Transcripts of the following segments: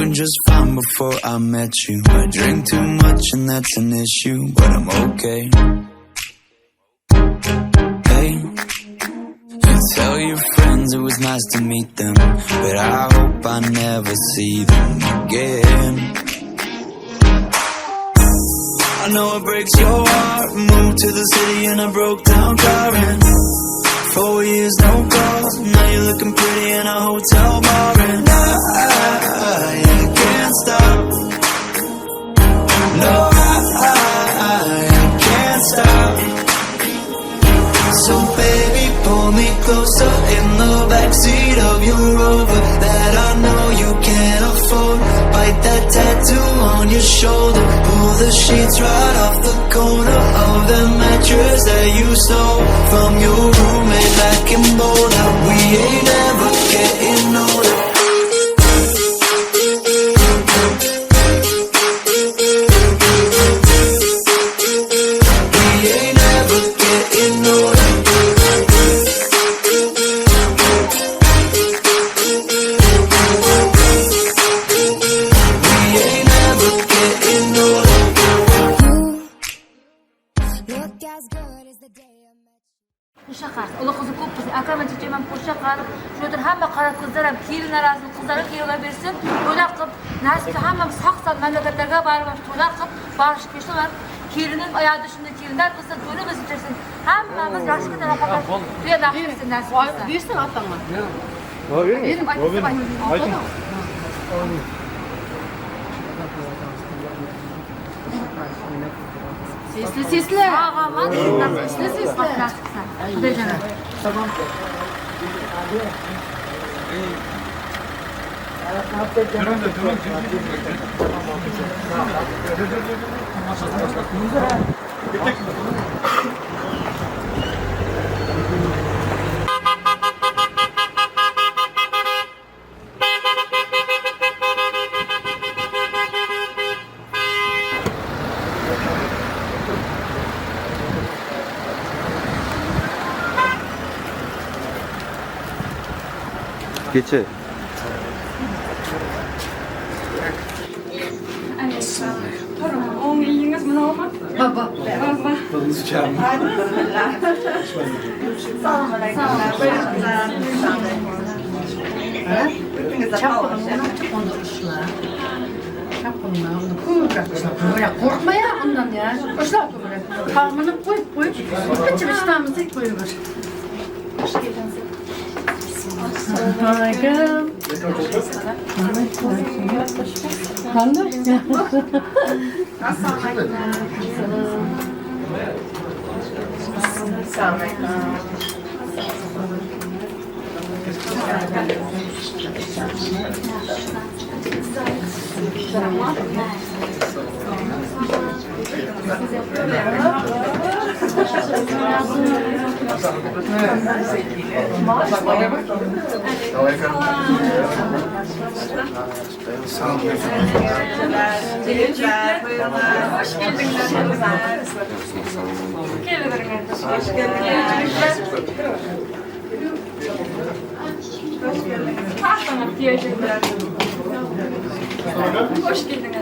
sleeping just fine before I met you. I drink too much and that's an issue, but I'm okay. Hey, you tell your friends it was nice to meet them, but I hope I never see them again. I know it breaks your heart. Moved to the city and I broke down crying. 4 years, no calls. Now you're looking pretty in a hotel bar, and I can't stop. No, I can't stop. So baby, pull me closer in the backseat of your Rover that I know you can't afford. Bite that tattoo on your shoulder. Pull the sheets right off the corner of the mattress that you stole from your roommate back in Boulder. We ain't ever getting older. We ain't ever getting older. Uşaklar, ulu kızı kopuz, akama çiçeğim uşaklar, şudur hem kara kızlarım, kirin arasında kızların kiyola versin, öyle kıp, nasıl hem saksan memleketlerine bağırmış, öyle kıp, bağışık geçtiler, kirinin ayağı dışında kirinler kızın, öyle gözükeceksin, hemmemiz yaşlı bir tarafa kadar, bir nakırsın nasıl olsa. Versin atlanma. Verim, ayısı. Sesli. Ağaman, sesli. Tamam. Geçe. Onun iyiniz mi olma? Baba. Korkma ya ondan ya. Koşlar böyle. Kalmanı koy. Biçim iştahımızı koyuyor. Hoş geldiniz. Harika. Hanım? Hoş geldiniz.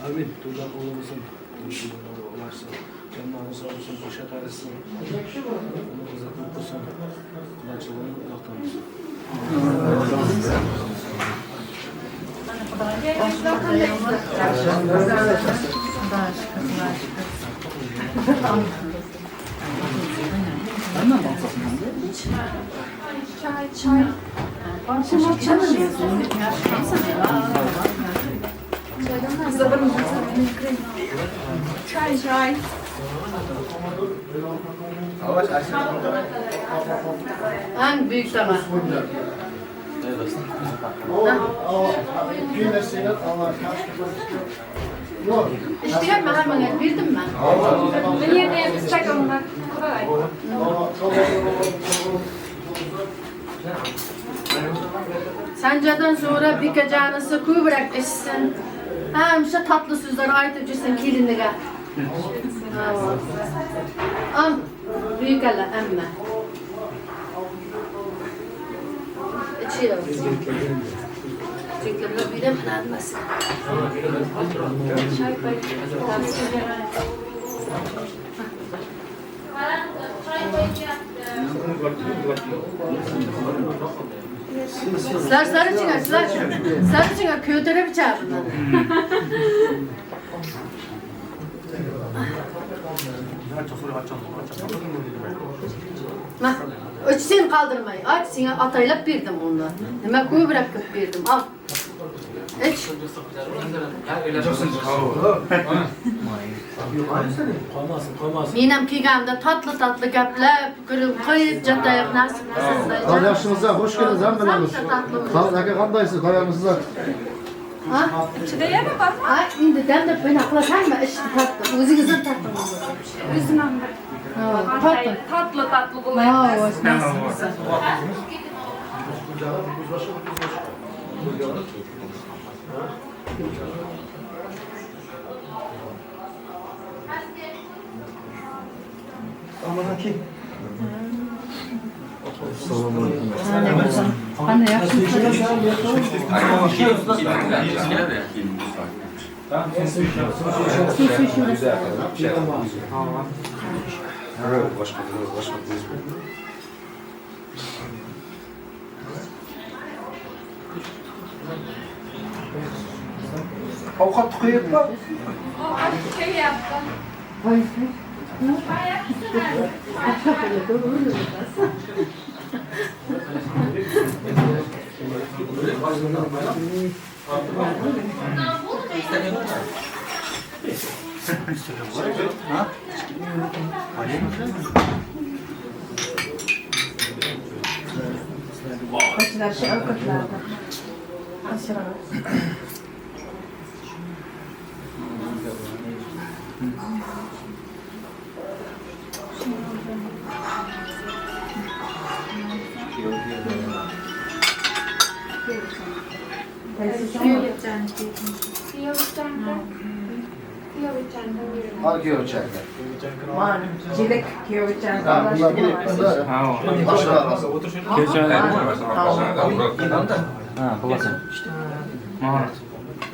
Amin. Dua oğlumuzun ulaşsın. Canlarını sağ olsun, boşa karışsın. Oğlumuza kurtulsun. Kulakçılığını uzaktanırsın. Çay. Çay. Hangi büyük dama? İsteyen mi hemen verdim mi? Ben yine istek ondan. Sanca'dan sonra bir kacanısı kuyu bırakmışsın. Hem işte tatlı sözler aytıcısın kilinliğe. Am, büyük ala emme. İçiyor. Çünkü bu bir de mınanması. Sarı çıkar, sarı çıkar, kötüre bir çağırın. Sen kaldırmayın, aç sana ataylap verdim onu. Demek kuyu bırakıp verdim, al. İç. Koymazsın. Minem kigamda tatlı tatlı gaplar, koyup jatayıp nasip kılsın. Yaşınıza hoş geldiniz hamdolsunuz. Qandaysınız, qayermisizlar? Ha? İçinde yer mi var? Ay, indi demde ben aklasam mı işte tatlı, o'zingizdan tatlı bo'lsin. Yüzünden Tatlı. tatlı tatlı Ha, bulayım. nasip kılsın. Anne yapsın. Avukat koyup mu? Şey yaptım. Kaçlar şey avukatlarda. Aşağı. Al ki ölçekler. Cilik kiyoviçen Ha, bunlar bu bunlar. Başka arası.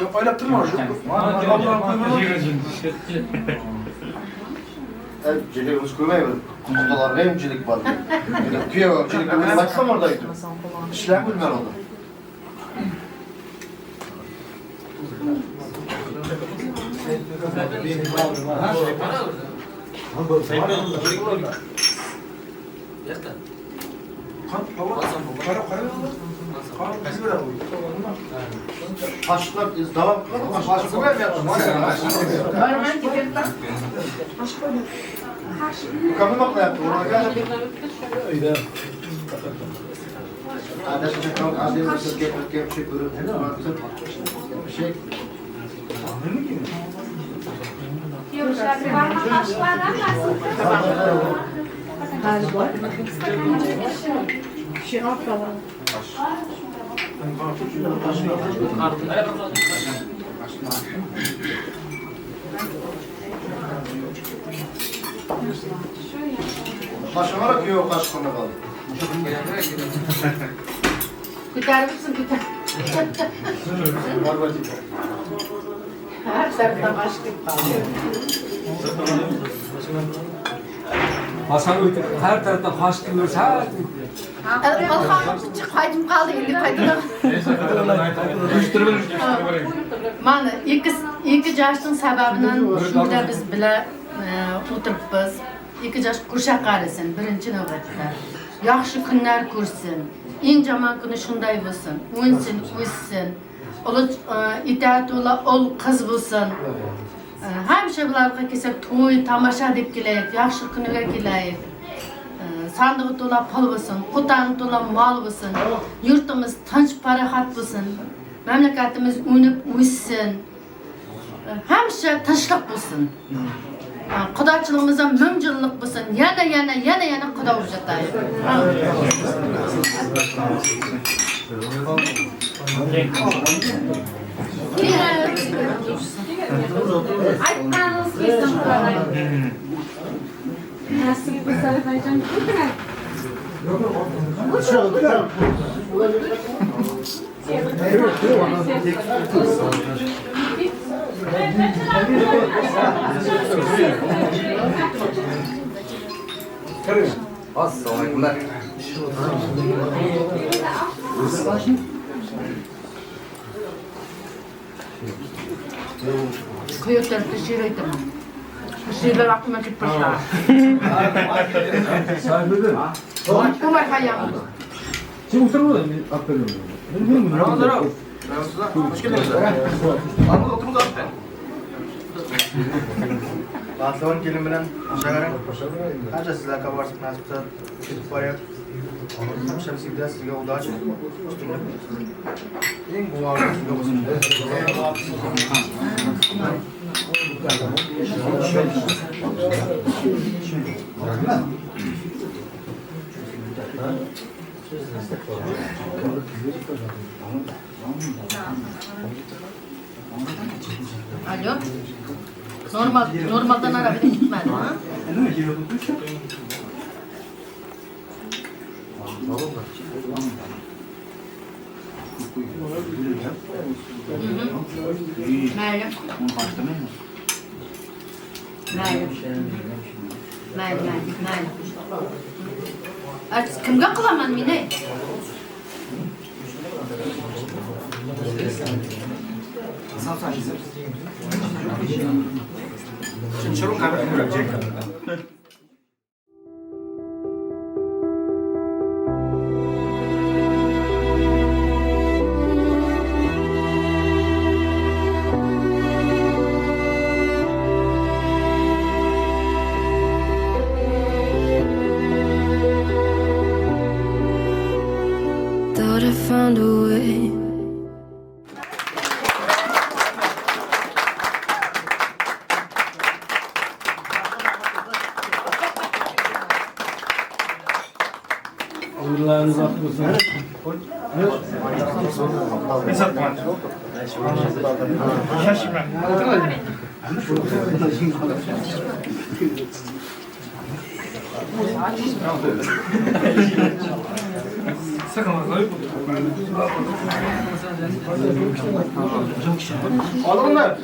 Yok öyle durma şu. Cilik Rus koymayı odalar hem cilik var. Kıyıyor cilik ben baksam oradaydım. İşler bilmem oldu. Haşlar devam. Haşlar koymayalım. Barman gibi bak. Kapı bakla yaptı. Ona kadar. Adasını kalk, adasını kep şey görüp. Şey. Şey atla. Başıma yok kaç konu kaldı. Gider misin gider? Var bakayım. Her taraftan başka. Hasan her taraftan haşkınlar her Alhamdülillah haydım kaldı indi kaydılar. Mana iki yaşın sebebinden şurada biz bile oturupbız. İki yaş kuşak arasın birinci nöbette. Yaxşı günler kursun. En jaman günü şunday olsun. Uysun, uysun. Olu itaat ola ol kız bulsun. Hemşe bularga kesip toy, tamaşa dep geleyik, yaxşı günüge geleyik. sandığı tola pul olsun, kutanı tola mal olsun, yurtımız tinch parahat olsun, memleketimiz unip uysun, hemşe tinchlik olsun. Qudaçılığımıza mümcünlük olsun, yana quda urjatay. Aytmanız kesin qalay. Nasip bo'lsa aytaycan. Assalamualaikum. Kıyıklar teşhireydim. Teşhirler aklıma gitmişler. Sahibi. Bu var hayal. Şimdi oturma da aferin. Ramazan. Hoş geldiniz. Ahmet oturun da abi. Batlavan kelin bilen şagaran. Kanca sizler kabarsın nasipsa ketip barayap. Hemşem sizler sizge udaç. En bu ağrı sizge olsun. Alo. Normalden arabada gitmedi ha? Mayli. Mayli. Kimga qilaman meni? Şurun kamerayı bırakacak. Thought I found a way. Allah'ınız affı olsun. Alın bunlar.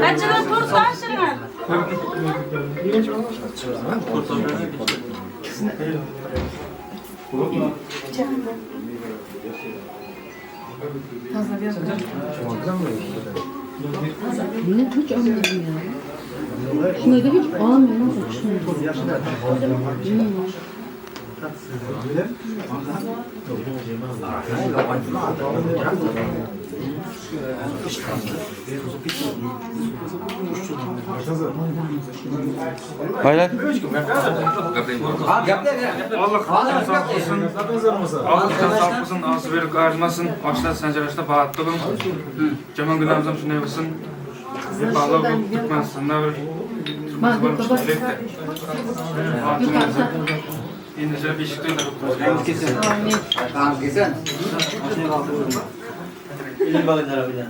Bacılar toz başırın. Ne hiç anlamadım ya. Şuna da hiç almıyorum. Hayır. Alsın, ağzı verip ağrımasın, açlar sencerleşte bağıttığım. Cemal Gülamzam şunu yapsın. Bağlı bu Türkmenistan'da bir Türkmenistan'da bir çiftlikte. Altınımızı. İndişe bir şıkkıyla tutmuş. Kesin. Tamam kesin. İyi bakın arabiden.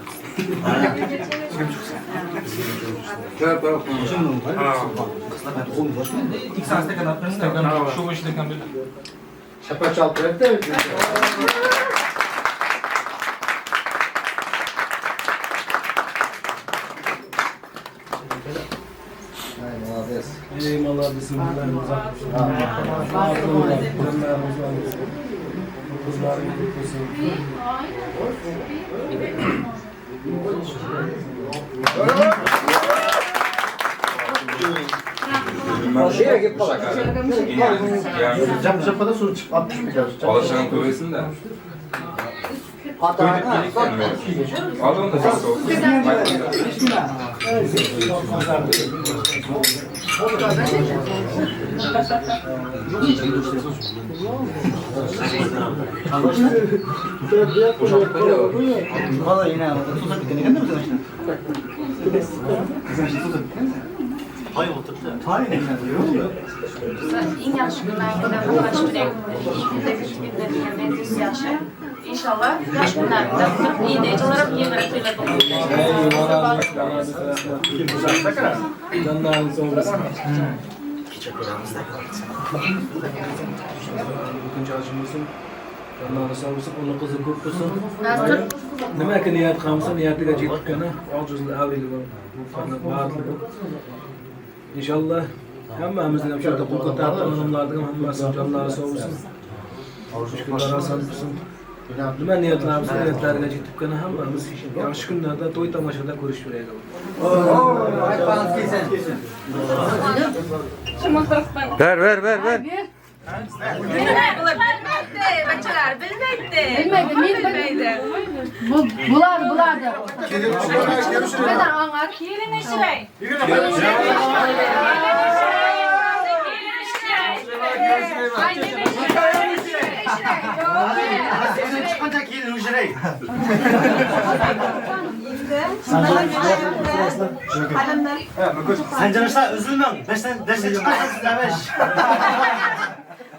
Kör. İlk sansda kanatlarını şu işlerden bir. Şapa çaltırıp da Eyvallah bismillahirrahmanirrahim. Şeye git bak. Japada suv chiqib 60 mikro. Alışan koyuyorsun da. Hatta Al onu da çok soğuk. Valla yine tuza bitti. Ne kadar mısın? Hayır oturdu. Hayır ne diyor? En yaxshi kunlardan qatnash kerak. Kunda bir yaxshi. İnşallah yaxshi kunlarda iyi neticeler ham yig'ilib Canlarınız olmasın. Bugün çalışımızın canlarınız sağ olsun, onun kızı ko'p bo'lsin. Nima ki niyat qilsa niyatiga yetkani, ojizlik avlilik bu fanning barligi. İnşallah hammamizning ham shu yerda qo'l ko'tarib onamlarning hammasi jonlari sog' bo'lsin. Shukrlar oson bo'lsin. Nima niyatlarimiz niyatlariga yetkani hammamiz yaxshi kunlarda to'y tomoshada ko'rishib yuraylik. Ver. Bilmeydi. Bulardı. Neden anlar? Çıkınca kelin uşurey. Sen canışlar üzülmem. Derse çıkarsan sizlemiş.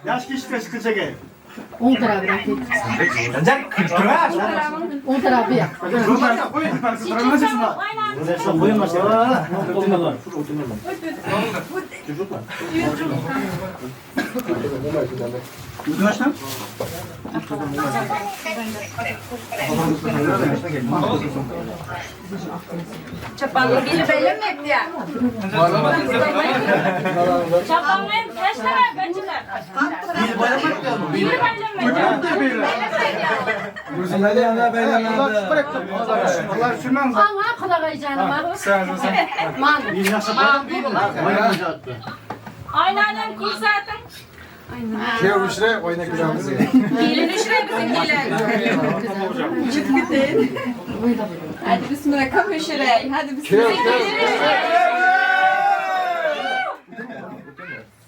Yaş kişi çıkınca gel. 10 tarafı bırakayım. Sen kırkıraş. 10 tarafı ya. Durma koy. Sıramazsın şuna. Sen koyun başla. Yudmaştan? Çapanlı biri belirmedi ya. Çapanlı kaçlar bence. Bir bayramak diyor mu? Biri belirmedi. Hadi ana Allah sürmem. Anlar kulağa canıma. Man. Bir yaşa bayram değil mi? Aynen kursatım. Keo müşre oyna güzelmiz. Gelin işine bizimkiler. Hadi bismillah kapı işine. Hadi bismillah.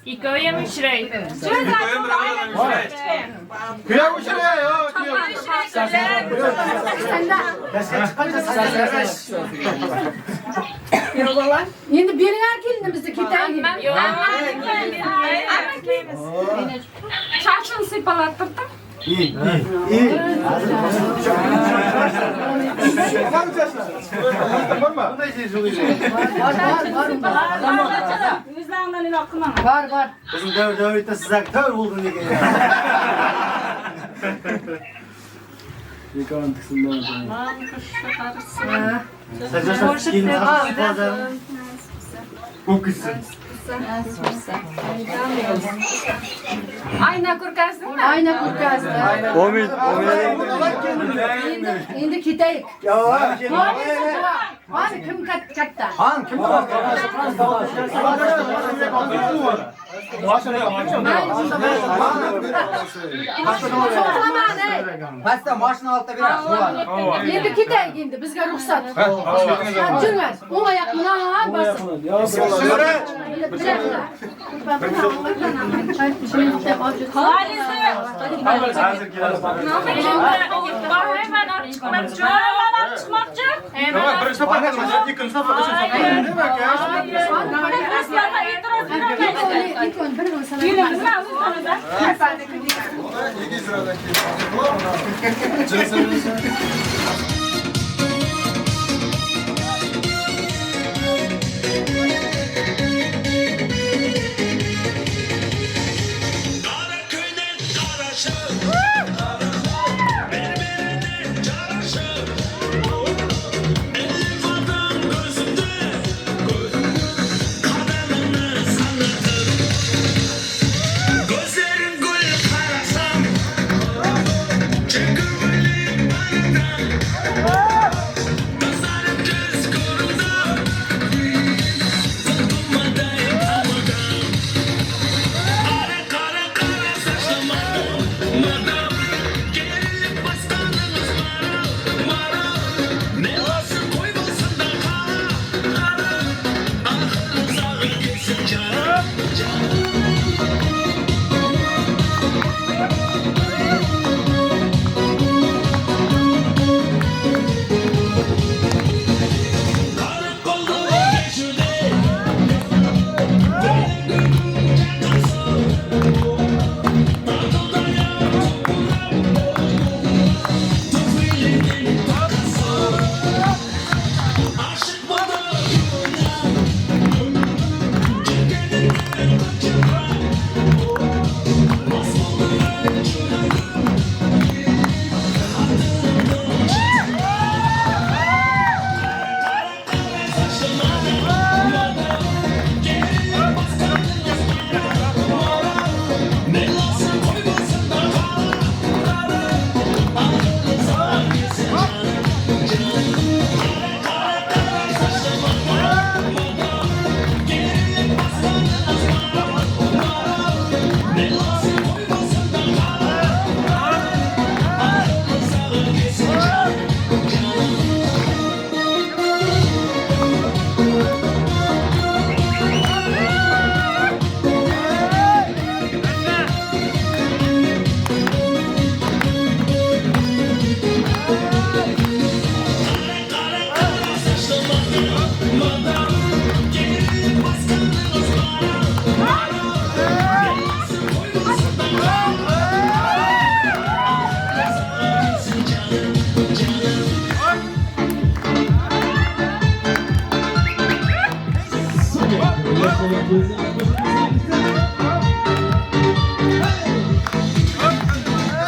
İkoya müşrey. Kıya uşurey ya. Şimdi birer gelinimizi kiten gibi. Çarşını sıpalattırdım. İyi. Var. Var. Bizim devlette size tör buldun diye. Yıkan kısımdan sonra. Sen yaşa gelin hafızı bu kızsın. Ayna kurkarsın. Ayna kurkazdı. Omin. Şimdi kiteyik. Ya. Abi kim katta? Han kim var? Pasta maşın altta biraz su var. Şimdi kiteyik şimdi bizge ruhsat. Cünmez. Ona yakına al basın. Tamam, birinci sınıfa kaçmasın, ikinci sınıfa kaçmasın. Ne demek ya?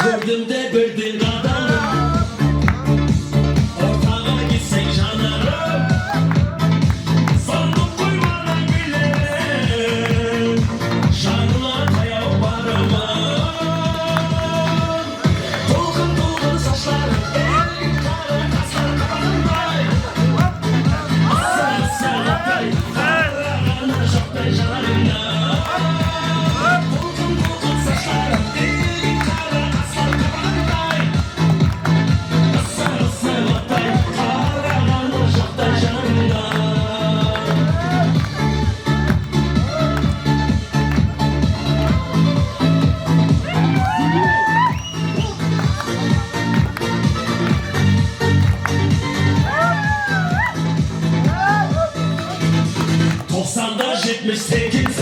Gördüğümde bir adamım, ortağa gitsek janarım. Sandım duymadan bile, şanlar kayav barıma. Dolgun dolgun saçlarım, elin kara kaslar kafanday. Asar asar atay, ağlarına şaptay janarımda. Dolgun dolgun saçlarım, elin kara kaslar kafanday. Asar asar atay, ağlarına şaptay janarımda. Toksanda 78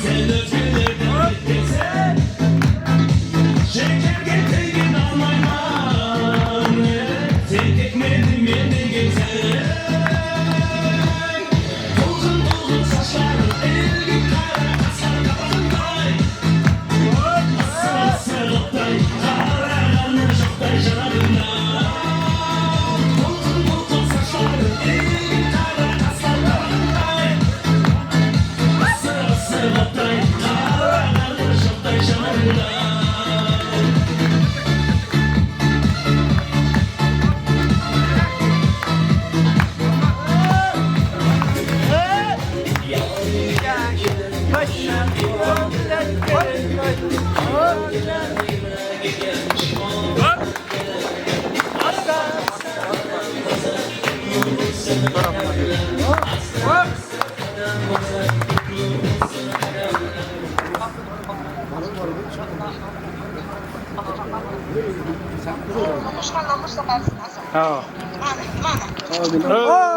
sen özgürlerden bittin. Şeker getirdin almayman, tek ekmeğini mendil getir. Dolgun dolgun saçların, elin kara kaslar kafanday. Asar asar oktay, ağlarına şoktay janarında. Dolgun dolgun saçların, elin kara kaslar kafanday. Asar asar oktay, ağlarına şoktay janarında.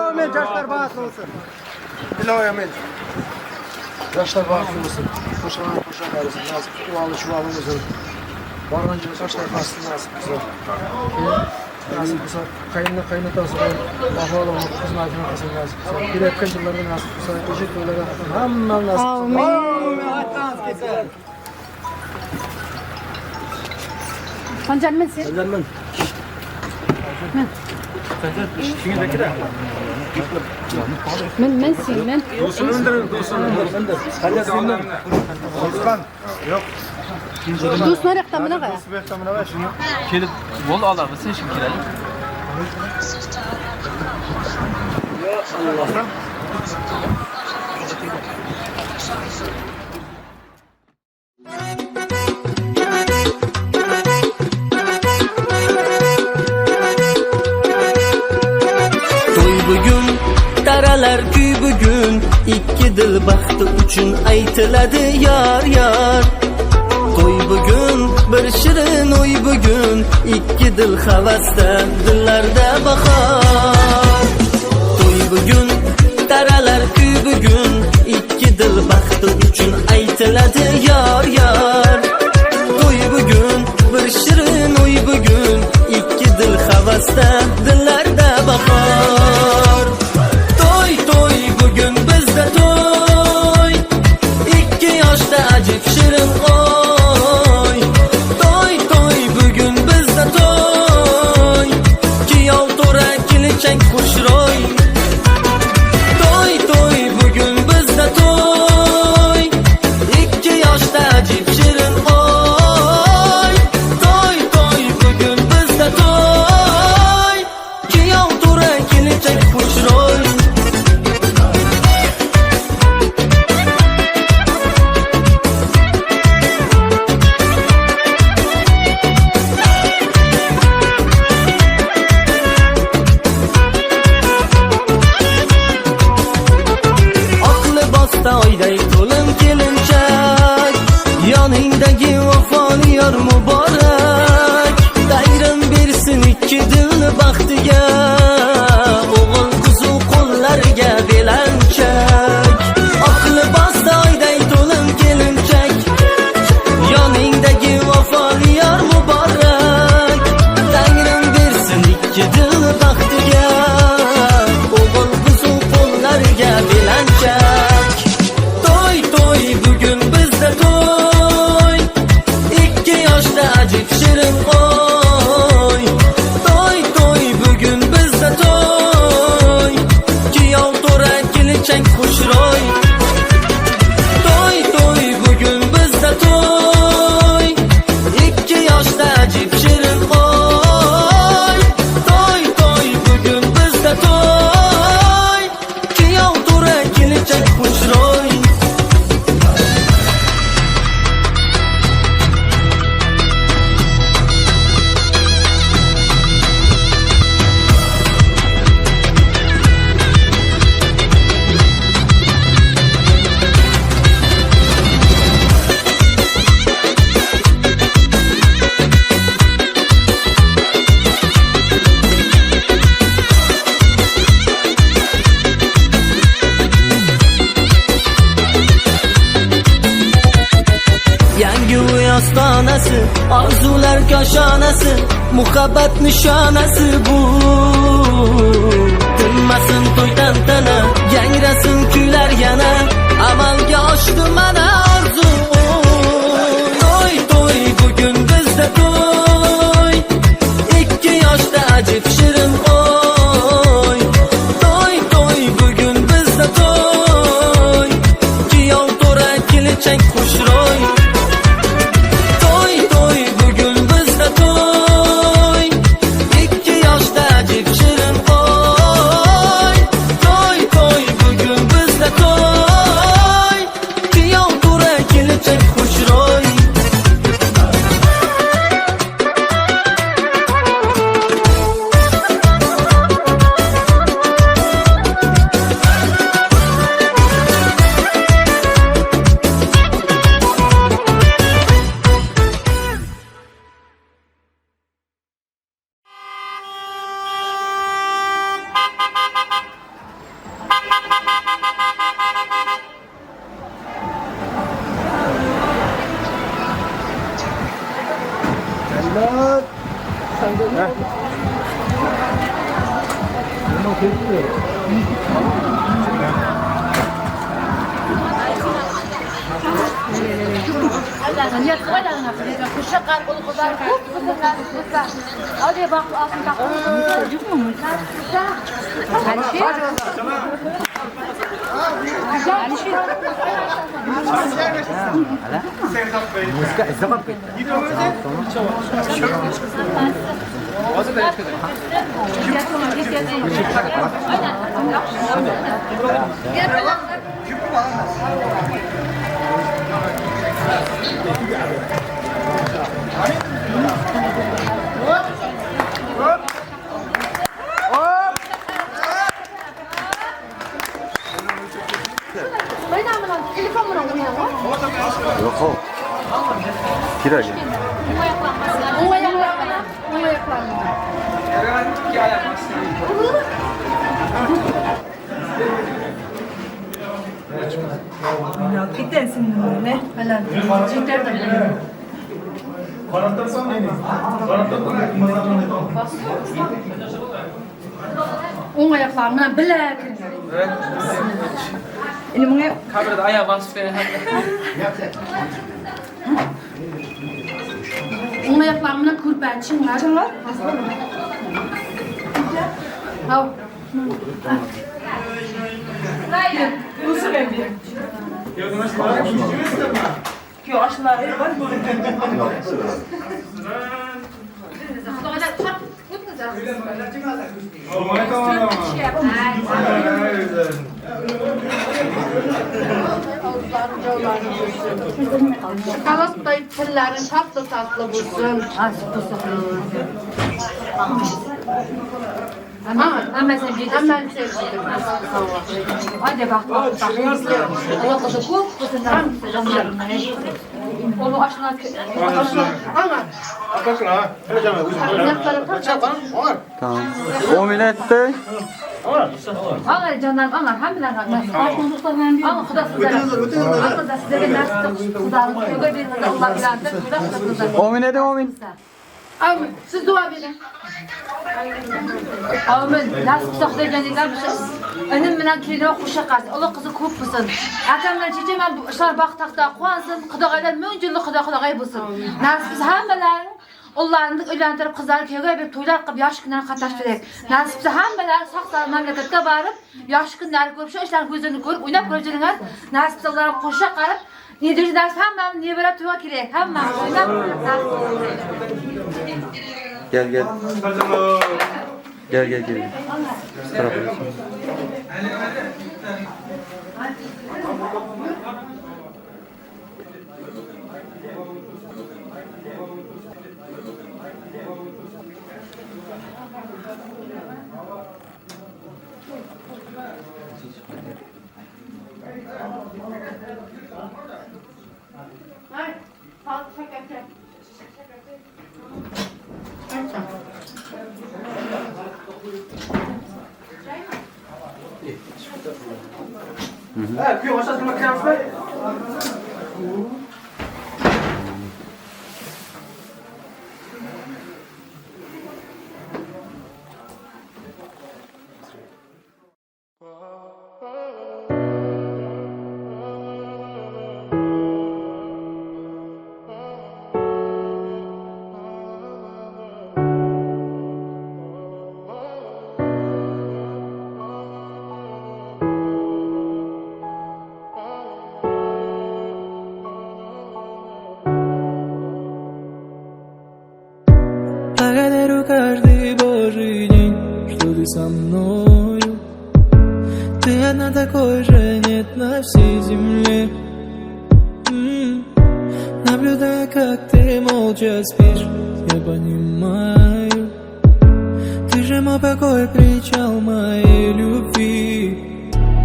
Amin, yaşlar bağışlı olsun. İlahi amin. Yaşlar bağışlı olsun. Koşan arasın, nasip dualı çuvalı olsun. Varınca yaşlar bağışlı nasip olsun. Nasip olsun. Kaynatası var. Bahvalı olsun. Kızmaytına olsun nasip olsun. Bir hep kıncılarına nasip olsun. Teşekkürler. Hemen nasip olsun. Amin. Hatta az keser. Sancar men sen? Sancar men. Sancar işine bekle. Men sen men. Dostunu öldürün. Sancar senden. Osman. Yok. Dostlar yaktamına kaya. Nasip ektamına ver şunu. Kelip bol alamısın şimdi kirelim. Ya Allah. Bugün daralar kuy bugün ikki dil baxti uchun aytiladi yar yar. To'y bugün bir shirin o'y bugün ikki dil havasda dillarda bahor. To'y bugün daralar kuy bugün ikki dil baxti uchun aytiladi yar yar. To'y bugün bir shirin o'y bugün ikki dil havasda dillarda bahor. To'y to'y bugün bizda to'y, ikki yoshda ajib shirin oy. To'y to'y bugün bizda to'y, kuyov to'ra kelinchak xushro'y. To'y to'y bugün bizda to'y, ikki yoshda ajib shirin oy. To'y to'y bugün bizda to'y, kuyov to'ra kelinchak xushro'y. Oyday to'lin kelinchak, yoningdagi vafoli yor muborak. Bayram bersin ikki dil baxtiga, o'g'il qizu qo'llarga belanchak. Oq libosda oyday to'lin kelinchak, yoningdagi vafoli yor muborak. Bayram bersin ikki dil baxtiga, o'g'il qizu qo'llarga belanchak. muhabbat nishonasi bu. Tinmasin to'y tantana, yangrasin kuylar yana, amalga oshdi mana orzu. To'y to'y bugun bizda to'y, 2 yoshda ajib shirin o'y. To'y to'y bugun bizda to'y, kuyov to'ra kelajak xushro'y. To'y to'y bugun bizda to'y, 2 yoshda ajib shirin o'y. To'y to'y bugun bizda to'y, kuyov to'ra kelajak xushro'y. Allah'ın yatsı var Allah'ın hakkında. Kuşa kar, ulu kuzar, kuzar, kuzar. Hadi bak, altın takımı. Çocuk mu? Kuzar. Alişir. Alişir. Muska izlemem ki. Yok. Kiracı. Oң ayaklarına bile. Kamerada ayağı basıp verin. Oң ayaklarına kurbançın var. Al. Şokolat da pillerin tatlı tatlı bulsun. Ama sen bir Hemen sevdim. hadi bak. Ulu kızı kop, kızından onu aşına Ama ayakları tatlı. Tamam. 10 minette. Ağlar canlarım ağlar hamileler ağlar kuda sizlere kuda sizlere nasıl kudalık köge bir kuda Allah bilandır kuda 10 minette 10 min. Ama siz dua verin. Amin nasıl saklayacağınızlar önüm bilen kilo kuşa karşı Allah kızı kop bulsun atamlar çiçeğim bu işler bak takta kuansın kudagaylar müncüllü kudagay bulsun nasıl hamileler Onlarını ölendirip kızlar köye bir toylar kıp yaş günler kataştırır. Nasipse hambeler sağ memlekette varıp yaş günler görüp şu işler gözünü görüp oynap göreceğiniz. Nasipse onlara koşa karıp ne diyeceğiz hemen niye böyle tuva kirek hemen oynap. Gel gel. Gel. Tarafa. со мною. Ты одна, такой же нет на всей земле. Наблюдая, как ты молча спишь, я понимаю, ты же мой покой, причал моей любви.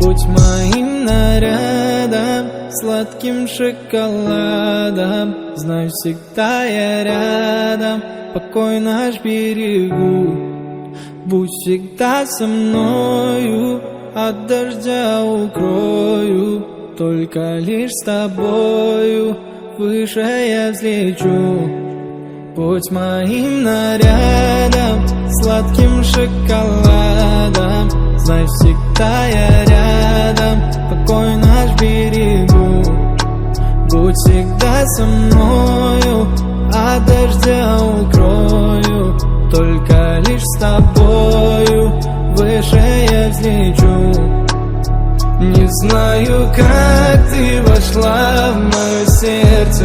Будь моим нарядом, сладким шоколадом, знай, всегда я рядом, покой наш берегу. Будь всегда со мною, от дождя укрою, только лишь с тобою выше я взлечу. Будь моим нарядом, сладким шоколадом, знай, всегда я рядом, покой наш берегу. Будь всегда со мною, от дождя укрою, только лишь с тобою выше я взлечу. Не знаю, как ты вошла в мое сердце,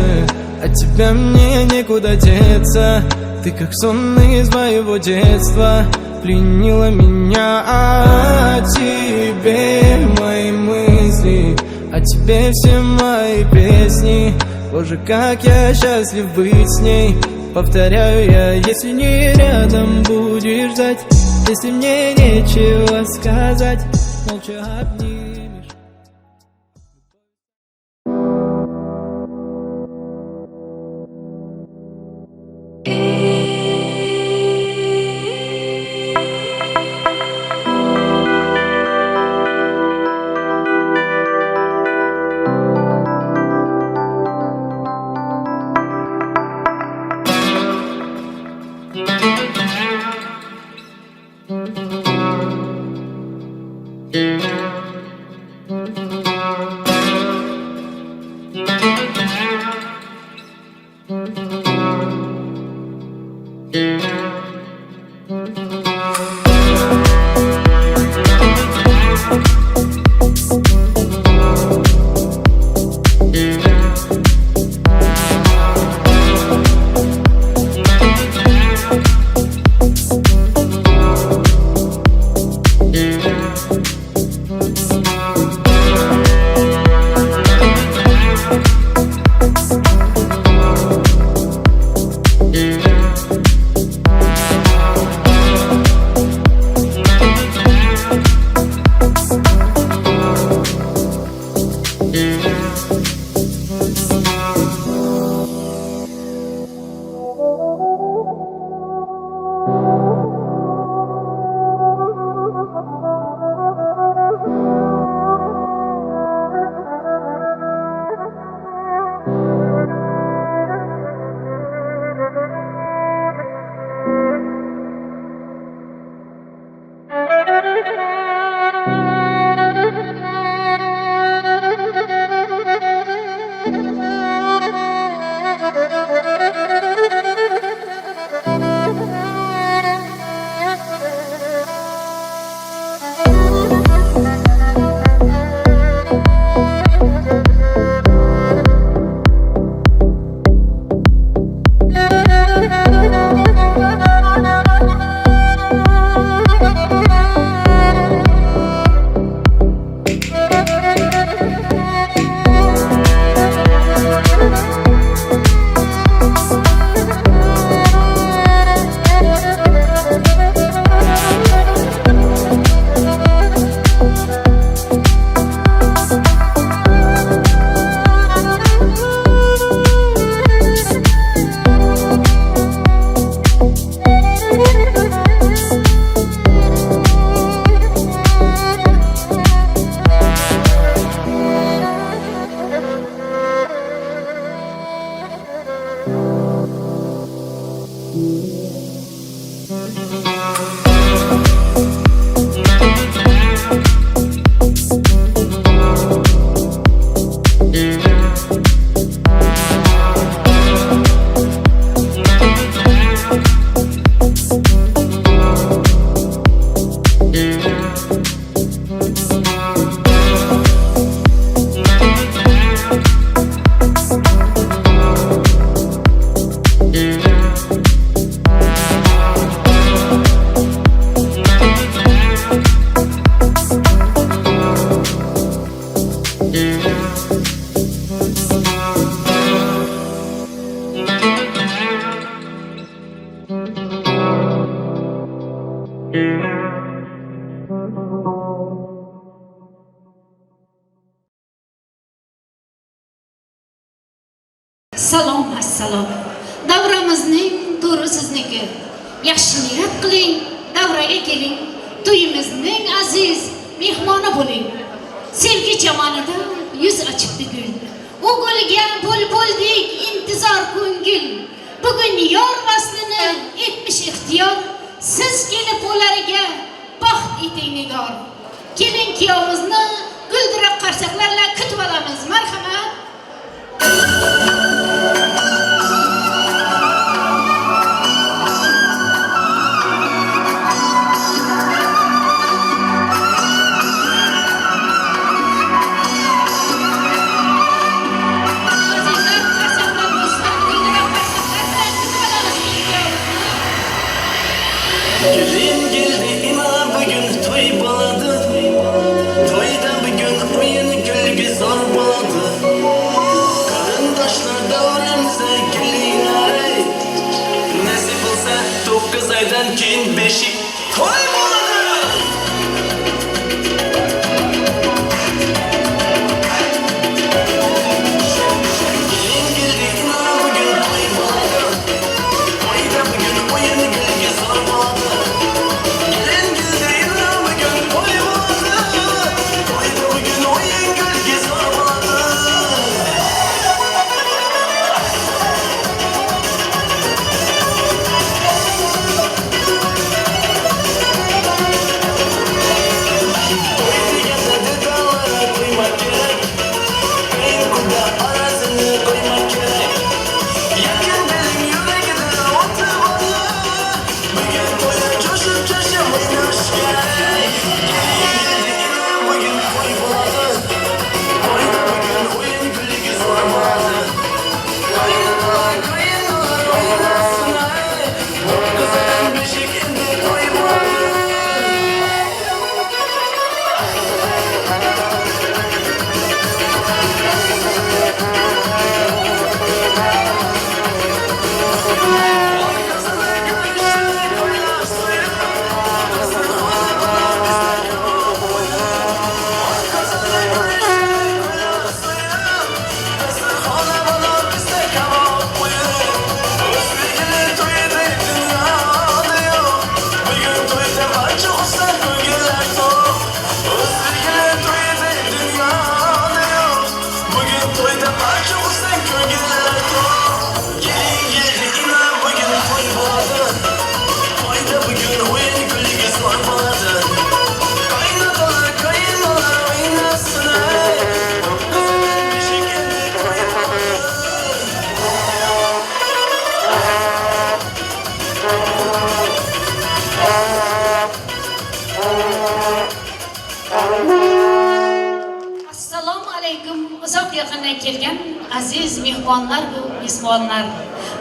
от тебя мне некуда деться. Ты как сон из моего детства, пленила меня. О тебе мои мысли, о тебе все мои песни. Боже, как я счастлив быть с ней. Повторяю я, если не рядом будешь ждать, если мне нечего сказать, молча обнимешь. Salom assalom. Davramizning to'ri sizniki. Yaxshi niyat qiling, davraga keling. To'yimizning aziz mehmoni bo'ling. Sevgi chamonida yuz ochibdi gul. U gulga bulbuldek intizor ko'ngil. Bugun yor vaslini etmish ixtiyor. Siz kelib ularga baxt eting nigor. Keling kuyovimizni guldirab qarsaklarla kutib olamiz. Marhamat. Gelin geldi inan bugün toy boladı. Toyda bugün oyun gülgü zor boladı. Karındaşlar davransa gelin arey. Nasip olsa 9 aydan keyin beşik toy boladı. Gelin geldi inan bugün toy boladı. Toyda bugün oyun gülgü zor boladı. Assalomu alaykum. Uzoq yaqindan kelgan aziz mehmonlar bu mezbonlar.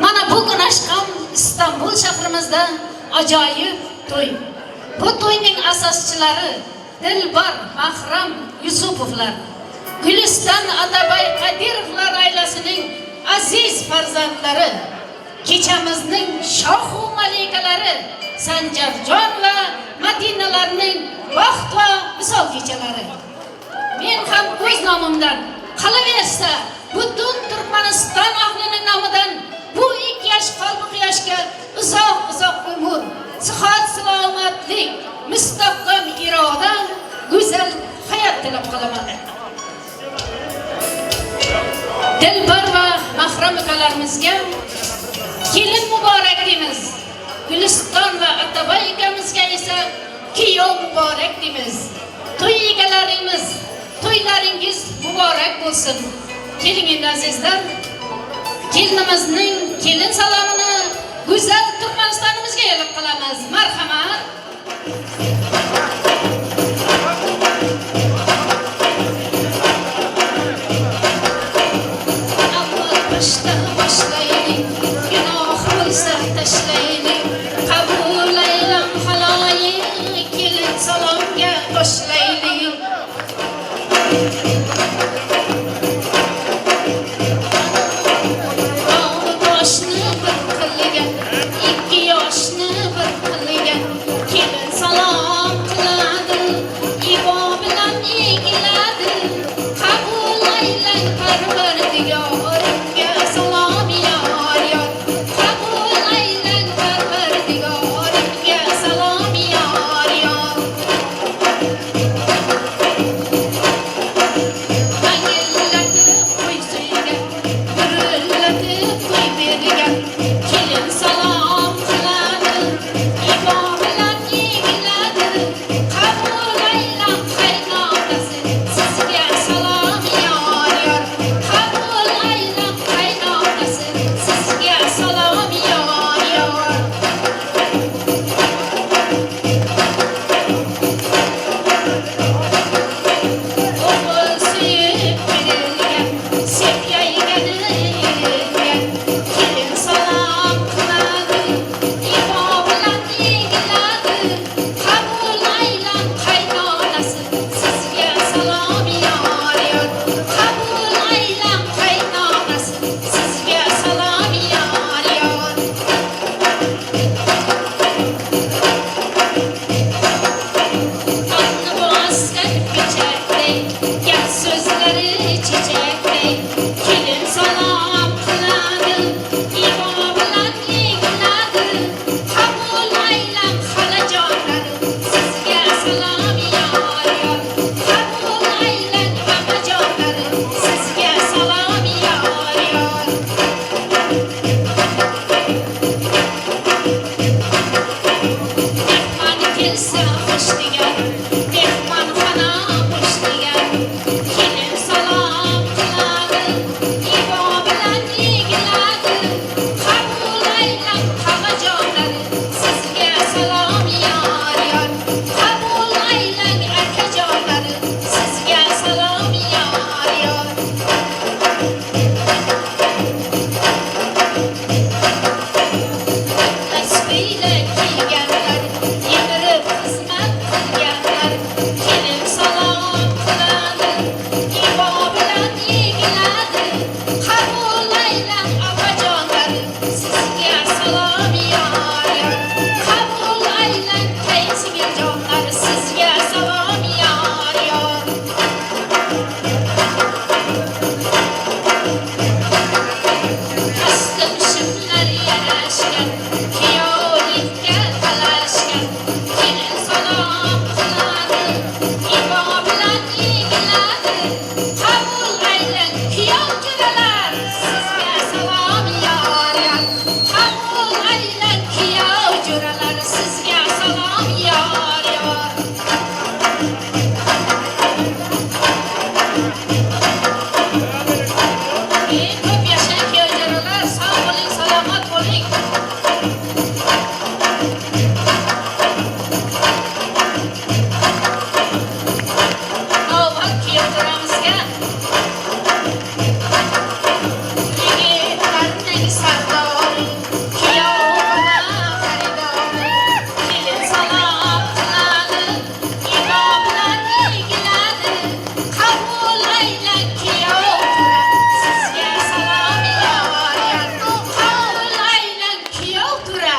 Mana bugun aşkam İstanbul shahrimizda ajoyib to'y. Bu to'yning asoschilari Dilbar Mahram Yusupovlar, Güliston Atabay Qadirovlar oilasining aziz farzandlari, kechamizning shohu malikalari Sanjarjon va Madinalarning baxt va misol kechalari. Men ham o'z nomimdan, qolaversa butun Turkmaniston ahlining nomidan bu 2 yosh qalbi quyoshga uzoq umr, sihat, salomatlik, mustahkam iroda, go'zal hayot tilab qolaman. Dilbar va mahram akalarimizga kelin muborak deymiz. Güliston va Atabay akamizga esa kuyov muborak deymiz. To'y egalarimiz, to'ylaringiz muborak bo'lsin. Keling endi azizlar, kelinimizning kelin salomini go'zal Turkmanistonimizga yo'llab qolamiz. Marhamat. Boshlaylik, gunoh bo'lsa tashlaylik, qabul aylam haloyiq, kelin salomga boshlaylik. Boshni bir qilgan, 2 yoshni bir qilgan, kelin kelsa hoş diger mehman xona hoş diger kelin salom qiladi ibo bilan yigiladi qabul aylang xolajonlar sizga salom yor yor qabul aylang akajonlar sizga salom yor yor tasbihla kiyganlar yemirib xizmat qilganlar kelin salom qiladi ibo bilan yigiladi qabul aylang opajonlar sizga salom yor yor qabul aylang qaysingiljonlar sizga salom yor yor Kastım şımlar yarashgan kuyovlikka talashgan kelin salom qiladi ibo bilan yigiladi qabul aylang kuyov jo'ralar sizga salom yor yor qabul aylang kuyov jo'ralar sizga salom yor yor ko'p yashang kuyov jo'ralar sog' bo'ling salomat bo'ling navbat kuyov jo'ramizga yigitlarning sardori kuyov bola xaridori kelin salom qiladi ibo bilan yigiladi qabul aylang kuyov tura sizga salom yor yor qabul aylang kuyov tura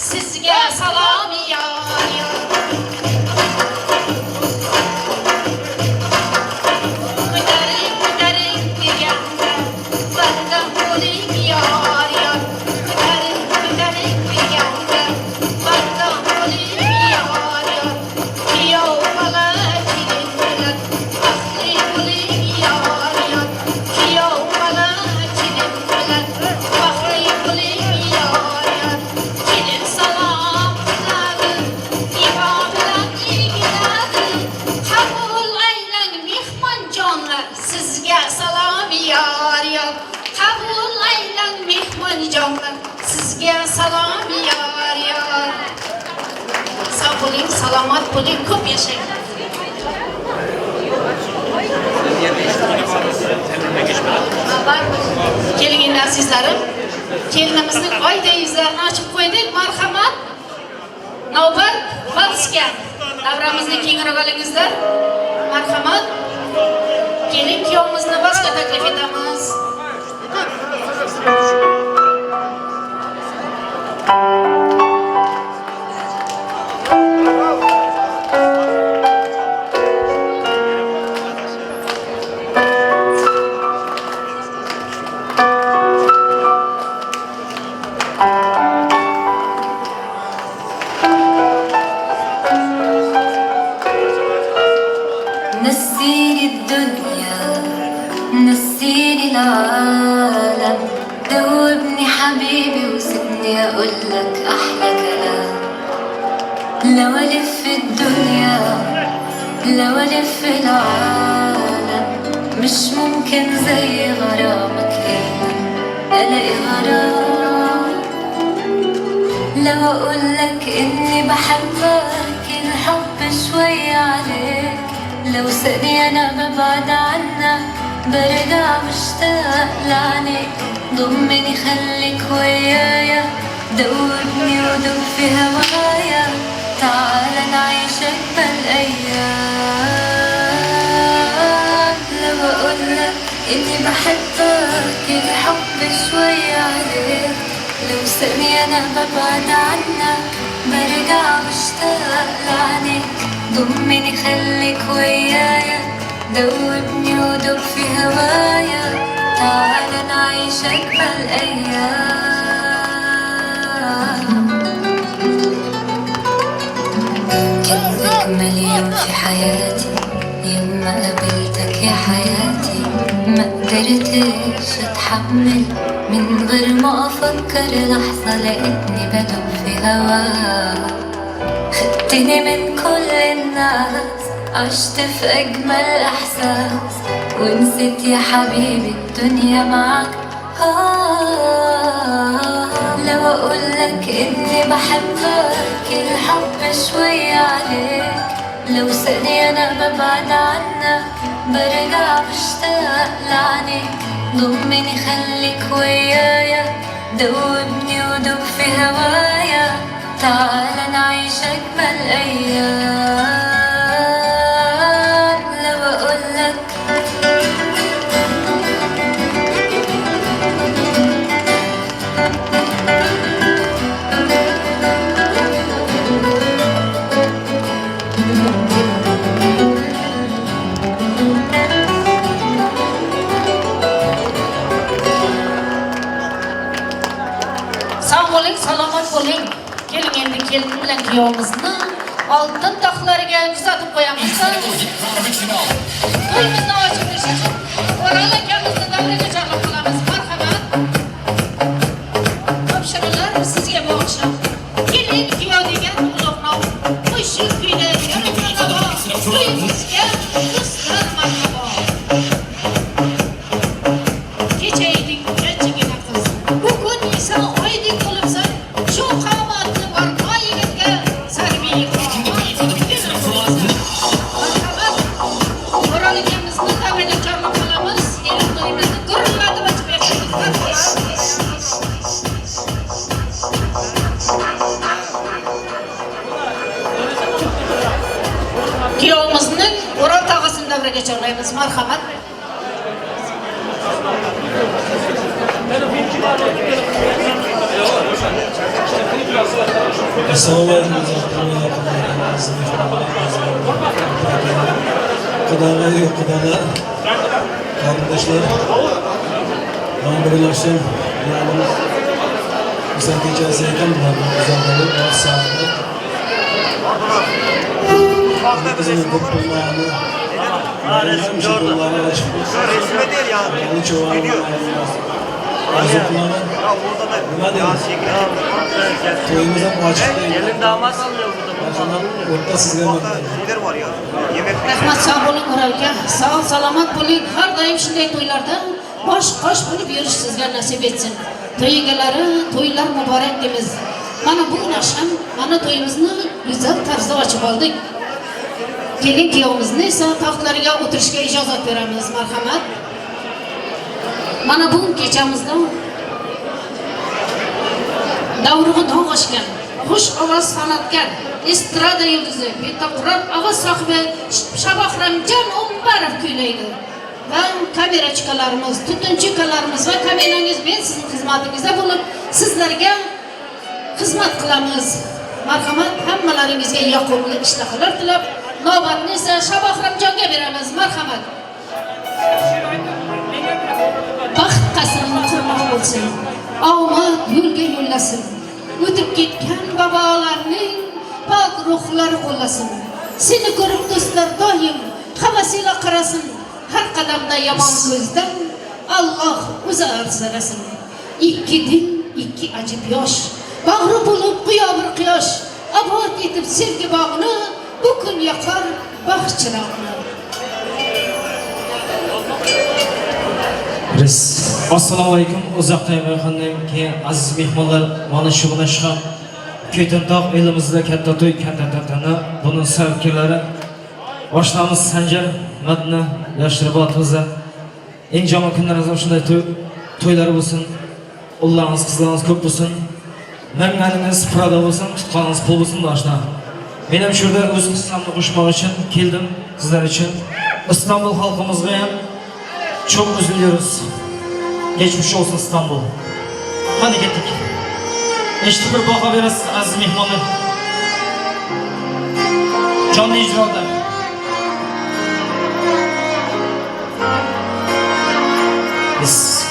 sizga salom yor yor ko'taring deganda bardam bo'ling yor yor ko'taring deganda bardam bo'ling yor yor kuyov bola kelin bilan baxtli bo'ling yor yor kuyov bola kelin bilan baxtli bo'ling yor yor kelin salom qiladi ibo bilan yigiladi qabul aylang mehmonjonlar sizga salom yor yor qabul aylang mehmonjonlar sizga salom yor yor sog' bo'ling salomat bo'ling ko'p yashang keling azizlarim kelinimizning oyday yuzlarini ochib qo'ydik marhamat navbat valsga davramizni kengroq olingizlar marhamat keling kuyovimizni valsga taklif etamiz نسيني الدنيا نسيني العالم دوبني حبيبي وسيبني اقولك احلى كلام لو الف الدنيا لو الف العالم مش ممكن زي غرامك هنا الاقي غرام لو اقولك اني بحبك الحب شوية عليك لو ثانية أنا ببعد عنك برجع مشتاق لعنيك ضمني خليك ويايا دوبني ودوب في هوايا تعال نعيش أجمل أيام لو أقولك إني بحبك الحب شوية عليك لو ثانية أنا ببعد عنك برجع مشتاق لعنيك ضمني خليك ويايا دوبني ودوب في هوايا تعال نعيش أجمل أيام كان أجمل يوم في حياتي يوم ما قابلتك يا حياتي ما قدرتش أتحمل من غير ما أفكر لحظة لقيتني بدوب في هواك خدتني من كل الناس، عشت في أجمل إحساس، ونسيت يا حبيبي الدنيا معاك. لو أقولك إني بحبك الحب شوية عليك، لو ثانية أنا ببعد عنك برجع بشتاق لعنيك. ضمني خليك ويايا، دوبني ودوب في هوايا، تعال نعيش أجمل أيام. لو أقولك Sağ olun, salamat olun. Gelin endi kelin bilen kıyağımızını altın taxlarına uzatıp koyamızsa toyumuzda açıp düşecek. Oralı kağımızda davrega çağırıp kalamız. Marhaban. Hapşırılar sizge bu akşam. Gelin kıyağı degen ulukna. Kuşun güne yarım merhaba. Toyumuzga kızlar marhaba. Geçeydik geçigine kız. Bugün ise aydık olupsan. Şu kamatlı var ayıgıtga sarbiyi Oralıklarımızda davrega çağırıp kalamız. Gelin toyumuzu gururladı açıp yakışıklar. Kiyovumuzning Ural tog'asini davraga chorlaymiz. Marhamat. Assalomu alaykum. Xudoga yo'qidana qarindoshlar. Men birlashib, ya'ni bizning kechasi ekan bilan uzatib o'tsak. Bizim toplumlarını resim gördüğünleri açıp resme değil ya. Yani çoğalımı azıklarını ne deriz? Toyumuzda bu açık değil. Gelin damat alıyor burada. Orta sizler var ya. Rahmat sağ olun Uralga. Sağ ol, salamat bo'lin. Har doim shunday to'ylarda bosh-qosh bo'lib yurish sizga nasib etsin. To'y egalari, to'ylar muborak deymiz. Mana bu akşam mana to'yimizni go'zal tarzda ochib oldik. Kelin kuyovimizni esa taxtlariga o'tirishga ijozat beramiz. Marhamat. Mana bu kechamizda davrug'i dog' oshgan, xush ovoz san'atkor, estrada yulduzi, betakror ovoz sohibi Shabahramjon Umbarov kuylaydi. Va kamerachikalarimiz, tutunchikalarimiz va kamerangiz men sizning xizmatingizda bo'lib, sizlarga xizmat qilamiz. Marhamat, hammalaringizga yoqimli ishtahalar tilab, navbatni esa Shabahramjonga beramiz. Marhamat. Baxt qasrini qurmoq bo'lsin. Omad yo'lga yo'llasin. O'tib ketgan bobolarning pok ruhlari qo'llasin. Seni ko'rib do'stlar doim havasila qarasin. Har qadamda yomon ko'zdan Alloh o'zi asrasin. Ikki dil, ikki ajib yosh, bag'ri bo'lib quyo bir quyosh, obod etib sevgi bog'ini, bu kun yoqar baxt chirog'ini. Assalomu alaykum. Uzoqdan mehmondan keyin aziz mehmonlar, mana shu bo'lishgan Ko'ytantoq elimizda katta to'y, katta tantana. Buning sababchilari boshlig'imiz Sanjar Madna Yashirbotovza. Eng jomon kunlaringizda shunday to'ylar bo'lsin. O'g'illarimiz, qizlarimiz ko'p bo'lsin. Manganingiz proda bo'lsin, tutqaningiz pul bo'lsin doshlar. Men ham shurda o'z qissamni qo'shmoq uchun keldim sizlar uchun. İstanbul xalqimizga ham çok üzülüyoruz. Geçmiş olsun İstanbul. Hadi gittik. Eşit bir baka veririz aziz mehmanı. Canlı icrada. Biz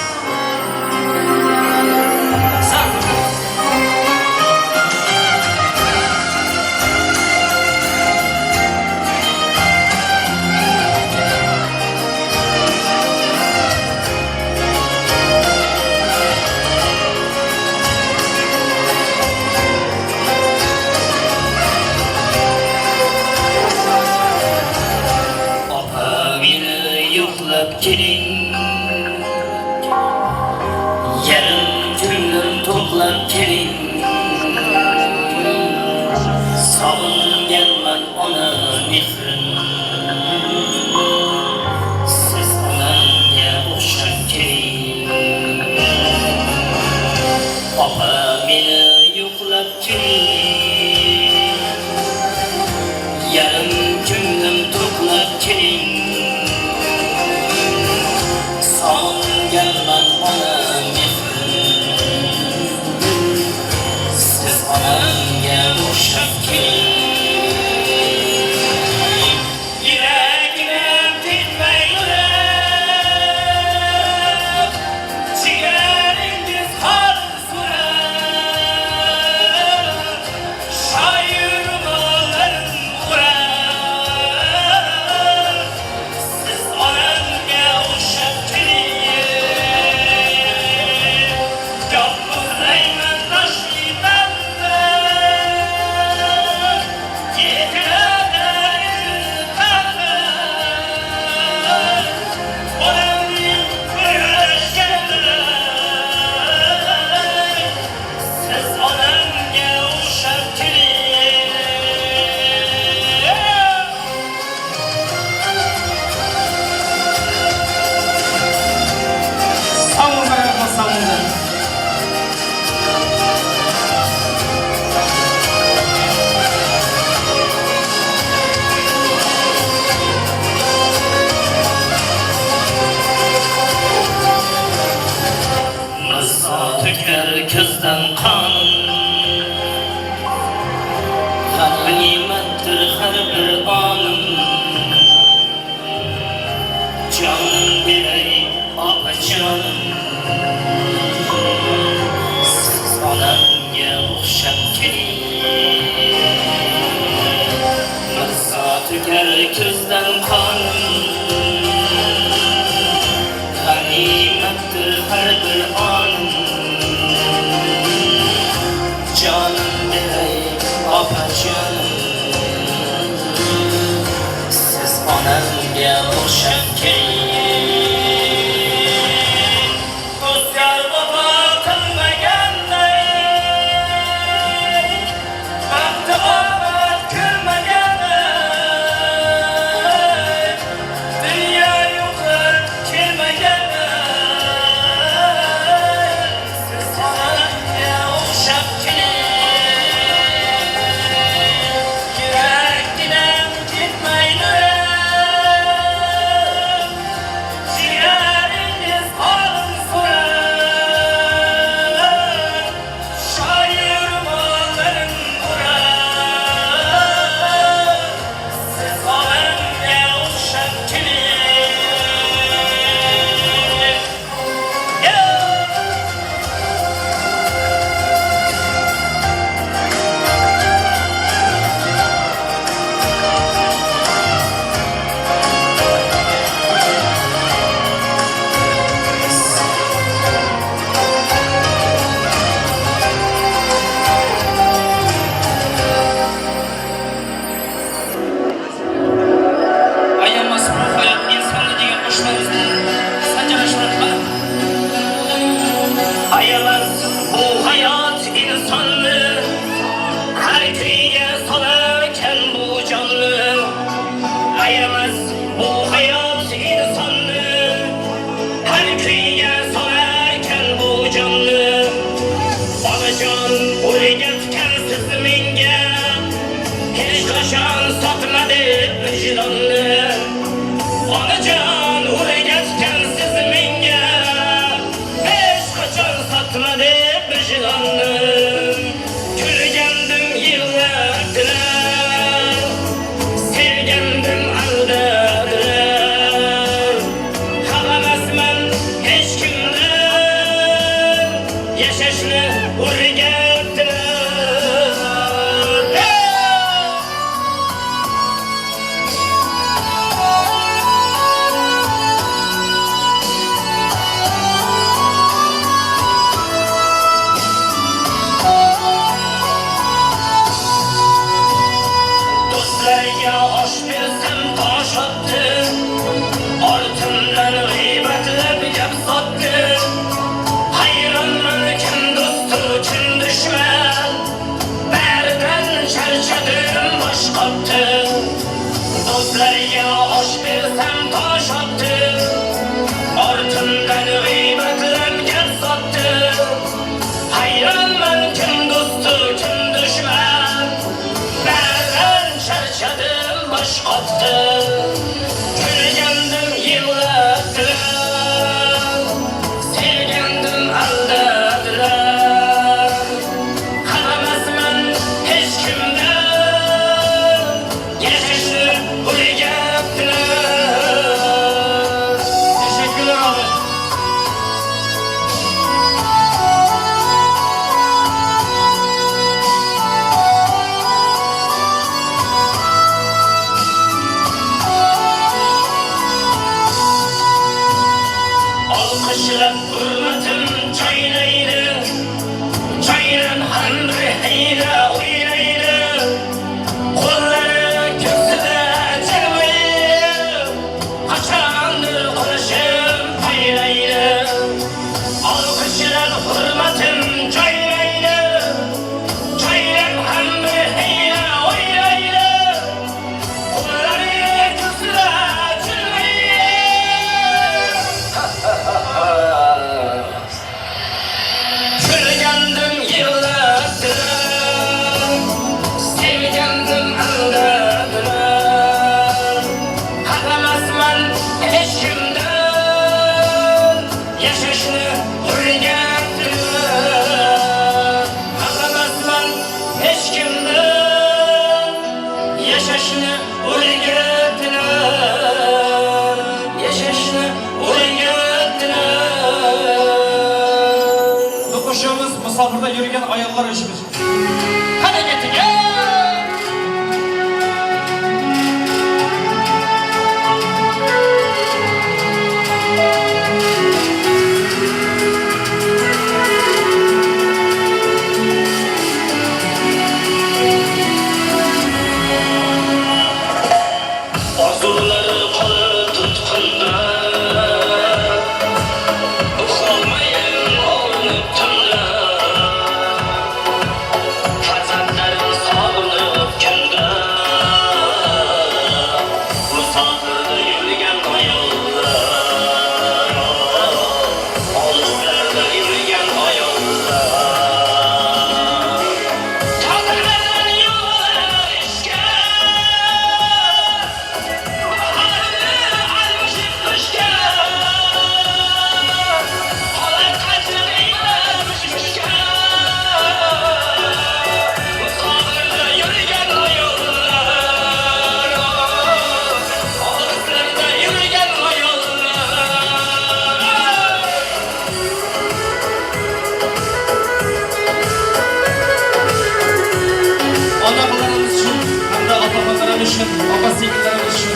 vatan kanım ganimettir her bir anım canım birey apacanım siz onamga o'xshab keyin do'stlar vafo qilmaganday baxti omad kulmaganday dunyo yo'qib kelmaganday siz onamga o'xshab keling yurakginam ketmaydi jigaringiz olim so'rab shoir mollarim urab siz onamga o'xshab keling ayamas bu hayat insonni degan qo'shimamizni sanjarashmoqda. Ayamas bu hayot insonni har kuyga solarkan bu jonni. Ayamas bu hayot insonni har kuyga solarkan bu jonni. Onajon o'rgatgansiz menga hech qachon sotmadi vijdonni. Onajon o'rgatgansiz menga hech qachon sotmadi vijdonni. Kulgandim yig'ladilar, sevgandim aldadilar. Xafamasman hech kimdan, yashashni o'rgatdilar. Do'stlarga osh bersam tosh otdi, ortimdan g'iybatlab gap sotdi. Hayronman kim do'stu kim dushman, baridan charchadim bosh qotdi. Do'stlarga osh bersam tosh otdi, ortimdan g'iybatlab gap sotdi. Hayronman kim do'stu kim dushman, baridan charchadim bosh qotdi. Kulgandim yig'ladilar, sevgandim aldadilar. Xafamasman hech kimdan, yashashni o'rgatdilar. Teşekkürler abi. Alkışlab hurmatim çaynaydi, çaynan hamri heyla oynaydi. Qo'llari ko'ksida jilmaydi, qachondir qo'lishim paynaydi. Alkışlab hurmatim çaynaydi, çaynan hamri heyla oynaydi. Qo'llari ko'ksida jilmaydi. Kulgandim yig'ladilar, sevgandim aldadilar. Xafamasman hech kimdan, yashashni o'rgatdilar. Xafamasman hech kimdan, yashashni o'rgatdilar. Yashashni o'rgatdilar. Bu qo'shig'imiz musofirda yurgan ayollar ishimiz. Qani keting. için, opa-singillarimiz için.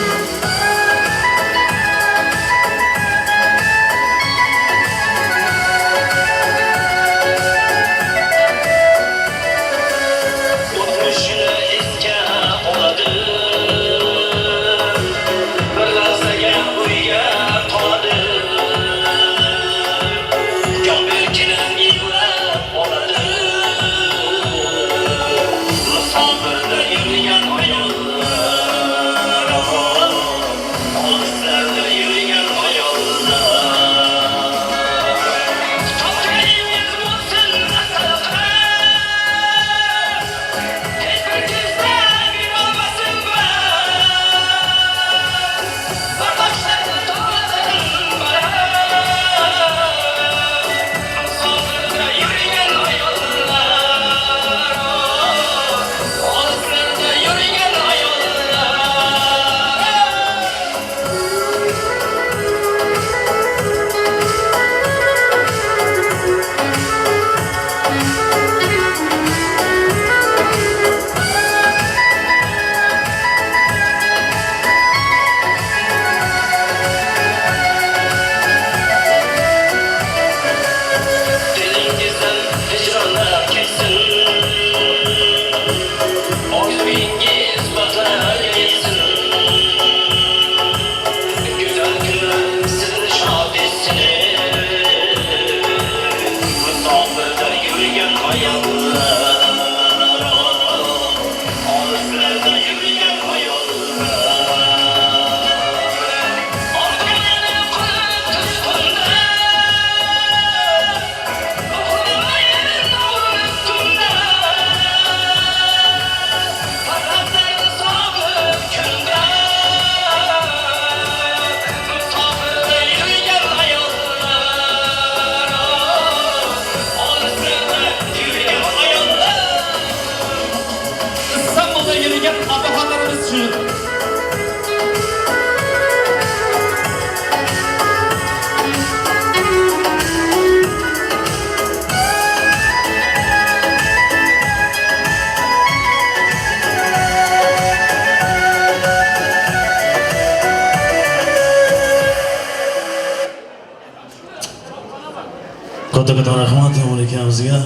Katta rahmat Temur akamizga.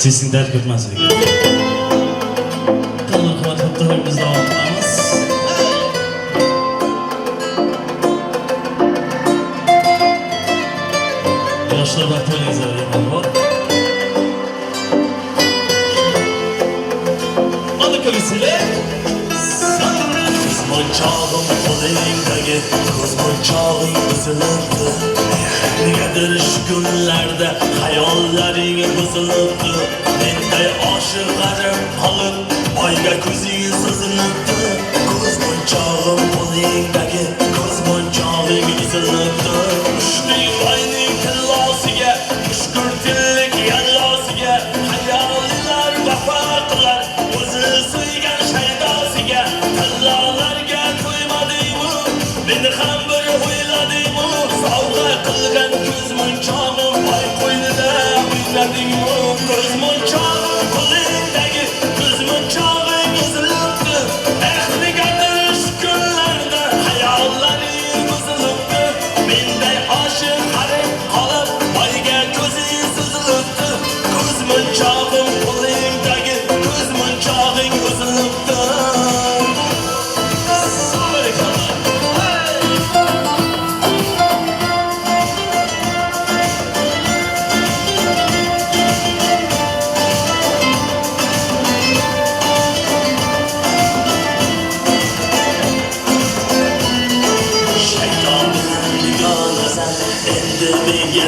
Sizning dard ko'rmasligi. Qanday qilib haftalarimiz davom etamiz. Yoshlar vaqti o'ynaysiz degan bor. Hadi ko'rsizlar. Ko'zmonchog'im qo'lingdagi, ko'zmonchog'ing buzilibdi. Negadir shu kunlarda hayollaring buzilibdi. Menday oshiq g'arib qolib, oyga ko'zing suzilibdi. Ko'zmonchog'im qo'lingdagi, ko'zmonchog'ing buzilibdi. Ushning oyning tillosiga, mushkur tillik yallosiga, hayolilar vafo qilar, o'zi suygan shaydosiga. Tillolarga to'ymadingmi? Meni ham bir o'yladingmi? Sovg'a qilgan ko'zmonchog'im voy qo'ynida o'ynadingmi? Ko'zmonchog'im qo'lingdagi, ko'zmonchog'ing uzilibdi. Negadir shu kunlarda hayollaring buzilibdi. Menday oshiq qarib qolib, oyga ko'zing suzilibdi. Ko'zmonchog'im qo'lingdagi, ko'zmonchog'ing uzilibdi.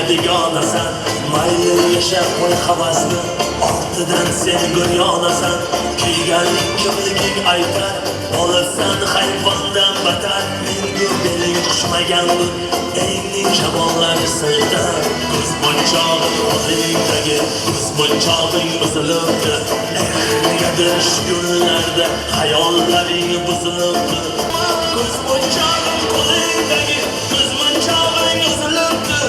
Begonasan, mayli yashab qo'y havasni, ortidan sen go'ryonasan. Kiyganing kimliging aytar, olasan hayvondan batar. Menga beling xushmagandir, engning shamollari siltar. Ko'zmonchog'im qo'lingdagi, ko'zmonchog'ing buzilibdi. Negadir shu kunlarda hayollaring buzilibdi. Ko'zmonchog'im qo'lingdagi, ko'zmonchog'ing buzilibdi.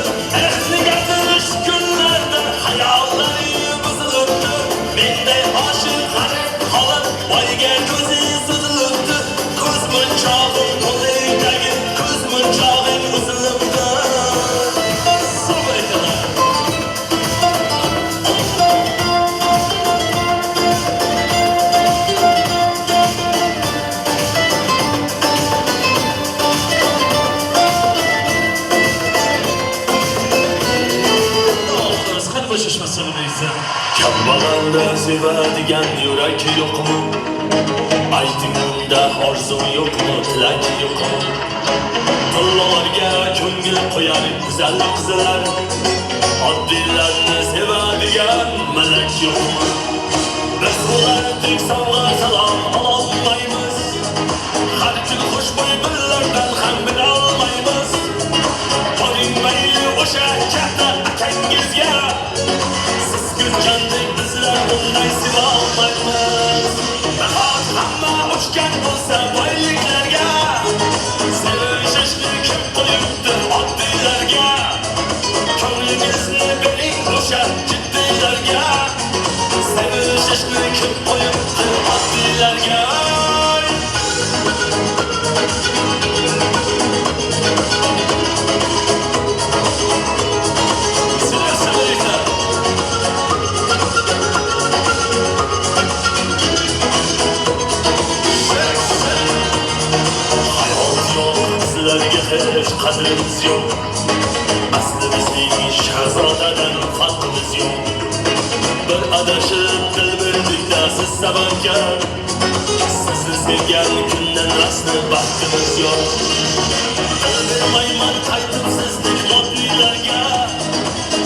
Negadir shu kunlarda hayollaring buzilibdi. Menday oshiq qarib qolib, oyga ko'zing aziz uzulubdi ko'z munchog'im qo'lingdagi ko'z munchog'ing uzilibdi so'baykalar boşuşmasını neyse Kambag'alda sevadigan yuragi yo'qmi aytingimda orzum yo'qmi tilak yo'qmi Pullarga ko'ngil qo'yar go'zal qizlar oddiylarni sevadigan malak yo'qmi biz ulardek sovg'a salom ololmaymiz har kun xushbo'y gullardan ham bilolmaymiz qo'ling mayli o'sha katta akangizga siz kutgandek bizlar unday sevolmaymiz nahot hamma uchgan bo'lsa boyliklarga sevishishni kim qo'yibdi oddiylarga ko'nglingizni bering o'sha jiddiylarga sevishishni kim qo'yibdi oddiylarga hech qadrimiz yo'q asli bizning shahzodadan farqimiz yo'q bir adashib dil berdik-da siz sababga sizni sevgan kundan rasmi baxtimiz yo'q dil bermayman qaytib sizdek oddiylarga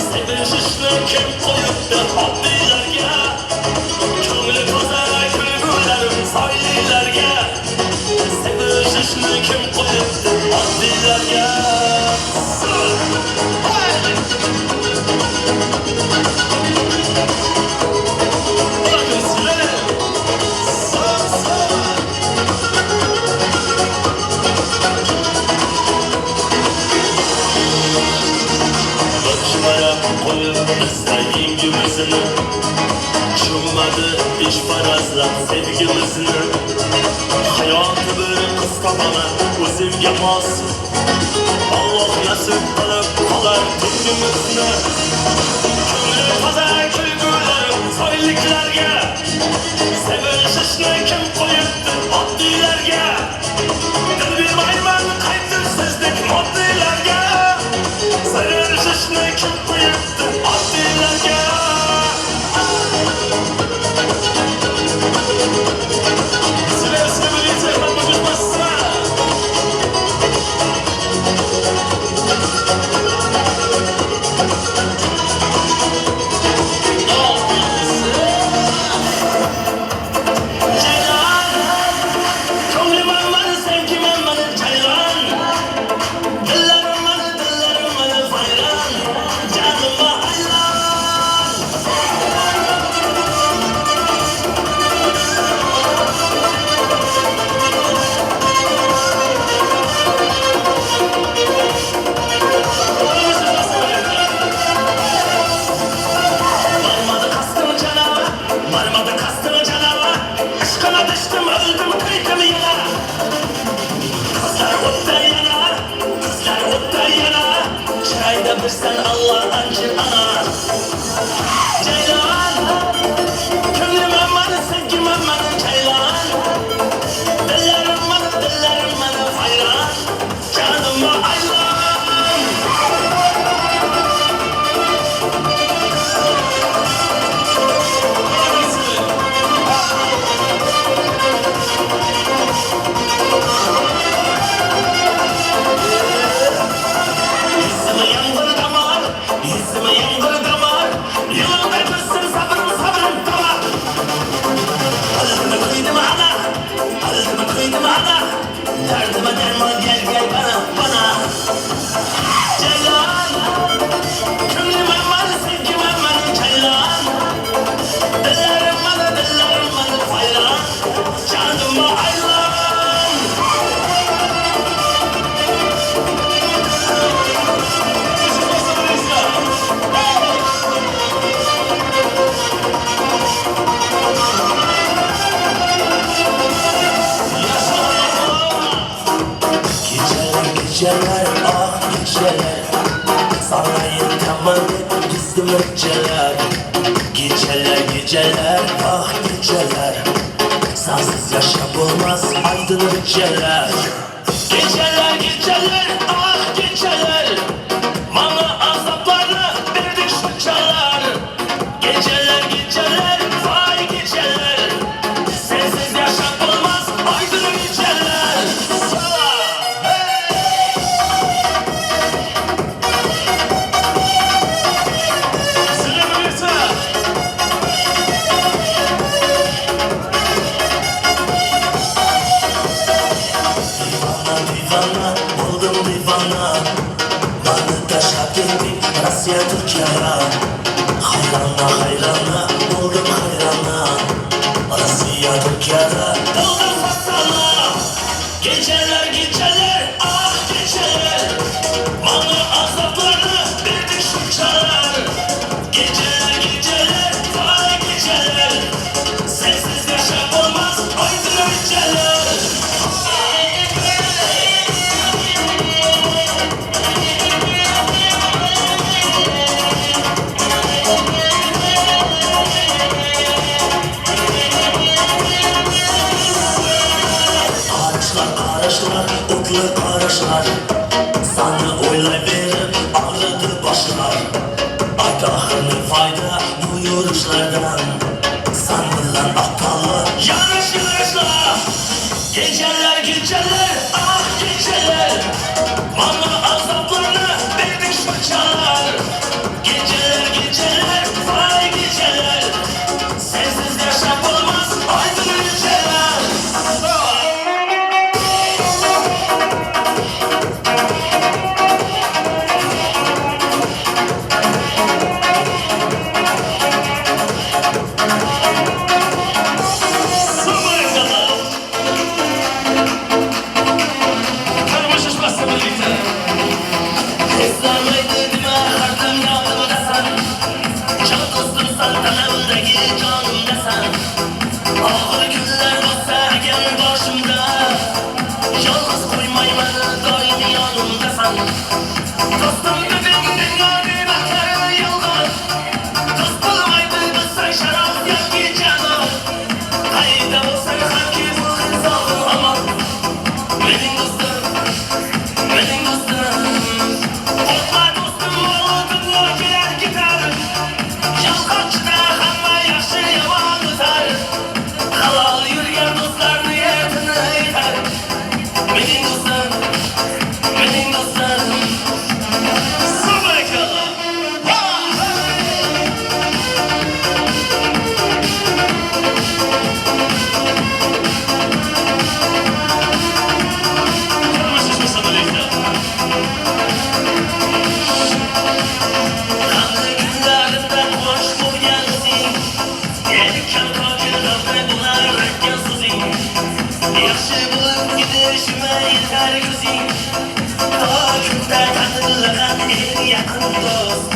sevishishni kim qo'yibdi oddiylarga ko'ngli toza kulgularim soylilarga sevishishni kim qo'yibdi oddiylarga qo'yib bizda yengimizni tushunmadi ishparazlar sevgimizni hayoti bir qiz topaman o'zimga mos Alloh nasib qilib qolar tungimizni ko'ngli toza kulgularim soyliklarga sevishishni kim qo'yibdi oddiylarga dil bermayman qaytib sizdek moddiylarga sevishishni kim qo'yibdi oddiylarga Sen Allah ancır ana Ceylan Könlüm amanı sevgim amanı ceylan Dillerim bana hayran Canıma aylan Yüzüme yangır damar Yılın vermişsin sabrım damar Kalbime kıydım ana Derdime derman gel bana Ceylan Könlüm aman sevgim aman ceylan Dillerim bana hayran Canıma aylan geceler, geceler geceler, ah geceler. Sensiz yaşam olmaz aydın geceler. Geceler geceler, ah geceler. Bana azaplarla verdik şu çalar. Geceler geceler, vay geceler. Sensiz yaşam olmaz aydın geceler. Divana, oldum divana. Bana taşak etti Rusya Türkiye'ye. Hayrana hayrana, oldum hayrana. Rusya Türkiye'ye, oldum fasala. Geceler geceler, ah geceler. Bana azaplarla verdik şu çalar. Geceler geceler, vay geceler. Sensiz yaşam olmaz, aydın geceler. Araçlar, otlu araçlar. Sana oynayıverip ağrıdı başlar. Aytahını fayda bu yürüyüşlerden. Sen bilen hatalı yanlış yürüyüşler. Geceler geceler, ah geceler. Bana azaplarını verdik şu çalar. Geceler geceler, vay geceler. Sensiz yaşam olmaz, aydın geceler. Dostum benim dünyayı bakar yoldan. Dost olmaydı bu sen şarap yak ki canım. Kayıda olsan sanki bu kız olur ama. Benim dostum, benim dostum. Korkma dostum oğlu dünya girer gider. Yalkaçta hamma yaxşı yaman tutar. Halal yürüyen dostlar niyetini yeter. Benim dostum, benim dostum. Yaxşı bulup gidişime yeter gözüm. Takipte tanıdığın en yakın dost.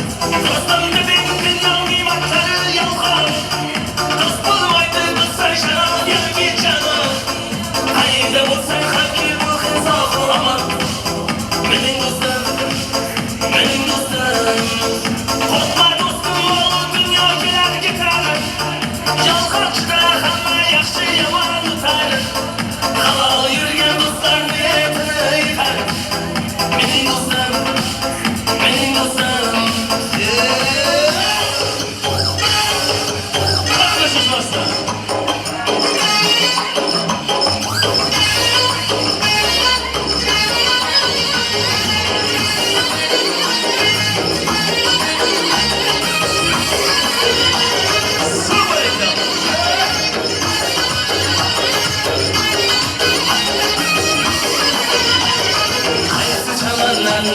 Dostum benim dünya kıymetleri yalkan. Dost bulmaydı bu sen şarap yak ki canım. Haydi bu sen hakki bu kız olur ama. Benim dostum, benim dostum. Korkma dostum oğlu dünya girer gider. Yalkaçta hamma yaxşı yaman tutar. Halal yürüyen dostlar niyetini yeter. Benim dostum, benim dostum. Kardeşiz dostlar.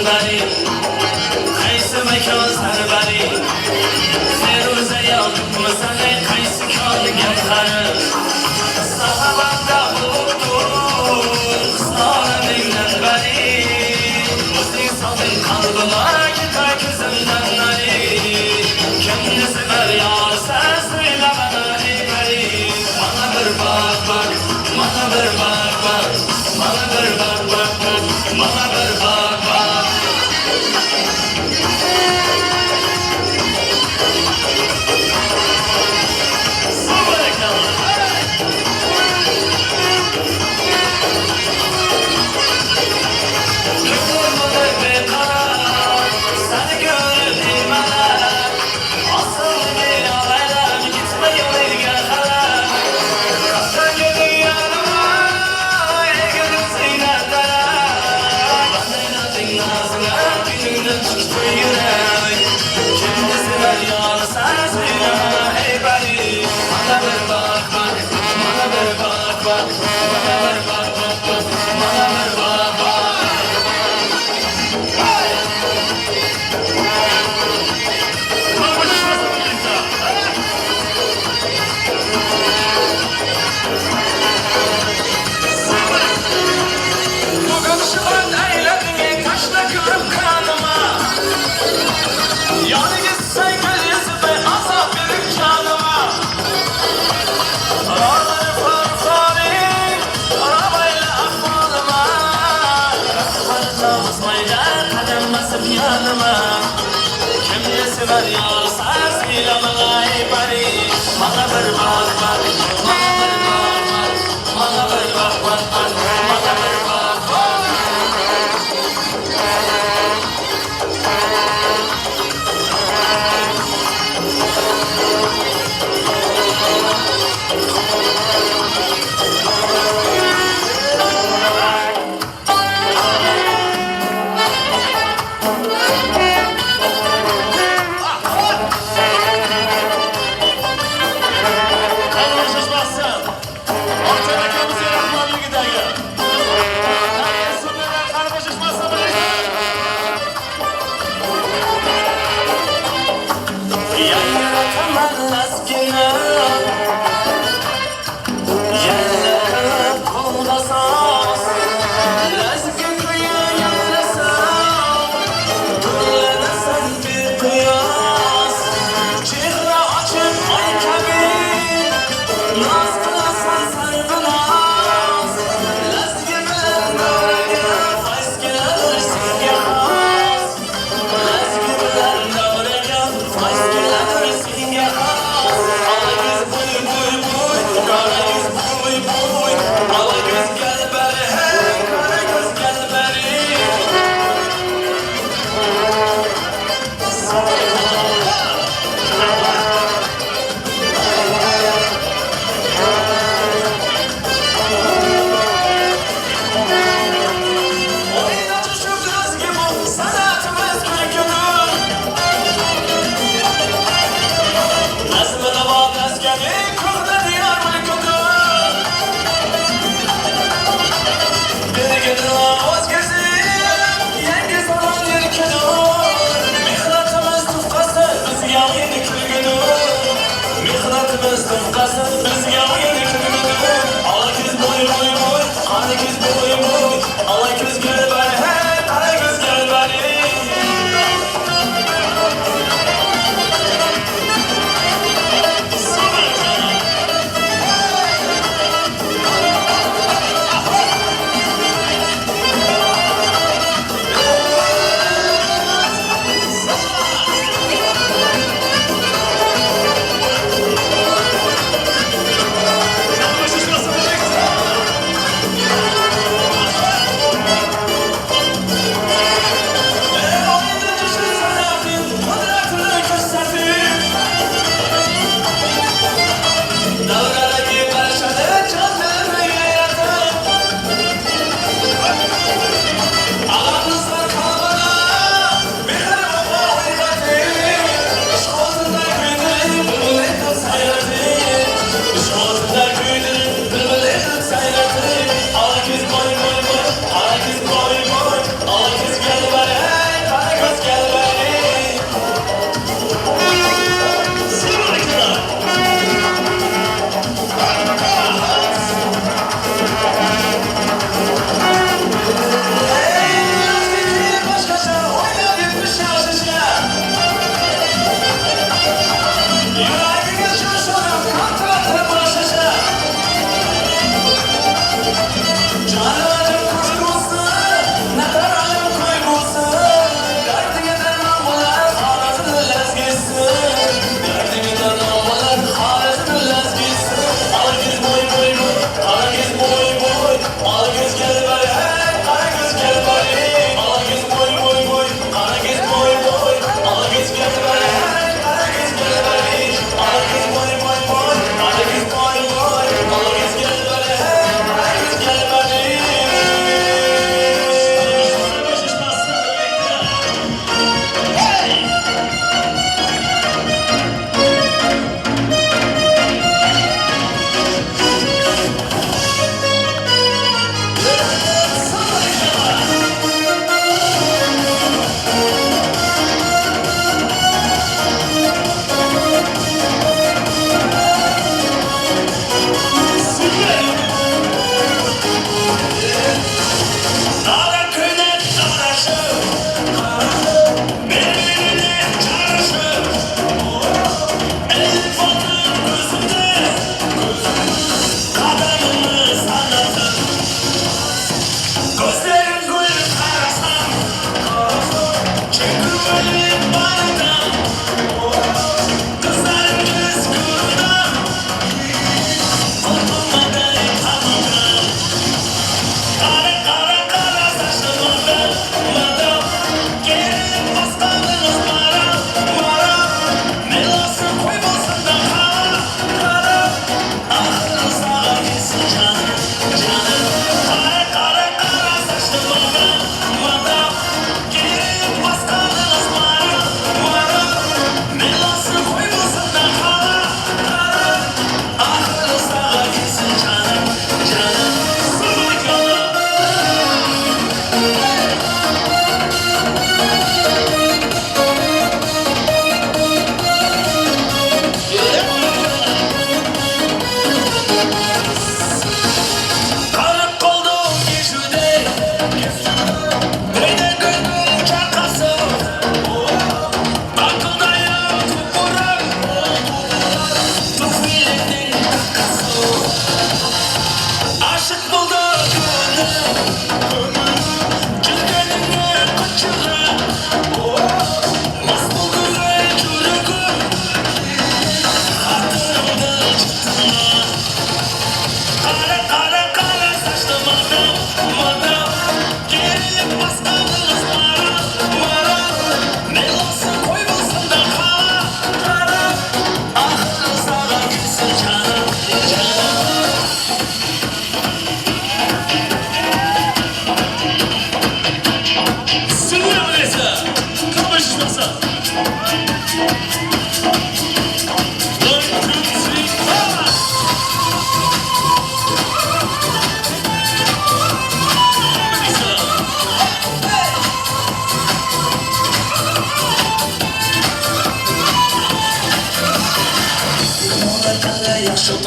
Bari, kaysı mekan sarbari. Feruze yazdık mı sana kaysı kanı gemharı. Sahabanda buluttur, sana benden bari. Muslin salın kalbıma gitar gözümden nari. Kendini sever yar sen söyle bana ey peri. Bana bir bak bak, bana bir bak bak. Bana bir bak bak bak, bana bir bak bak. yanıma Kimni sever yolsa söyle bana ey pari Bana bir bak bak, bana bir bak bak Bana bir bak bak bak, bana bir bak bak Kalmışız bassın Orta rakamızı yapmalı gidiyor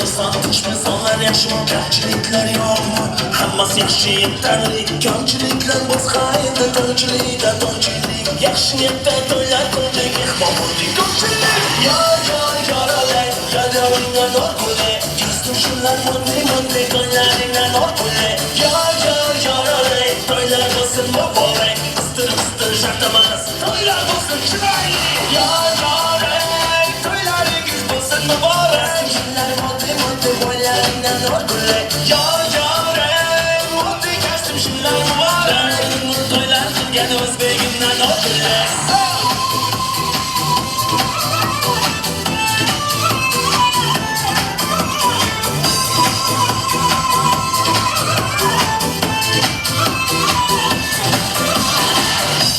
tursan Düşme sonlar yaşım Kamçilikler yok mu? Hammasi yaxshi yetarli Kamçilikler boshqa endi To'ychilikda to'ychilik Yaxshi yetdi to'ylar qildik Mehmon bo'ldik ko'pchilik Yoralay Yoringga nur guli Kasdim shunlar moddiy To'ylaringga nur guli Yoralay To'ylar bo'lsin muborak Istir shartamas To'ylar bo'lsin chiroyli Yoralay To'ylaringiz bo'lsin muborak Shunlar moddiy To'ylaringga nur guli Yoralay Moddiy kasdim shunlar muborak To'ylar qilgan o'zbegimdan nur guli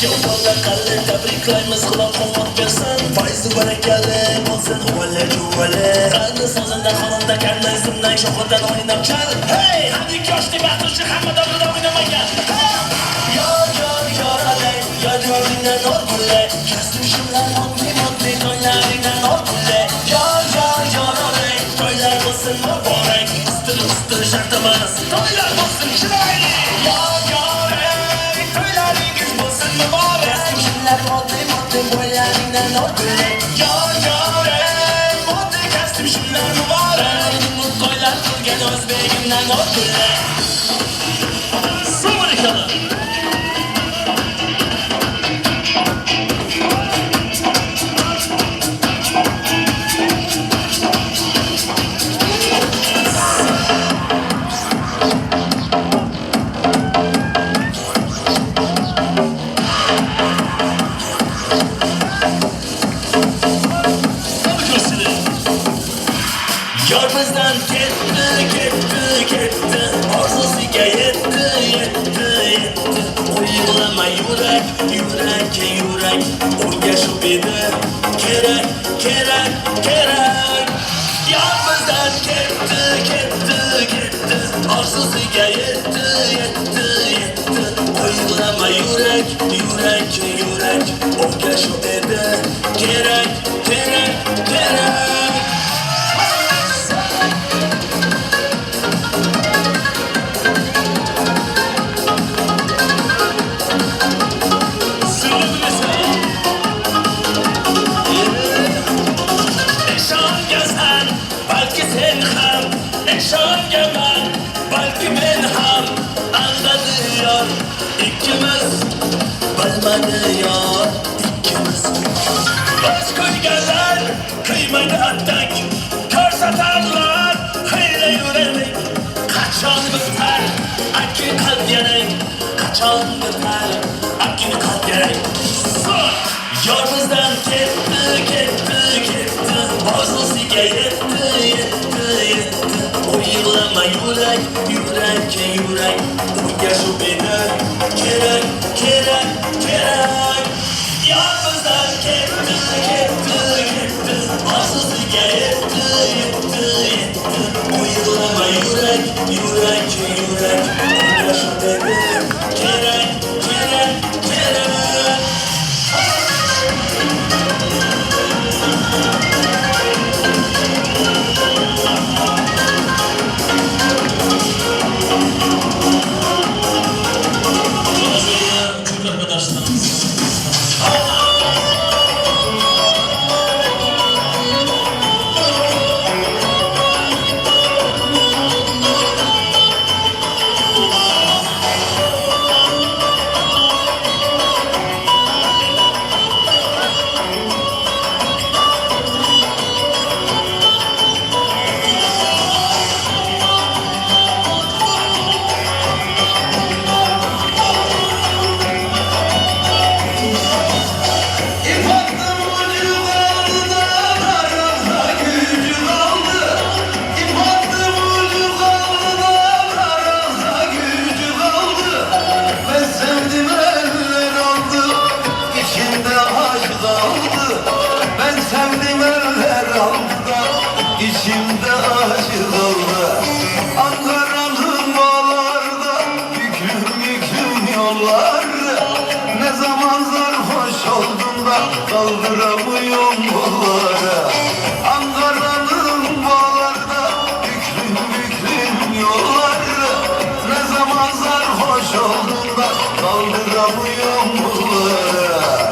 Yollar qalli tabriklaymiz Xudo quvvat bersin Fayzi barakali bo'lsin Uvali Qani sozanda xonanda kanday Simday shoxodan o'ynab chal Hey! Hadik yoshli baxtchi hamma davrida o'ynamagan Yoralay Yoringga nur guli Kasdim shunlar moddiy To'ylaringga nur guli Yoralay To'ylar bo'lsin muborak Istir shartamas To'ylar bo'lsin chiroyli To'ylaringiz bo'lsin muborak Shunlar moddiy To'ylaringga nur guli Yoralay Moddiy kasdim shunlar muborak To'ylar qilgan o'zbegimdan nur guli Suvrikalar Yor bizdan ketdi Orzusiga yetti O'yg'lama yurak Unga shu edi kerak Yor bizdan ketdi Orzusiga yetti O'yg'lama yurak Unga shu edi kerak Balki sen ham, ishongaman Balki men ham aldadi yor Ikkimiz bilmadi yor Ikkimiz Biz ko'yganlar qiymaydi attak Ko'rsatadilar xiyla yuralik Qachon bitar akin qalb yarak Qachon bitar akin qalb yarak Yor bizdan ketdi Orzusiga yetti O'yg'lama yurak Unga shu edi kerak Yor bizdan ketdi Orzusiga yetti O'yg'lama yurak Unga shu edi kerak İçimde aşık oldu Ankara'nın bağlarda Yüklüm yollar Ne zaman sarhoş oldum da Kaldıramıyorum bunları Ankara'nın bağlarda kaldıramıyorum bunları.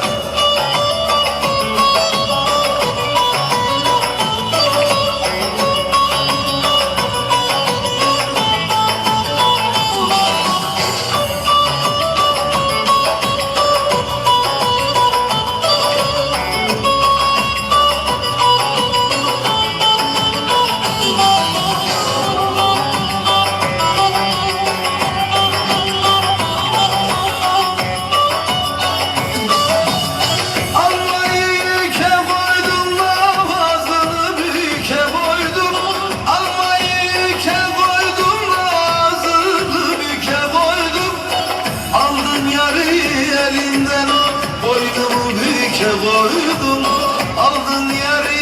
Koydum, aldın yarı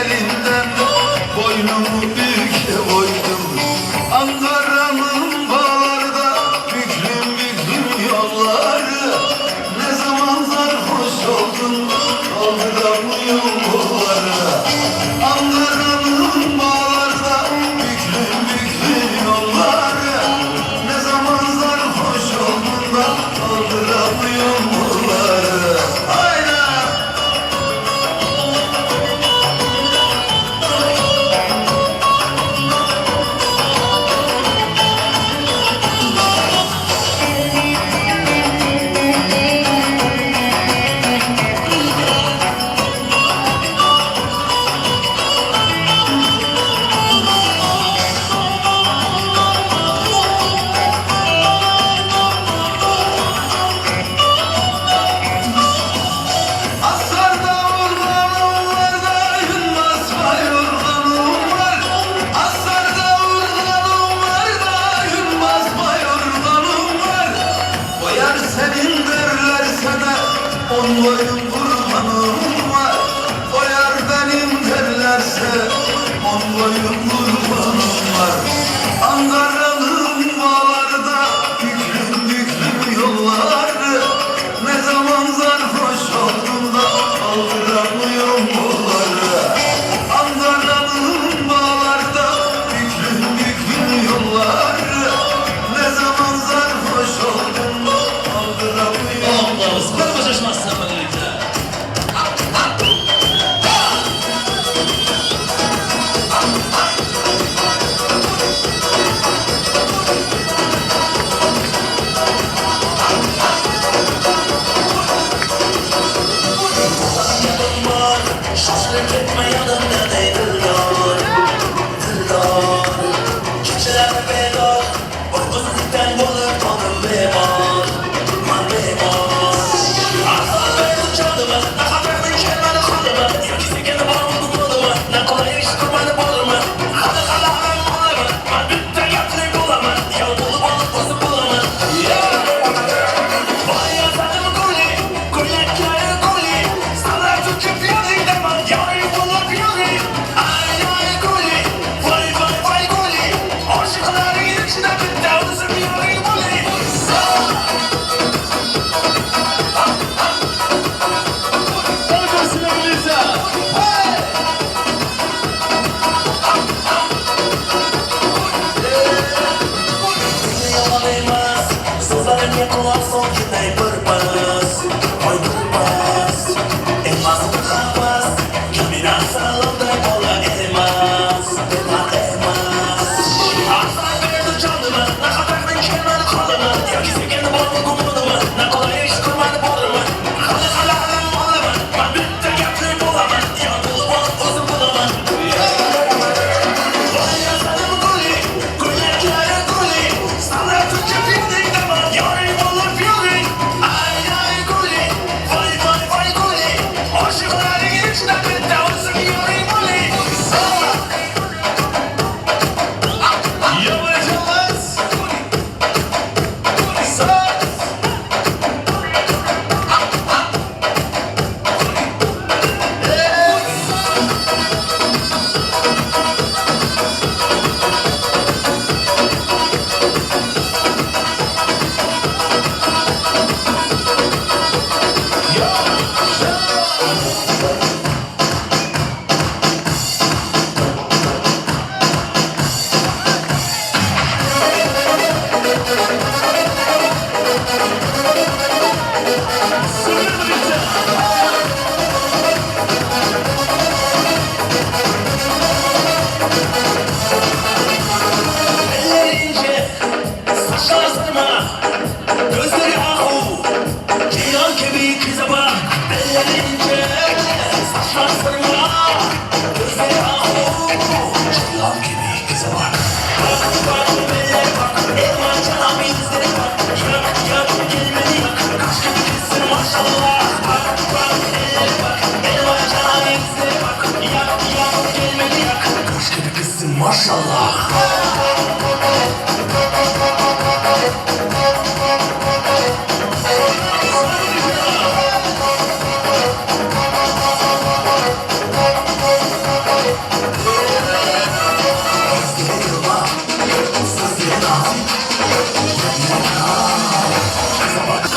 elimden, boynumu büke koydum. Ankara'nın bağlarda büklüm büklüm yolları, ne zaman sarhoş oldum, kaldıramıyorum bunları. Ankara'nın bağlarda büklüm büklüm yolları, ne zaman sarhoş oldum da kaldıramıyorum bunları. On boyun kurbanım var, o yar benim derlerse, on boyun kurbanım var. Ankara'nın bağlarda büklüm büklüm yolları, ne zaman sarhoş oldum da kaldıramıyorum bunları. Ankara'nın bağlarda büklüm büklüm yolları, ne zaman sarhoş oldum da kaldıramıyorum bunları. Şaşırıp gitme yanımda değdirler, dırlar. Keçiler beyler, uykusuzluktan bulup kanım bemar, man bemar. Aslan verdim canımı, daha verdin kelmeni kanımı. İkisi gene bağımlı kolumu, ne kolay iş kurbanı bulumu. Hadi halam bulumu, man bitti yaptığını bulumu. Yol bulup alıp bozuk bulumu. Vay yazarım guli, gullekleri guli. Sana tutup yanıyla man, yarı bulup yürü. Ay ay guli, vay vay vay guli. Aşıkların içine bitti, uzun yürü guli. Sözlerine kulak sol gitmeyi pırpız, oy pırpız. Elmas pırpız, kimin sağlamda kola elmas, elmas. Aslan verdi canımı, ne kadar kelmeni kanımı. Yakisi kendi bağlı kumudumu, ne kolay iş kurbanı bulumu. Hadi halalım bulumu, ben bitti yaptığım bulumu. Yağmurlu balık uzun bulumu. Vay yazarım guli, gullekleri guli. Sana tutup yanıyla man, yarı bulup yürü. Ay ay guli, vay vay vay guli. Aşıkların içine bitti, uzun yürü guli. Yavaş yavaş. Gözleri ahu, ceylan gibi kıza bak. Elleri ince, saçlar sarma. Gözleri ahu, ceylan gibi kıza bak. Bak bak bellere bak, elman çana bizlere bak. Yak yak gelmedi yak, kaç gibi kızsın maşallah. Bak bak bellere bak, elman çana bizlere bak. Yak yak gelmedi yak, kaç gibi kızsın maşallah.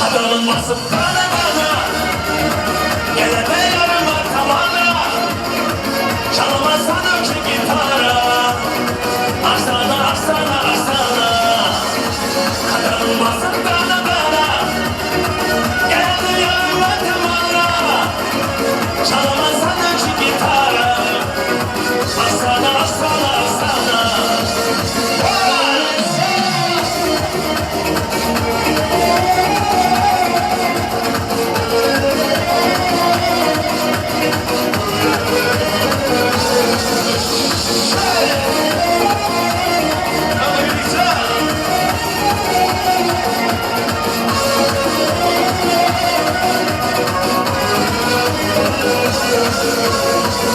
Kadının basıp bana bana, geleme yanıma tavana. Çalamazsan önce gitara, arsana arsana arsana. Kadının basıp bana bana, geleme yanıma tavana. Çalamazsan önce gitara, arsana arsana arsana.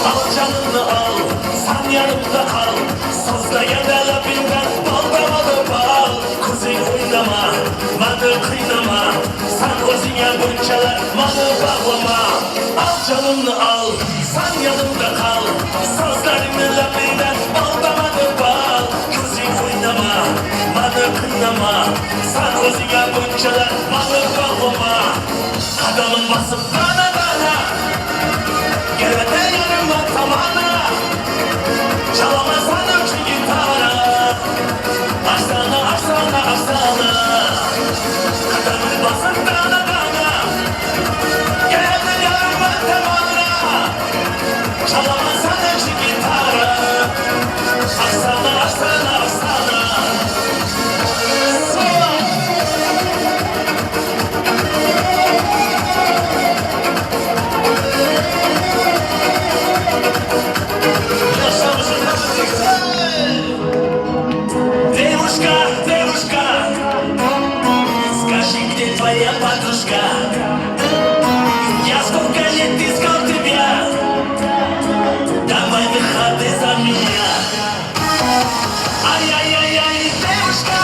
Al canını al, sen yanımda kal. Sazda yerlerle bilmem, bal damalı bal. Kuzey oynama, madı kıynama. Sen özüne bunçalar, malı bağlama. Al canını al, sen yanımda kal. Sazlarımla bilmem, bal damalı bal. Kuzey oynama, madı kıynama. Sen özüne bunçalar, malı bağlama. Kadının basıp bana bana, gelmeden yanıma tavana. Çalamazsan önce gitara, arsana arsana arsana. Kadının basıp bana bana, gelmeden yanıma tavana. Çalamazsan önce gitara, arsana arsana arsana. Девушка, девушка, скажи, где твоя подружка? Я сколько лет искал тебя, давай выходи за меня. Ай-яй-яй-яй, девушка,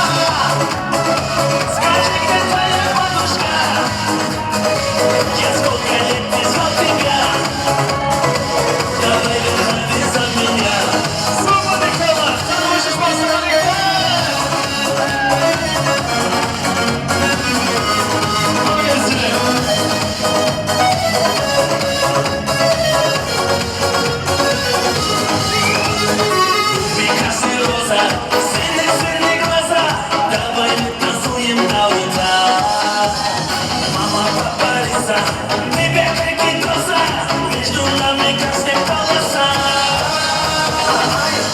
скажи, где твоя подружка? Я сколько лет искал тебя, давай выходи за меня. Свобода крыла, ты можешь посмотреть.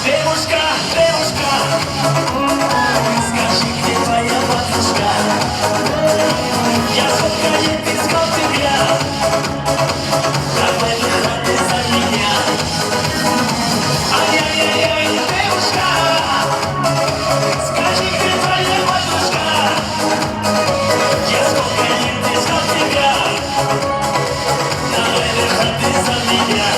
Девушка, девушка, скажи, где твоя подружка? Я сколько лет искал тебя, давай выходи за меня. Ай-яй-яй-яй, девушка, скажи, где твоя подружка? Я сколько лет искал тебя, давай выходи за меня.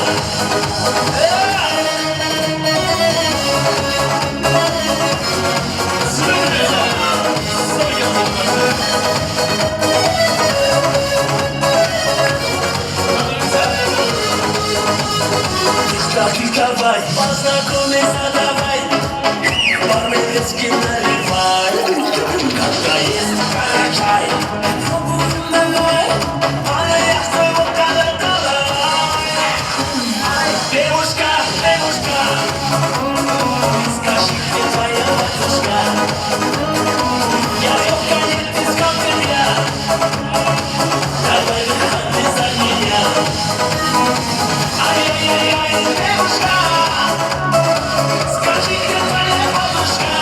Давай, познакомиться давай, по-немецки наливай. Когда есть карачай, пробуем давай, а я своего давай. Девушка, девушка, скажи, где твоя подружка? Я сколько лет искал тебя, давай выходи за меня. Ай-яй-яй-яй, девушка, скажи, где твоя подружка?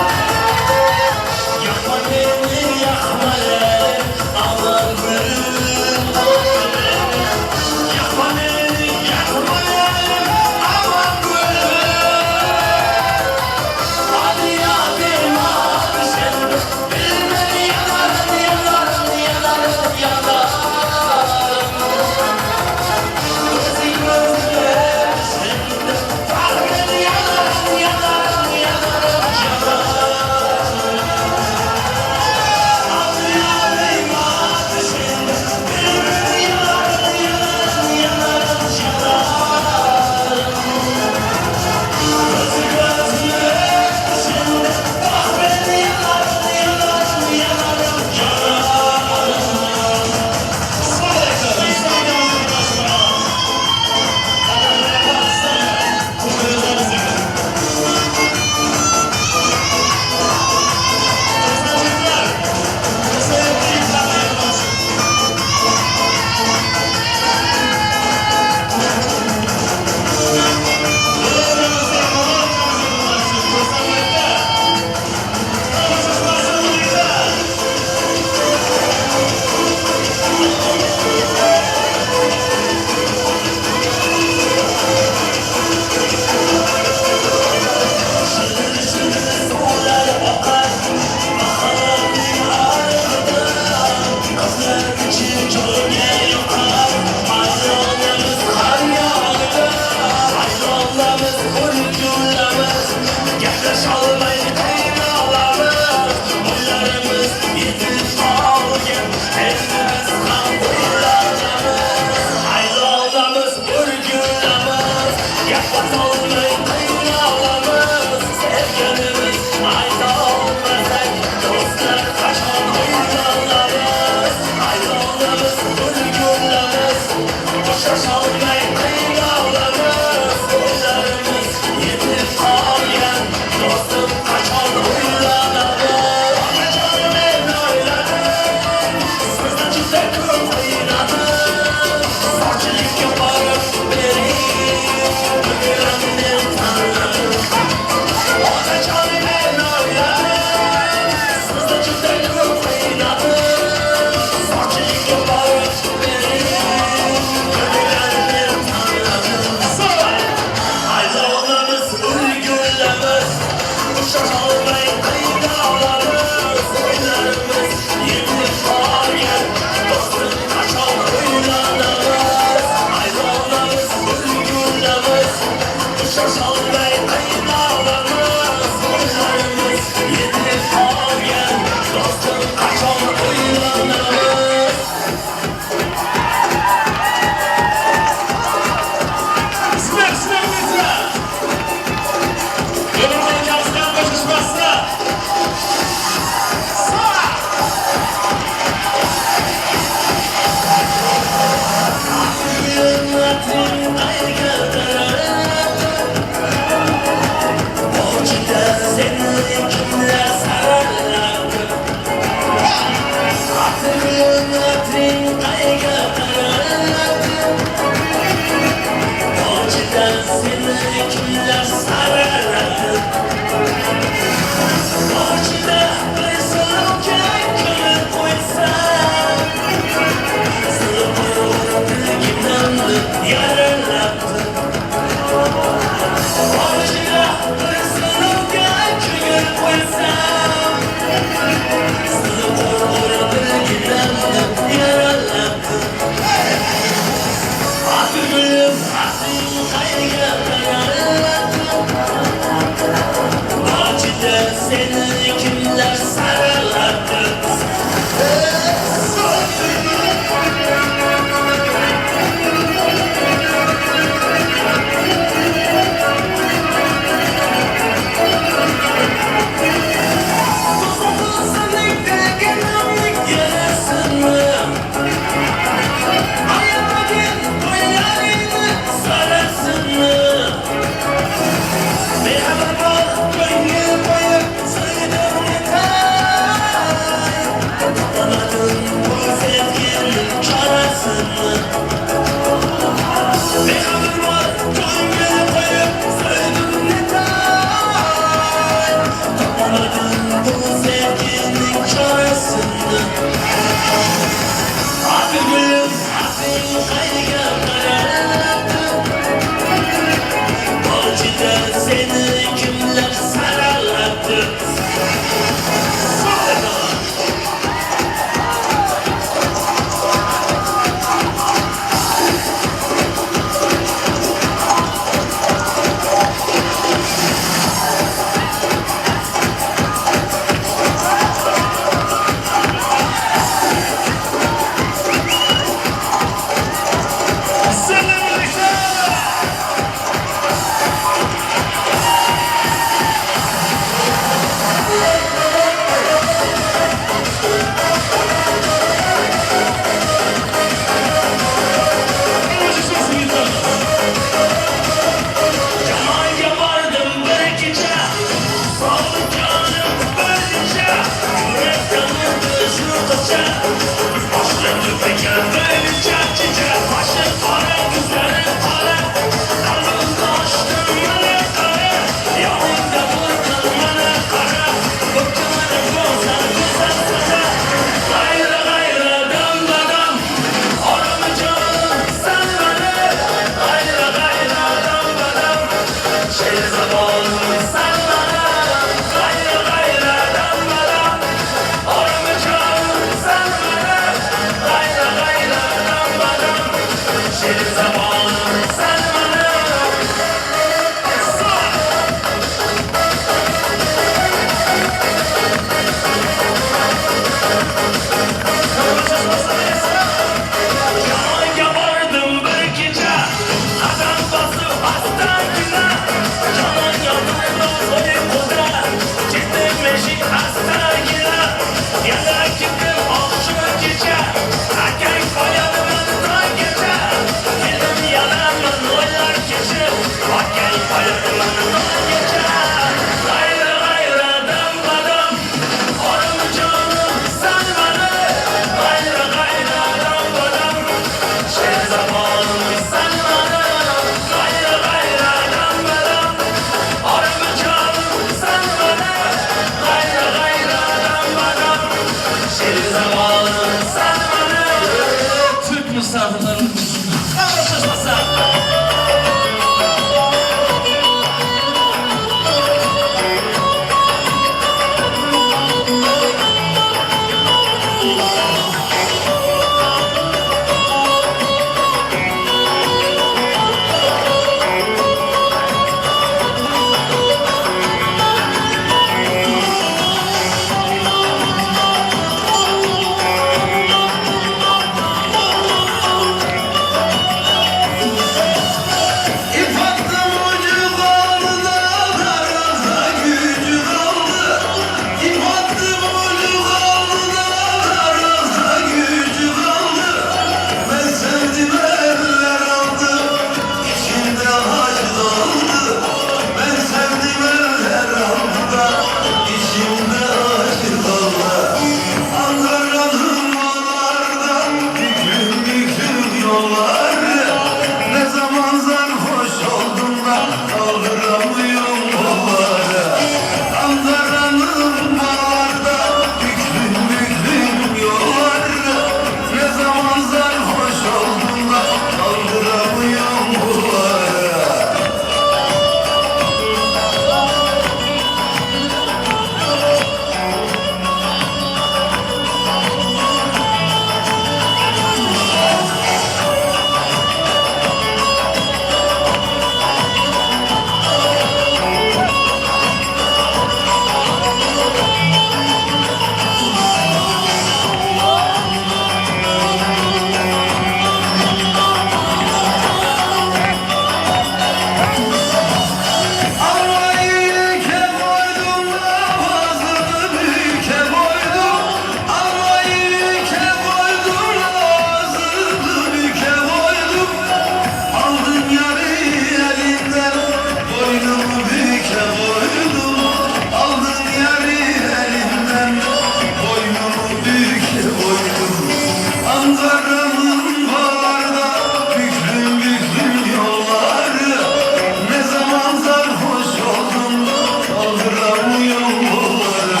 kaldıramıyorum bunları.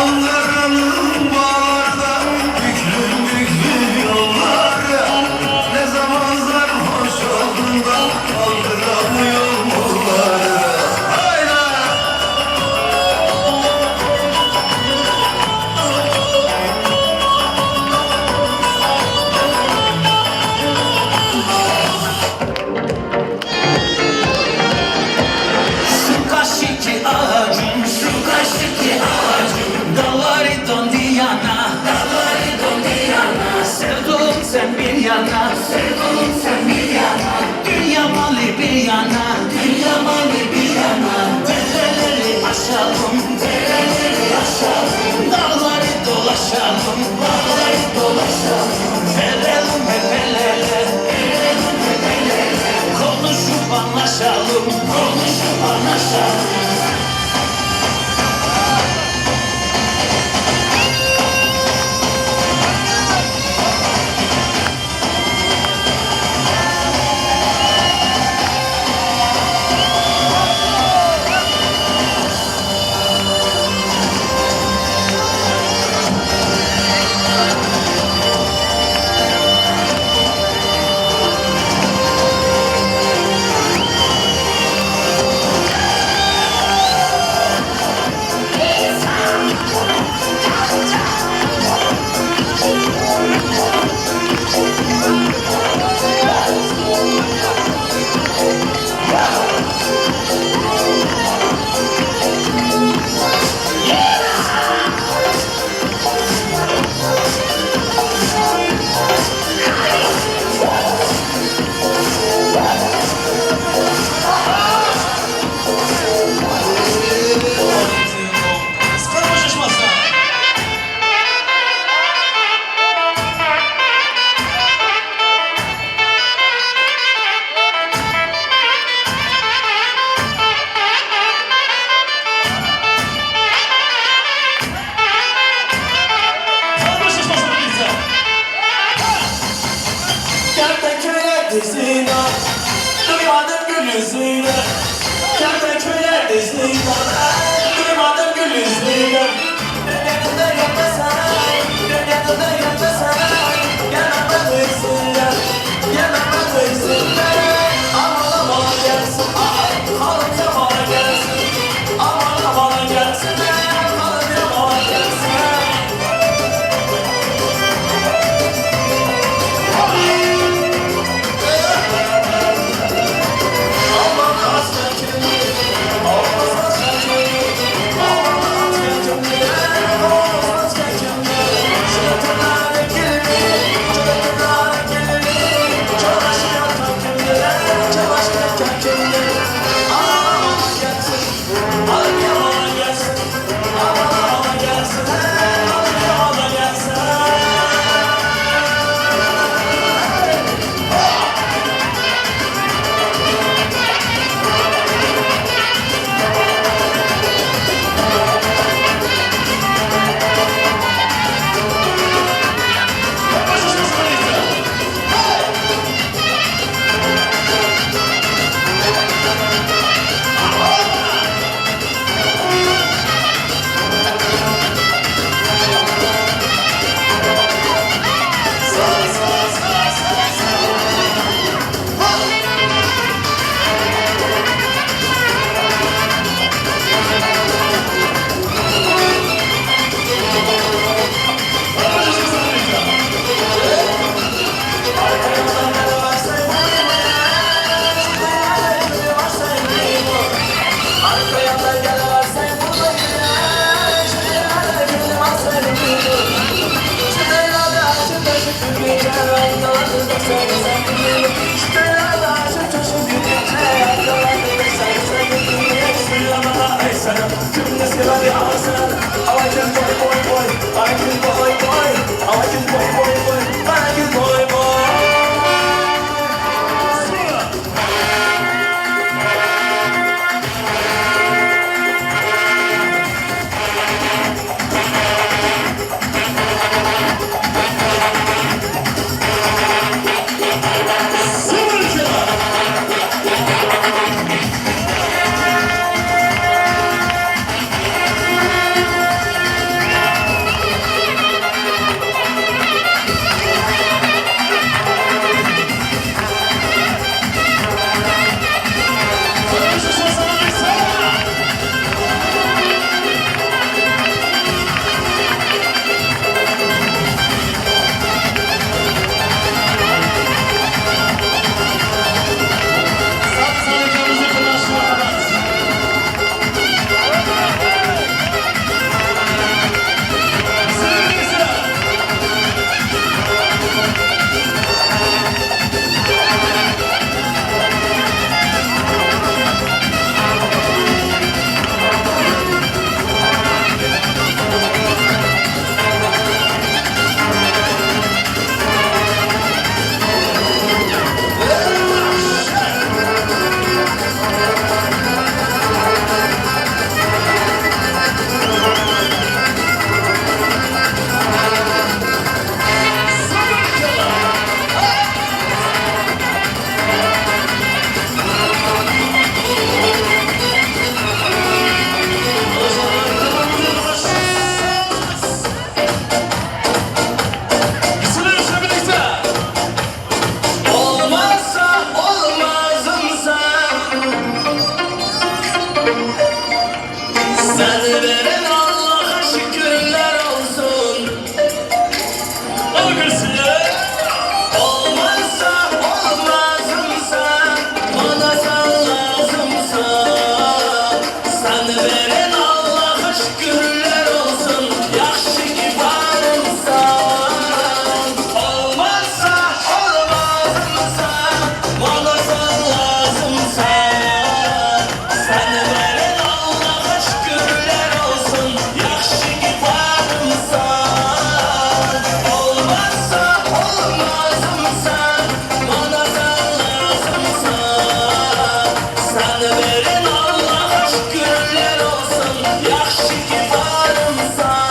Ankara'nın bağlarda büklüm büklüm yolları. Ne zaman sarhoş oldum da kaldıramıyorum bunları. Hayda! Şu karşıki ağacım, şu karşıki ağacım. Dalları döndü yana, dalları döndü yana. Sevduğum sen bir yana, sevduğum sen bir yana. Dünya malı bir yana, dünya malı bir yana. Dereleri aşalım, dereleri aşalım. Dağları dolaşalım, dağları dolaşalım. Verelim hepelele, verelim hepelele. Konuşup anlaşalım, konuşup anlaşalım. Kertenkele duymadım gülüzüne. Kertenkele duymadım gülüzüne. Dünyada yapmasana, dünyada yapmasana. Yanamadıysınlar, yanamadıysınlar. Aman aman gelsin, halım yaman gelsin. Aman aman gelsin, halım yaman gelsin. veren Allah'a şükürler olsun. Yaxşı ki varımsan. Olmazsa olmazımsan, bana sen lazımsan. Sen veren Allah'a şükürler olsun. Yaxşı ki varımsan. Olmazsa olmazımsan, bana sen lazımsan. Sen veren Allah'a şükürler olsun. Yaxşı ki varımsan.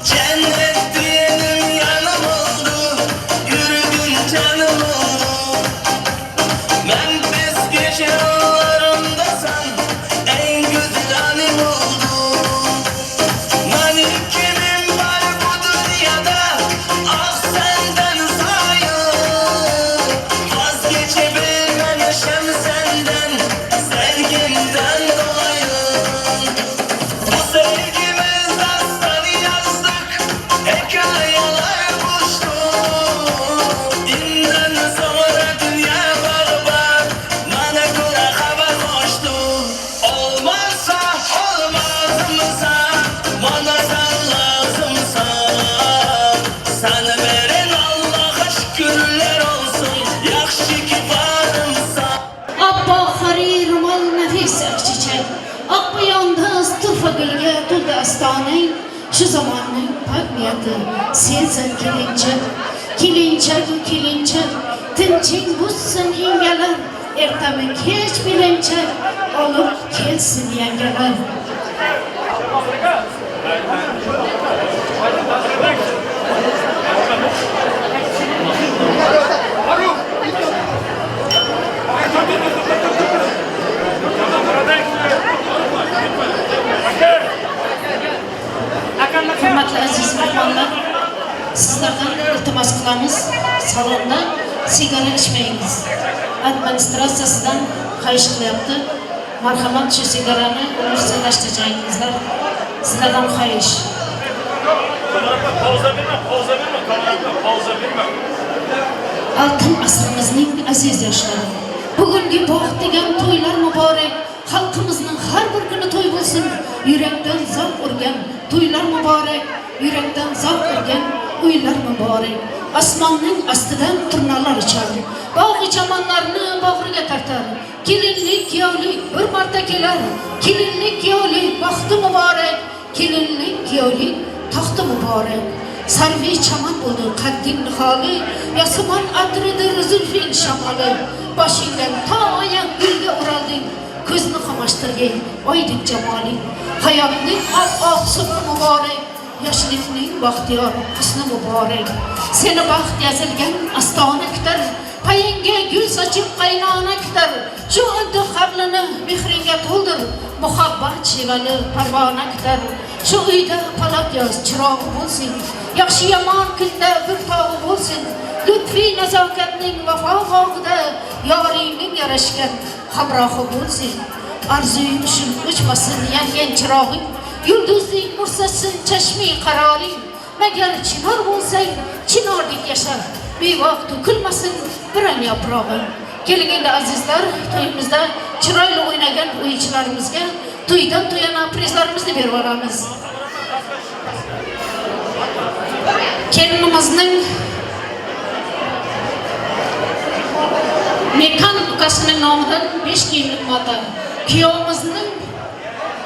Cennet diyenim yanım oldu, yürüdün canım oldu. Ben biz gece yollarımdasan, en güzel anım oldu. Mani kimim var bu dünyada, ah senden sayın. Vazgeçebilmem yaşam senden, sevgimden dolayı. Bu sevgimiz dastanı yazdık, hikayeler kuştu. Dinden sonra dünya barbak, bana göre haber koştu. Olmazsa olmazımsan, bana sen lazımsan. Sen veren Allah'a şükürler olsun, yaxşı ki varımsan. Abba xarir mal nefis çiçek. Akba yandız turfa gülge tu dastanay. Şu zamanın pak niyatı sensen kelince. Kelince tinçin bussun ingeler. Ertamin hiç bilince olup kelsin yengeler. Hürmetli aziz mehmanlar, sizlerden iltimas qilamiz, salonda sigara içmeyiniz. Administratsiyasidan xahish qilyapti. Marhamat, shu sigarani universallashtirjangizlar. Sizlardan xahish. Altın asrimizning aziz yoshlari. Bugungi bog' degan to'ylar muborak. Xalqimizning har bir kuni to'y bo'lsin. Yurakdan zavq urgan to'ylar muborak. Yurakdan zavq urgan uylar muborak. Osmonning ostidan turnalar uchar. Bog' chamanlarni bag'riga tortar. Kelinlik, kuyovlik bir marta kelar. Kelinlik, kuyovlik baxti muborak. Kelinlik, kuyovlik taxti muborak. Sarvi chaman bo'ldi qadding niholi. Yasaman atridir zulfing shamoli. Boshingdan to oyoq gulga uralding. Ko'zni qamashtirgan oydin jamoling. Hayotning oq suvi muborak. Yoshlikning baxtiyor husni muborak. Seni baxt yazilgan astona kutar. Payingga gul sochib qaynona kutar. Shu intihoblini mehringga to'ldir. Muhabbat shevali parvona kutar. Shu uyda palak yoz chiroq bo'lsin. Yaxshi yomon kunda bir tog'i bo'lsin. Lutfi nazokatning vafo bog'ida yoringning yarashgan hamrohi bo'lsin. Arzuyim shun o'chmasin yangan chirog'ing. Yulduzning mursasin chashmi qaroring. Magar chinor bo'lsang, chinordek yashar. Bevaqt to'kilmasin biran yaprog'ing. Keling endi azizlar, to'yimizda chiroyli o'ynagan o'yinchilarimizga to'ydan to'yana prizlarimizni berib olamiz. Kelinimizning mekan ukasining nomidan 5 kiyimlik mata.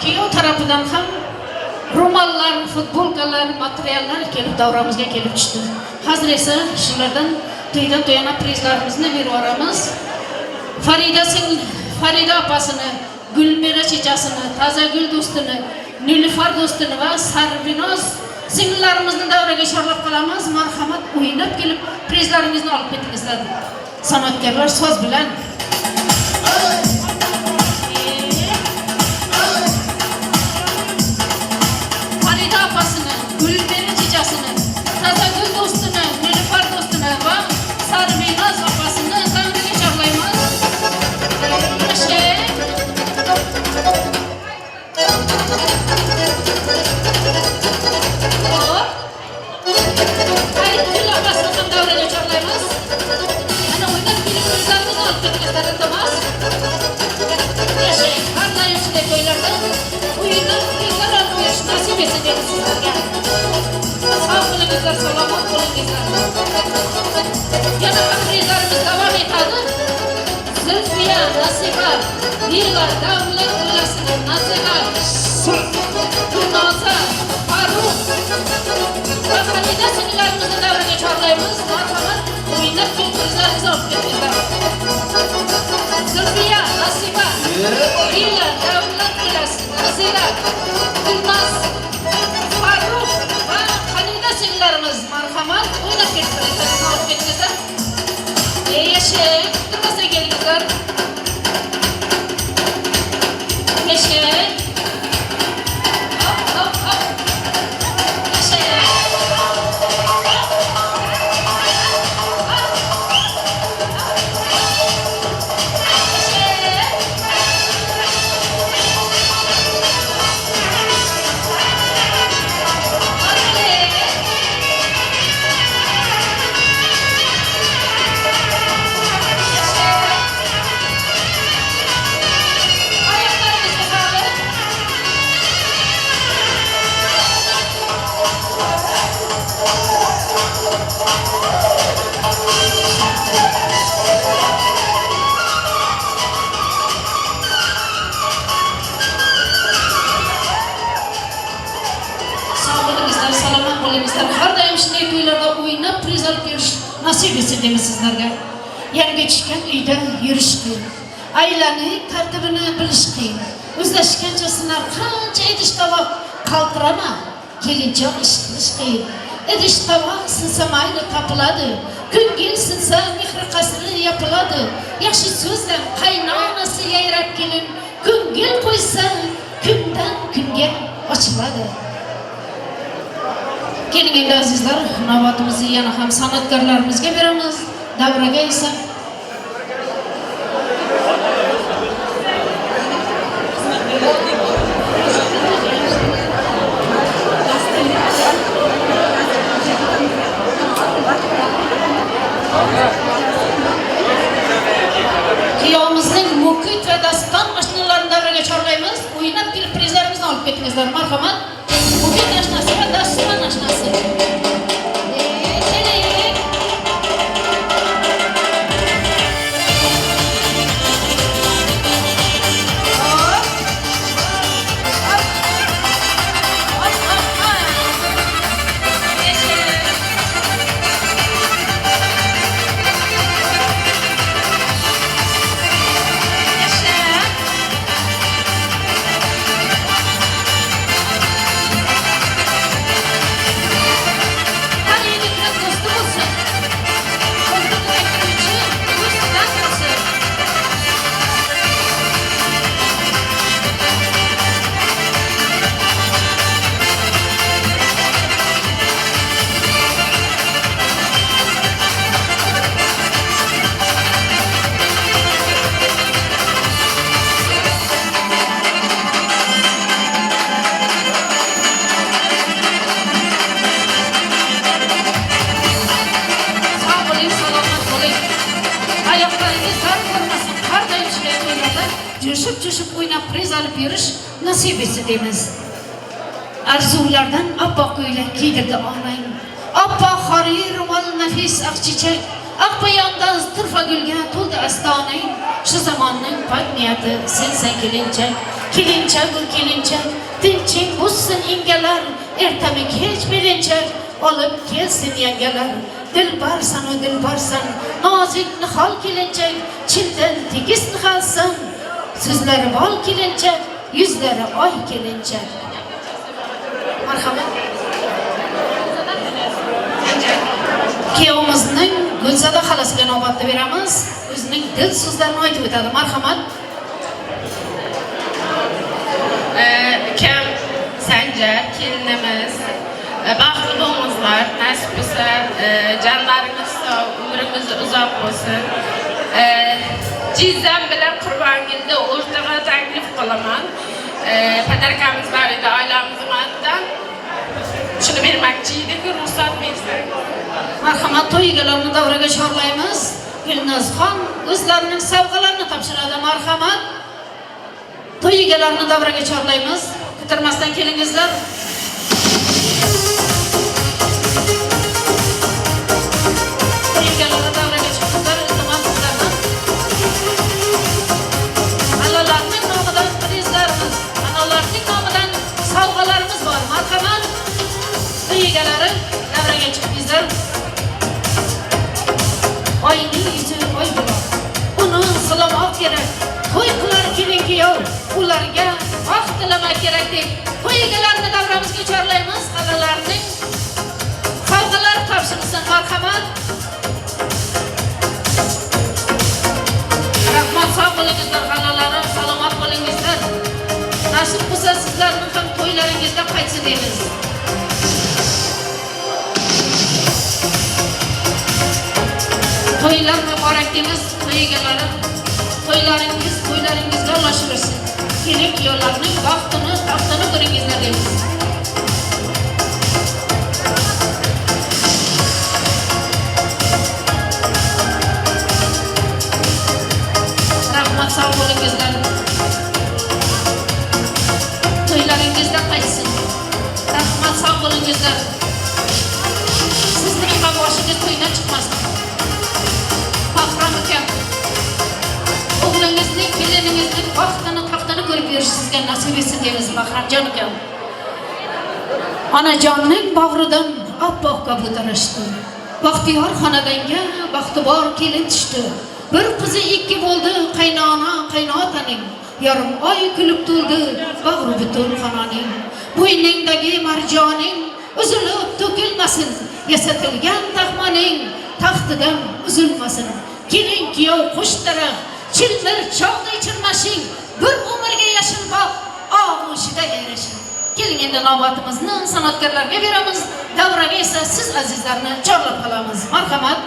Kuyov tarafidan ham ro'mollar, futbolkalar, materiallar kelib davramizga kelib tushdi. Hozir esa shulardan to'ydan to'yana prizlarimizni berib olamiz. Farida opasini, Gulmira chechasini, Tazagul do'stini, Nilufar do'stini va Sarvinoz singillarimizni davraga chorlab qolamiz. Marhamat, o'ynab kelib prizlaringizni olib ketingizlar. San'atkorlar so'z bilan sevgisi deriz sizlerge. Sağ olunuzlar, selamat olunuzlar. Yana akrizlarımız devam etadi. Zülfiya, Nasiha, Nilay, Davlat Ulası'nın Nasiha, Gülnaza, Faruk ve Halide sinirlerimizi devrine çağırlayımız. Marhamat, oynak bir krizlerimizi alıp getirdiler. Zülfiya, Nasiha, Nilay, Davlat Ulası'nın Nasiha, Gülnaz, Faruk ve Halide sinirlerimiz. Marhamat, oynak bir krizlerimizi alıp getirdiler. Yaşa, kısa gelgiler. Yaşa. Hop hop hop. Yaşa. Har doim shunday to'ylarda o'ynab priz olib yurish nasib etsin deymiz sizlarga. Yangi chiqqan uyda yurish qiyin. Aylanib tartibini bilish qiyin. O'zlashgancha sinar qancha idish tovoq qaltirama. Kelinchoq ish qilish qiyin. Idish tovoq sinsa mayli topiladi. Ko'ngil sinsa mehr qasri yopiladi. Yaxshi so'zlar qaynonasi yayrab kelin. Ko'ngil qo'ysa kundan kunga ochiladi. Keling endi azizlar, navbatimizni yana ham san'atkorlarimizga beramiz. Davraga esa qiyomimizning muhit va daston oshnalarini davraga chorlaymiz. O'ynab kelib prizlarimizni olib ketingizlar. Marhamat. Muhit oshnasi va daston oshnasi. Coşup oynab priz alıp yürüş nasip etsin deymiz. Arzulardan appak ko'ylak kiydirdi onang. Appak xoriy ro'mol nafis aq chechak. Aq poyandaz turfa gulga to'ldi astonang. Shu zamonning pok niyati sensan kelinchak. Kelinchak u kelinchak. Tinching buzsin ingalar. Ertami kech belinchak. Olib kelsin yangalar. Dilbarsan o dilbarsan. Nozik nihol kelinchak. Chindan tegis niholsan. Sizlari bol kelinchak, yuzlari oy kelinchak. Marhamat. Kuyovimizning Gulzada xolasiga navbatda beramiz. O'zining dil so'zlarini aytib o'tadi. Marhamat. Ukam Sanjar kelinimiz, baxtli bo'linglar, nasib bo'lsa, jonlaringiz sog', umringiz uzoq bo'lsin. Cizem bilen Qurbongilda o'rtaga taklif qilaman. Padarkamiz bor edi ailamizning atidan. Shuni bermoqchi edik, ruxsat bersak. Marhamat, to'y egalarini davraga chorlaymiz. Gulnazxon o'zlarining sovg'alarini topshiradi. Marhamat. To'y egalarini davraga chorlaymiz. Kutirmasdan kelingizlar. Ayning yüzü oy bular. Uni salomat kerak. To'y qilar kelin-kuyov. Ularga vaqt tilamak kerak deb to'y egalarini davramizga chorlaymiz. Xalalarning sovg'alar topshirsin. Marhamat. Rahmat, sog' bo'lingizlar xalalarim, salomat bo'lingizlar. Nasib bo'lsa sizlarning ham to'ylaringizda qaytsin deymiz. To'ylar muborak deymiz, to'y egalari. To'ylaringizga ulaştırırsın. Kelin kuyovlarning vaqtini, taxtini ko'ringizlar deymiz. Rahmat, sog' bo'lingizlar. To'ylaringizda qaytsin. Rahmat, sog' bo'lingizlar. Sizning ham boshingiz to'ydan chiqmasin. Fahram aka, o'g'lingizning, keliningizning vaqtini, taxtini ko'rib yurish sizga nasib etsin deymiz Mahramjon aka. Onajonning bag'ridan oppoq kabutar uchdi. Baxtiyor xonadonga baxtibor kelin tushdi. Bir qizi ikki bo'ldi, qaynona, qaynotaning. Yarim oy kulib to'ldi, bag'ri butun xonaning. Bo'yningdagi marjoning uzilib to'kilmasin, yasatilgan taxmaning taxtidan uzilmasin. Kelin kuyov qo'sh taraf chilmir chog'da chirmashing, bir umrga yashin boq, og'ushida erishing. Keling endi navbatimizni san'atkorlarga beramiz. Davraga esa siz azizlarni chorlab qolamiz. Marhamat.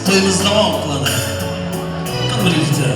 To'yimiz davom qiladi. Birlikda.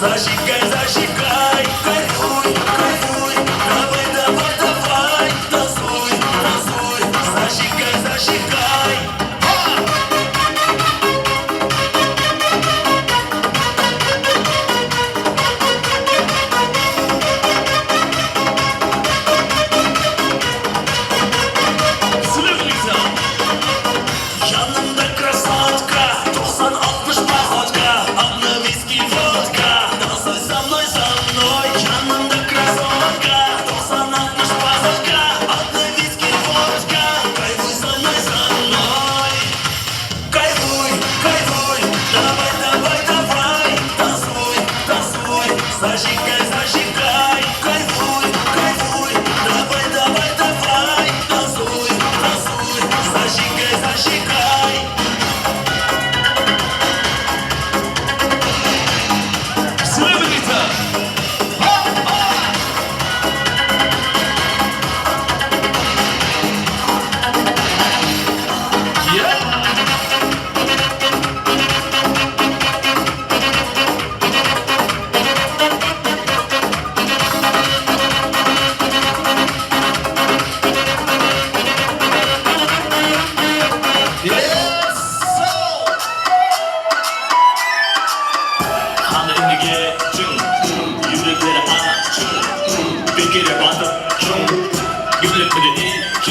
Зажигай, зажигай, кайфуй, кайфуй, давай, давай, давай, танцуй, танцуй, зажигай, зажигай. Yanımda красотка, 90-60 походка, одна виски, водка, танцуй со мной, yanımda красотка, 90-60 походка, одна виски, водка, кайфуй со мной, кайфуй, кайфуй, давай, давай, давай, танцуй, танцуй, зажигай, зажигай, кайфуй, кайфуй, давай, давай, давай, танцуй, танцуй, зажигай, зажигай. Сребреница! 하늘에 중 유럽의 아중 빗길에 바다 중 유럽의 이중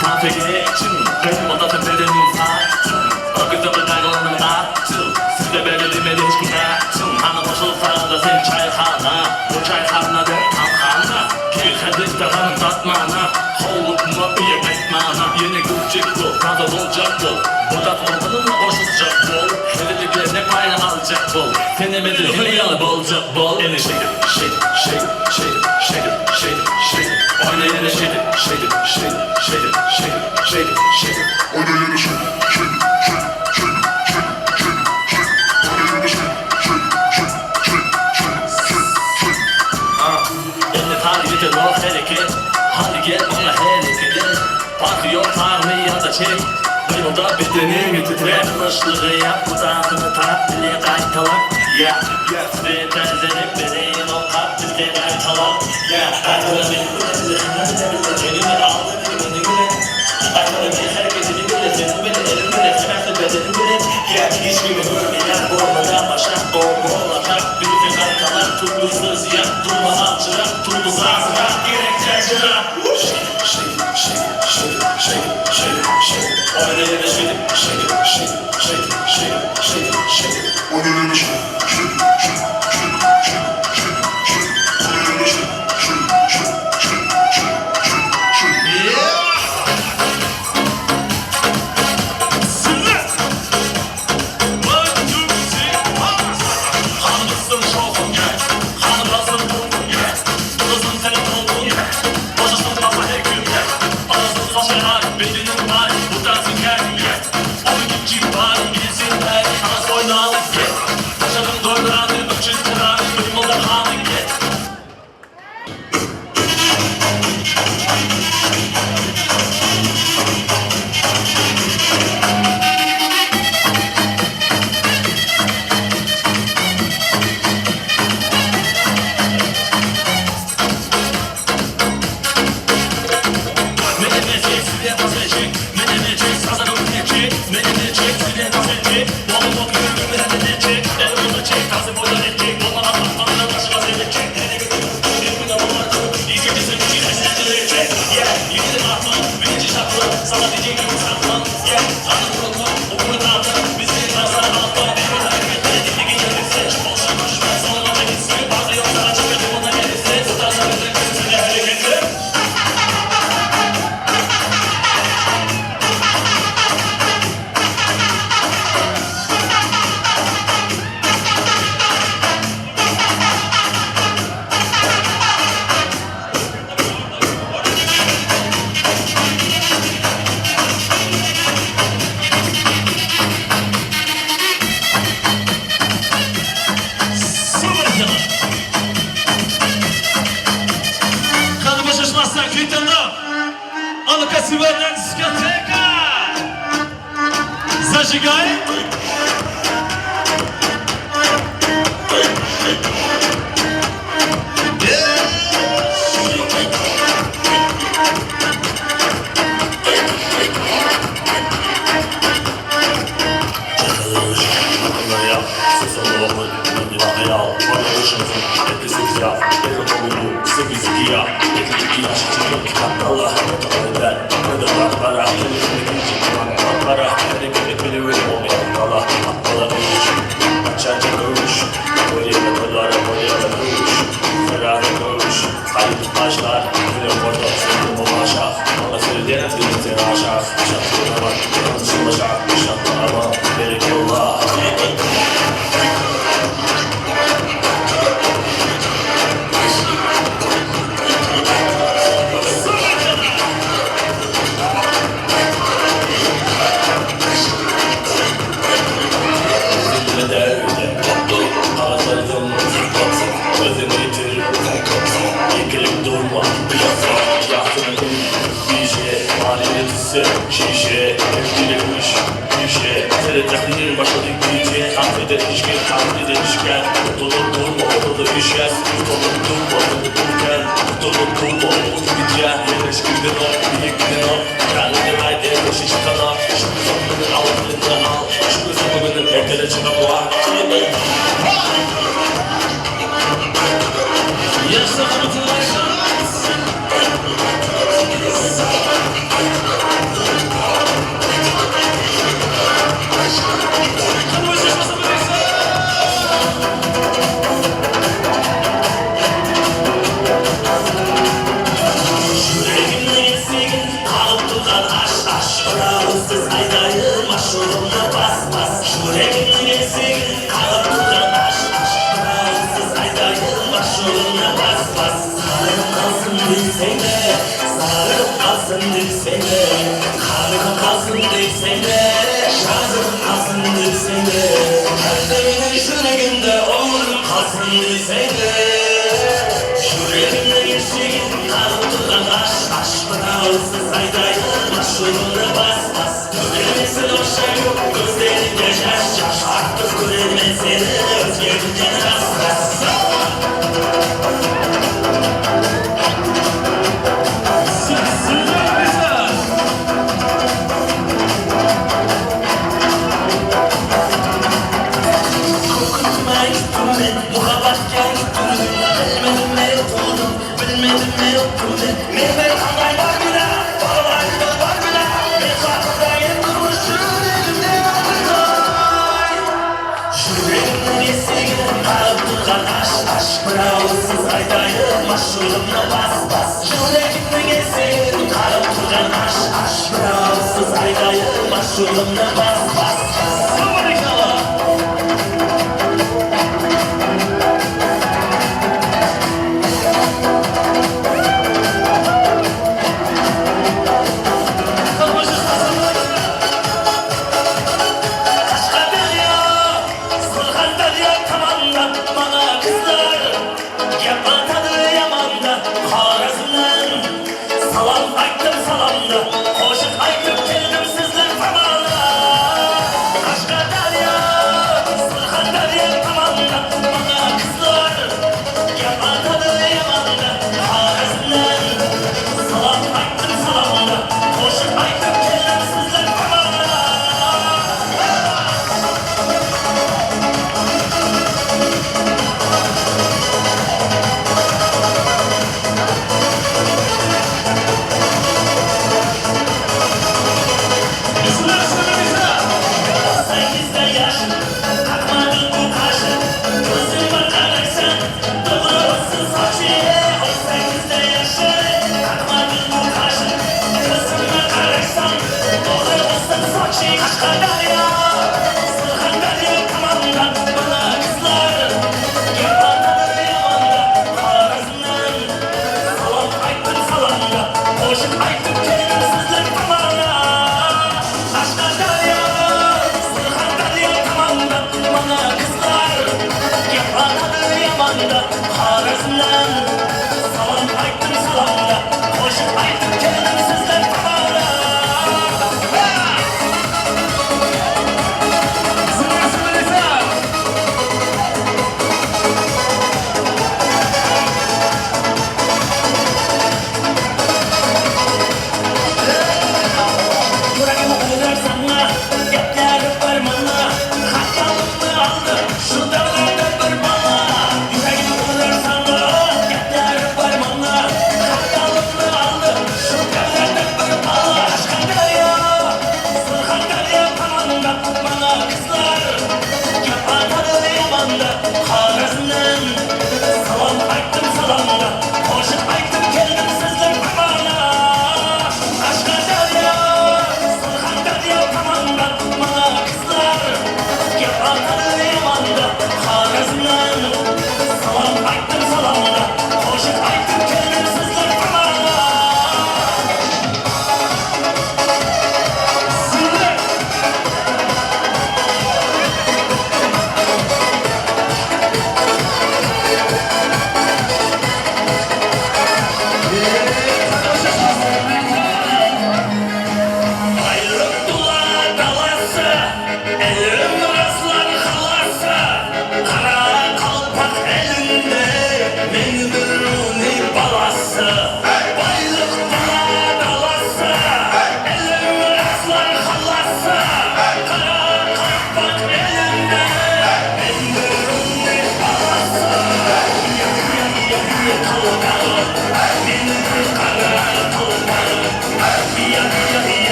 다페게 중 못하던 배대는 사중 어그저그 나고는 아중 스레벨을 리메디스고 나중 하나 벗어 살아다 생차에 하나 못차에 하나들 하나 길가득 다가는 밭 많아 홀로 머리에 백 많아 얘네 굽직고 가서 돈 잡고 보다 더 많은 멋있어 잡고 헤드들이 내 파이를 알잡고 테네메들 힘이야 볼잡고 얘네 shake it, shake it, shake it, shake it, shake it, shake it 오늘 얘네 shake it, shake it, shake it, shake it, shake it, shake it, shake it 오늘 얘네 shake it, shake it, shake it, shake it, shake it, shake it, shake it 오늘 얘네 shake it, shake it, shake it, shake it, shake it, shake it 얘네 다리 밑에 너 hareket hareket bana hareket farkı yok tanrı ya da çek Kıyımda bedenimi titrer Kılıçlığı yap Kutantını tak Dile kaytalak Ya Ve terzenip bereyin o kap Dile kaytalak Ya Aklına beni Kendini al Beni güle Aklına beni herkesini güle Senin beni elin güle Semerse bedenin güle Ya hiç kimi görmeyen Olmadan başak Olacak Birlikte kaytalar Tuğlusuz ya Durma alçırak Tuğluz ağzına Gerek tercihak Shake Oynayın shake it, shake it, shake it, shake it, shake it, shake it, shake it. Oynayın shake it, shake it, shake it, shake it, shake it, shake it, shake it. Oynayın shake it, shake it, shake it, shake it, shake it, shake it. Yeah! Select! 1, 2, 3, Hanımızın şovun gel, hanımızın buldun gel, kızın senin buldun gel, başısın masa her gün gel, arasın sosyal hal, bedenin var, bu tarzın gel gel, onu gitçi var, bilsin ver, ana soynalı gel, taşadın doyuranı, öçün kırar, benim olan hanı gel. Зажигай! Sesini okur, bir hayal. Bana yaşasın, etti 8 ya. Yakın olumlu, 8 ya. Etti 2 yaş için yok Allah. Neden, neden raklara. Kendini çıkan raklara. Kendini verim olmayan kala. Akla dönüş, açarca dövüş. Kolyeme kollara, kolyeme dövüş. Ferahı dövüş, kayıp taşlar. Güle orada, sınırım ulaşa. Bana söyleyen dilin aşağı. Şartlarına bak, yanlışım aşağı. Şartlarına bak, berek yolla. Şişe, evlilikmiş, şişe Seyredecekliğin başladı giyeceğe Taklit etmişken, taklit etmişken Tutulup durma, ortada işer Tutulup durma, tutulurken Tutulup durma, tutup gideceğim Yerleşkirdin o, biriktirdin o Kendini haydi, başı çıkana Şu zamanın altını al Şu zamanın erkele çıkama Yaşa unutulacak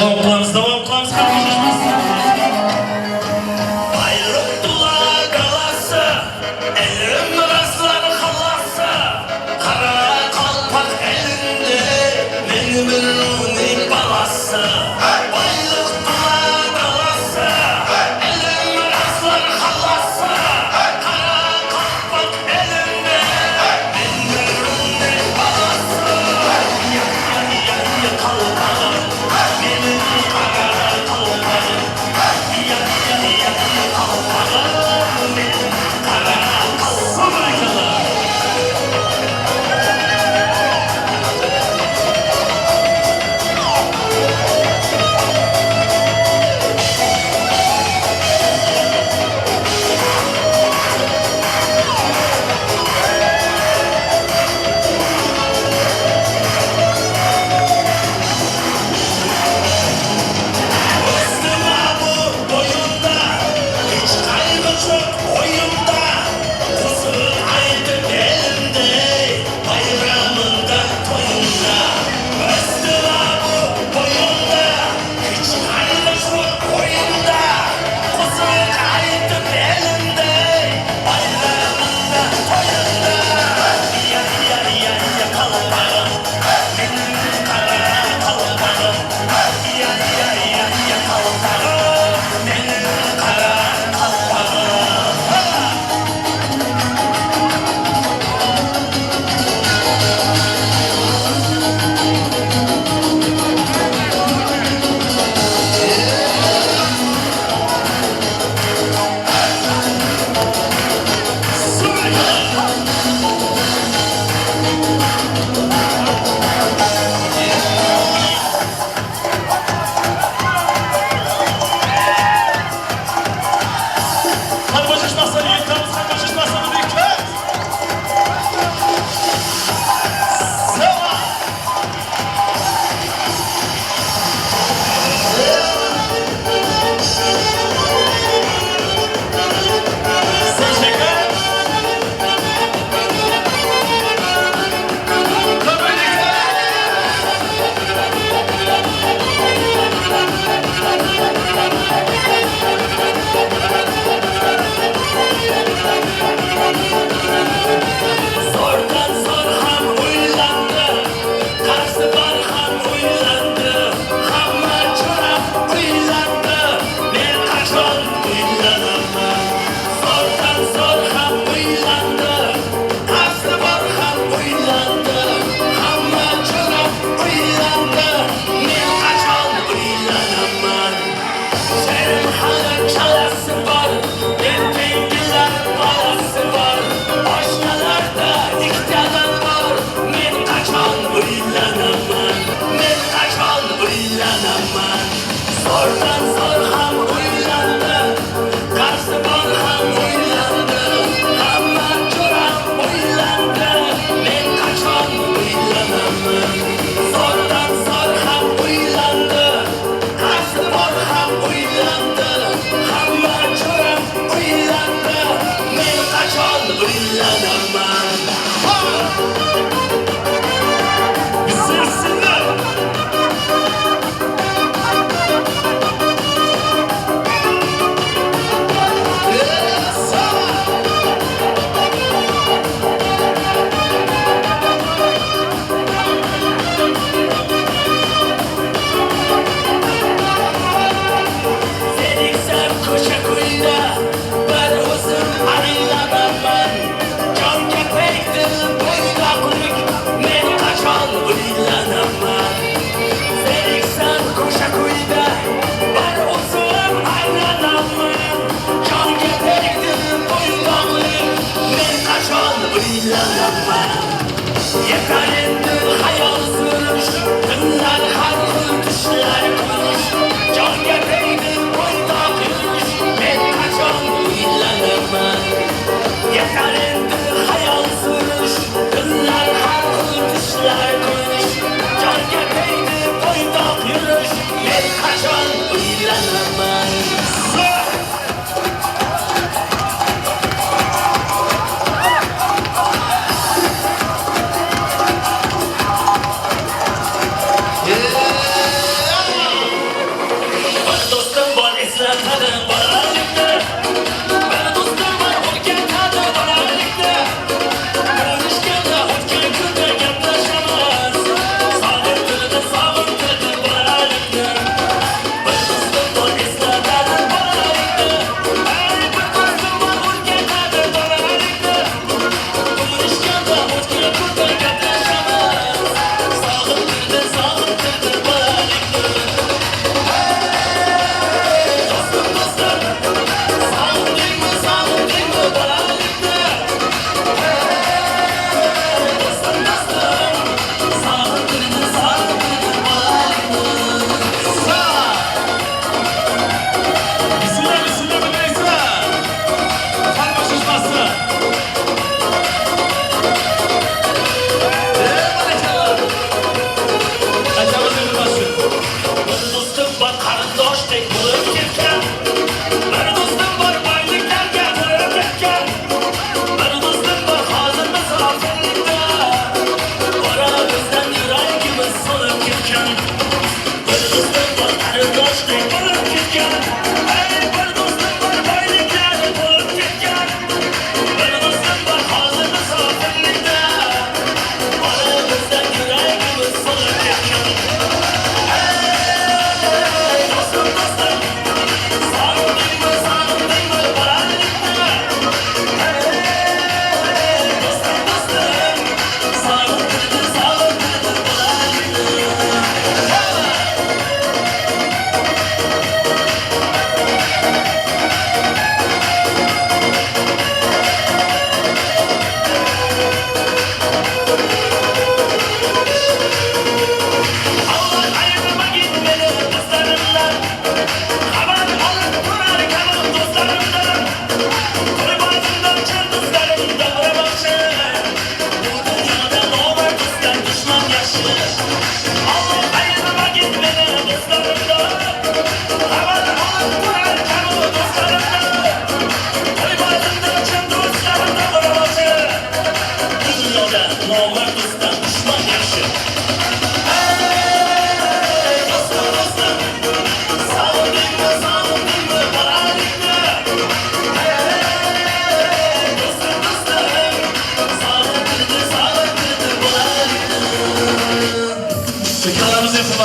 Devam qilamiz, Bayroqlar qalası, elim rastlar xalası, qara qalpaq elinde, benim ruhning balası. Bayroqlar qalası, elim rastlar xalası, qara qalpaq elinde, benim ruhning balası. Ya qalpaqım, benim qara qalpaqım. Ya qalpaqım, benim qara qalpaqım. Üstüme bu boyunda, hiç kaygı çok oyunda, kusur aydı elimde, bayramında toyunda. Üstüme bu boyunda, hiç kaygı çok oyunda, kusur aydı elimde, bayramında toyunda. Ya kalpağım, benim kara kalpağım. Ya kalpağım, benim kara kalpağım. Karmaşışmasını yıkamız, karmaşışmasını bir kez. Seva. Seçeker. Zordan zor ham uylandı, karşı var ham uylandı, hamma çorap uylandı, ben kaçon uylanaman. Zordan zor ham uylandı, karşı var ham uylandı, hamma çorap uylandı, ben kaçon uylanaman. Senin hala çalası var, erkekler balası var, başkalarda ihtiyarlar var. Men kaçan uylanaman, men kaçan uylanaman. Zordan zor ham uylandı, karşı var ham uylandı, hamma çorap uylandı, men kaçan uylanaman. Zordan zor ham uylandı, karşı var ham uylandı, hamma çorap uylandı, men kaçan uylanaman. Bitirsinler. Sen koşa kuyda, ben uzun ayılamaman. Can kepektir boydaklık, men kaçan uylanaman. Sen koşa kuyda, ben uzun ayılamaman. Can kepektir boydaklık, men kaçan uylanaman. Yeter endi hayal sürüş, günler harkıl düşler kuruş. Can kepektir boydak yürüş, men kaçan uylanaman. Yeter endi hayal sürüş, günler harkıl düşler kuruş. Can kepektir boydak yürüş, men kaçan uylanaman.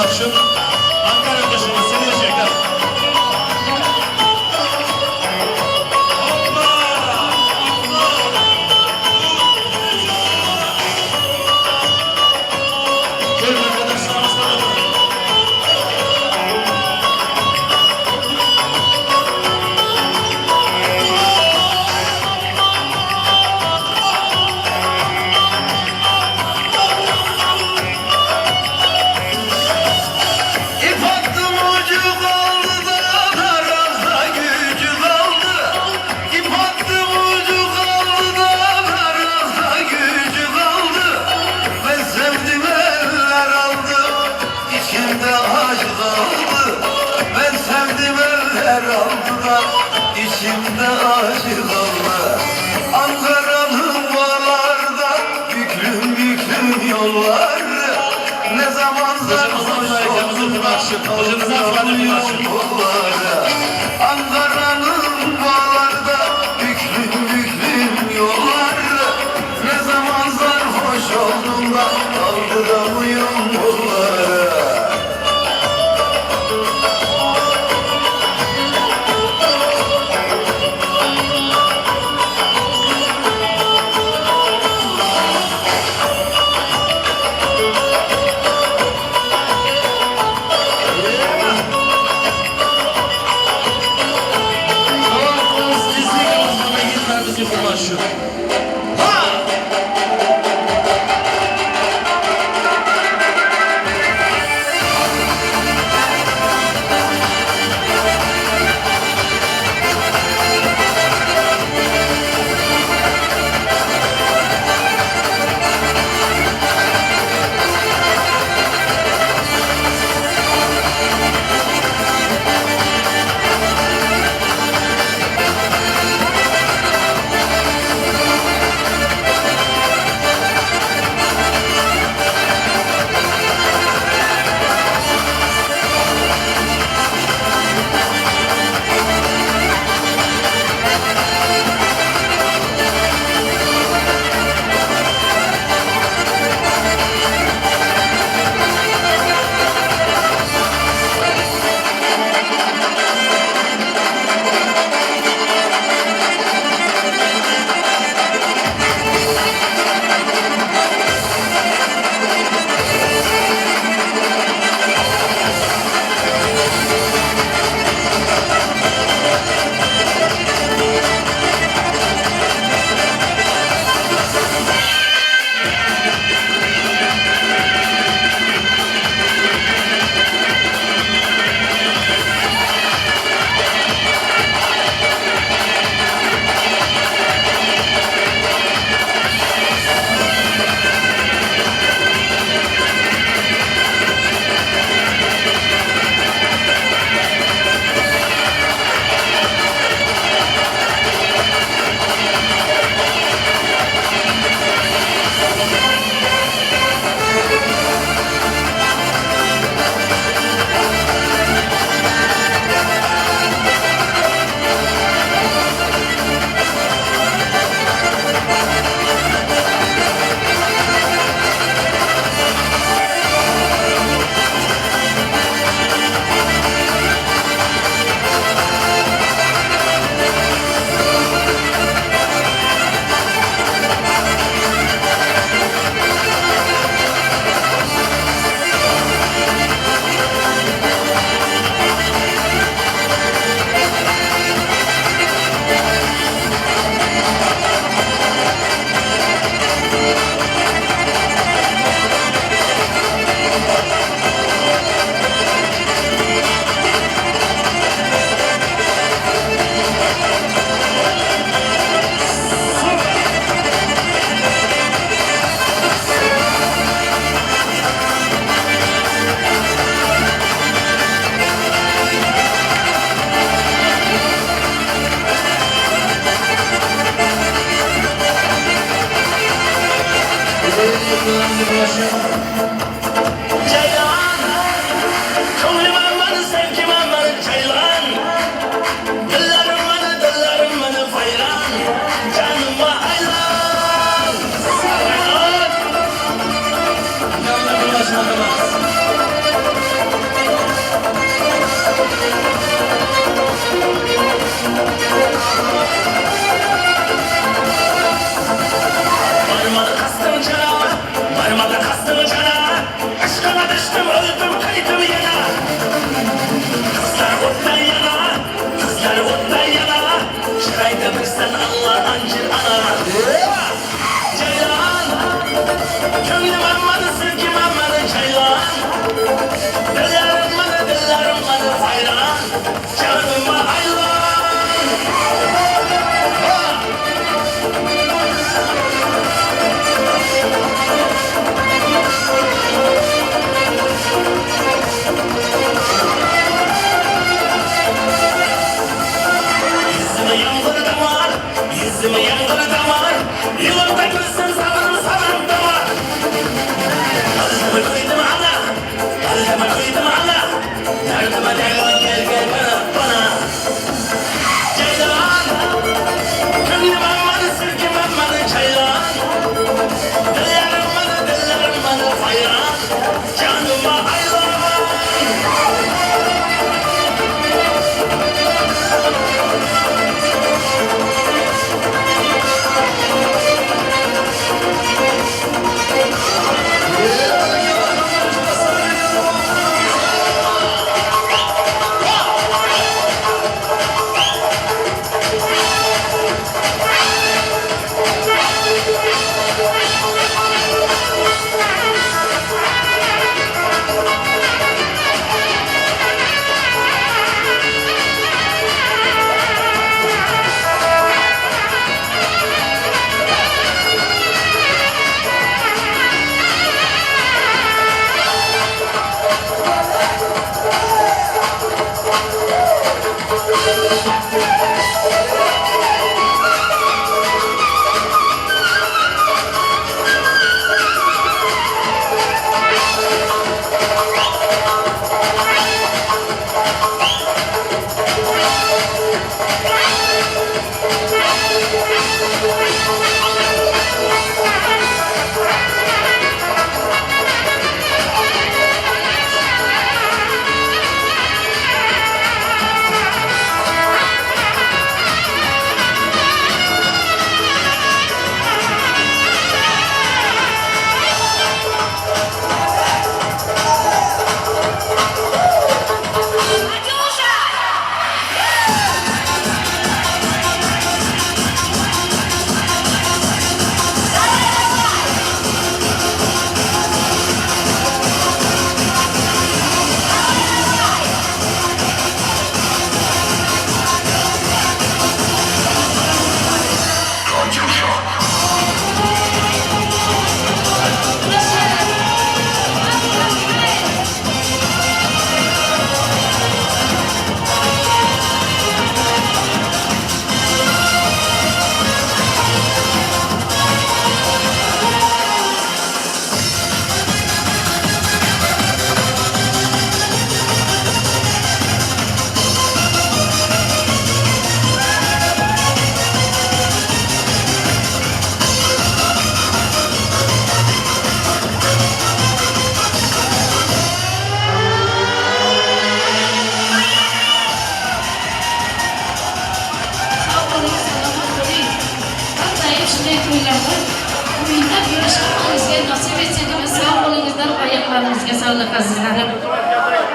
Akşam Ankara dışında seni yaşayacak. Buyurun arkadaşlar, aslanım. İp attım ucu kaldı da daralda gücü kaldı. İp attım ucu kaldı da daralda gücü kaldı. Ben sevdim eller aldı, içimde acı kaldı. Ben sevdim eller aldı da içimde acı kaldı. Ankara'nın bağlarda büklüm büklüm yollar. Ne zaman sarhoş oldum da yollara. Ankara'nın bağlarda büklüm büklüm yollar. Ne zaman sarhoş oldum da kaldı da uyum yollara. Ceylan, ko'nglim mani sevgim mani ceylan. Dillarim mani vayron, jonimga aylan. Aylan. Gözümü yangını damar Yılımda gözsün sabırım saman damar Kalbimi koydum ana Kalbimi koydum ana Derdime derman gel gel bana Ceylan Gönlüm almadı sürgüm almadı çaylan Dillerim bana hayran Canıma hayran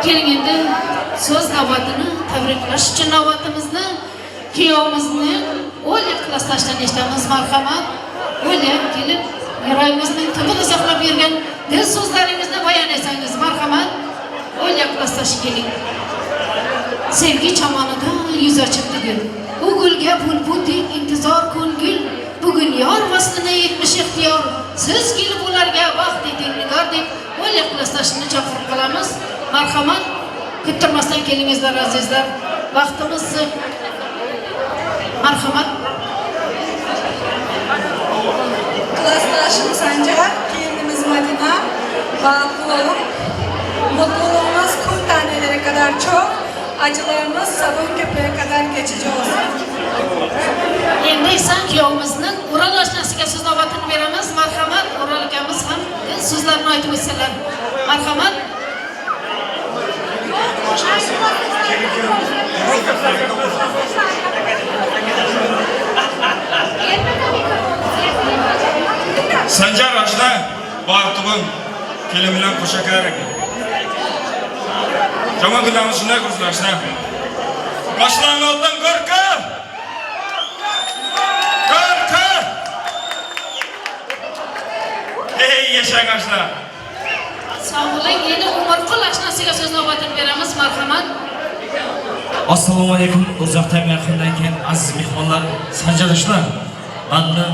Keling endi so'z navbatini tabriklash uchun navbatimizni kuyovimizni o'ylab klasslaşdan eshitamiz. Marhamat, o'ylab kelib yuragimizning tubini saqlab bergan dil so'zlaringizni bayon etsangiz. Marhamat, o'ylab klasslash keling. Sevgi chamonida yuz ochib bugun u gulga bulbuldek intizor ko'ngil bugun yor vaslini yetmish ixtiyor siz kelib ularga vaqt eting nigor deb o'ylab klaslashni chaqirib qolamiz. Marhamat, kuttirmasdan kelingizlar azizlar. Vaqtimiz marhamat. Klasslaşım Sancar, kendimiz Madina, bağlı olun. Mutluluğumuz kul tanelere kadar çok, acılarımız sabun köpeğe kadar geçici olsun. Endi esa kuyovimizning Ural oshnasiga so'z navbatini beramiz. Marhamat, Ural akamiz ham so'zlarni aytib o'tsalar. Marhamat. Sancar aşna, bağırtıbın, kelimilen kuşaklar. Zaman günahımız şuna kursun aşna. Başlarına ottan korku! Korku! Ey yaşayın aşna! Sağ olun, yeni Umar Kul aşnasiga so'z navbatini beramiz. Marhamat. Assalomu alaykum, uzoqdan yaqindan kelgan aziz mehmonlar, Sanjar aşna. Manni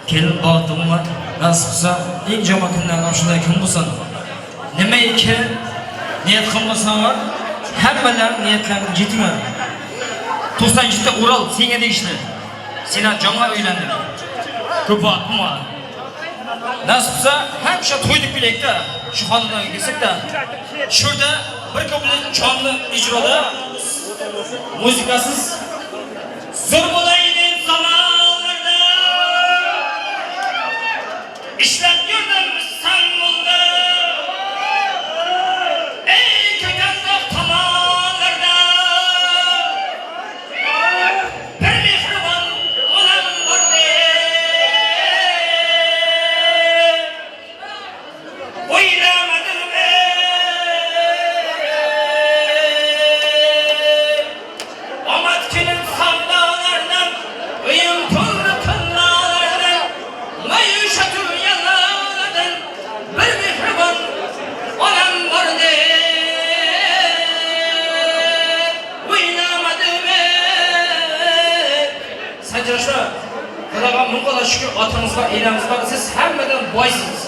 kelin bağıtım var. Nasıl olsa eng jomon kunlardan shunday kun bo'lsin. Nimaiki niyat qilmasan var, hammalar niyatlarini yetinglar. 97 Ural senga tegishli. Seni cana uylandim. Köpü atmam var. Nasipse hem şu toyduk bilekte, şu halıdan gitsek de, şurada bir köpüden canlı icrada, müzikasız, zor olaydı zamanlarda, işler yurdum İstanbul'da, ey kökenli tamanlarda, bir mihriban olan vardı. Oynamadım Amat günün savdalardan Uyum turlu kınlardan Mayuşatı yalanlardan Bir mihriban olan vardı Oynamadım Sadece şu Kılağa Mungala şükür atanızla eylemizle siz hemmeden boysınuz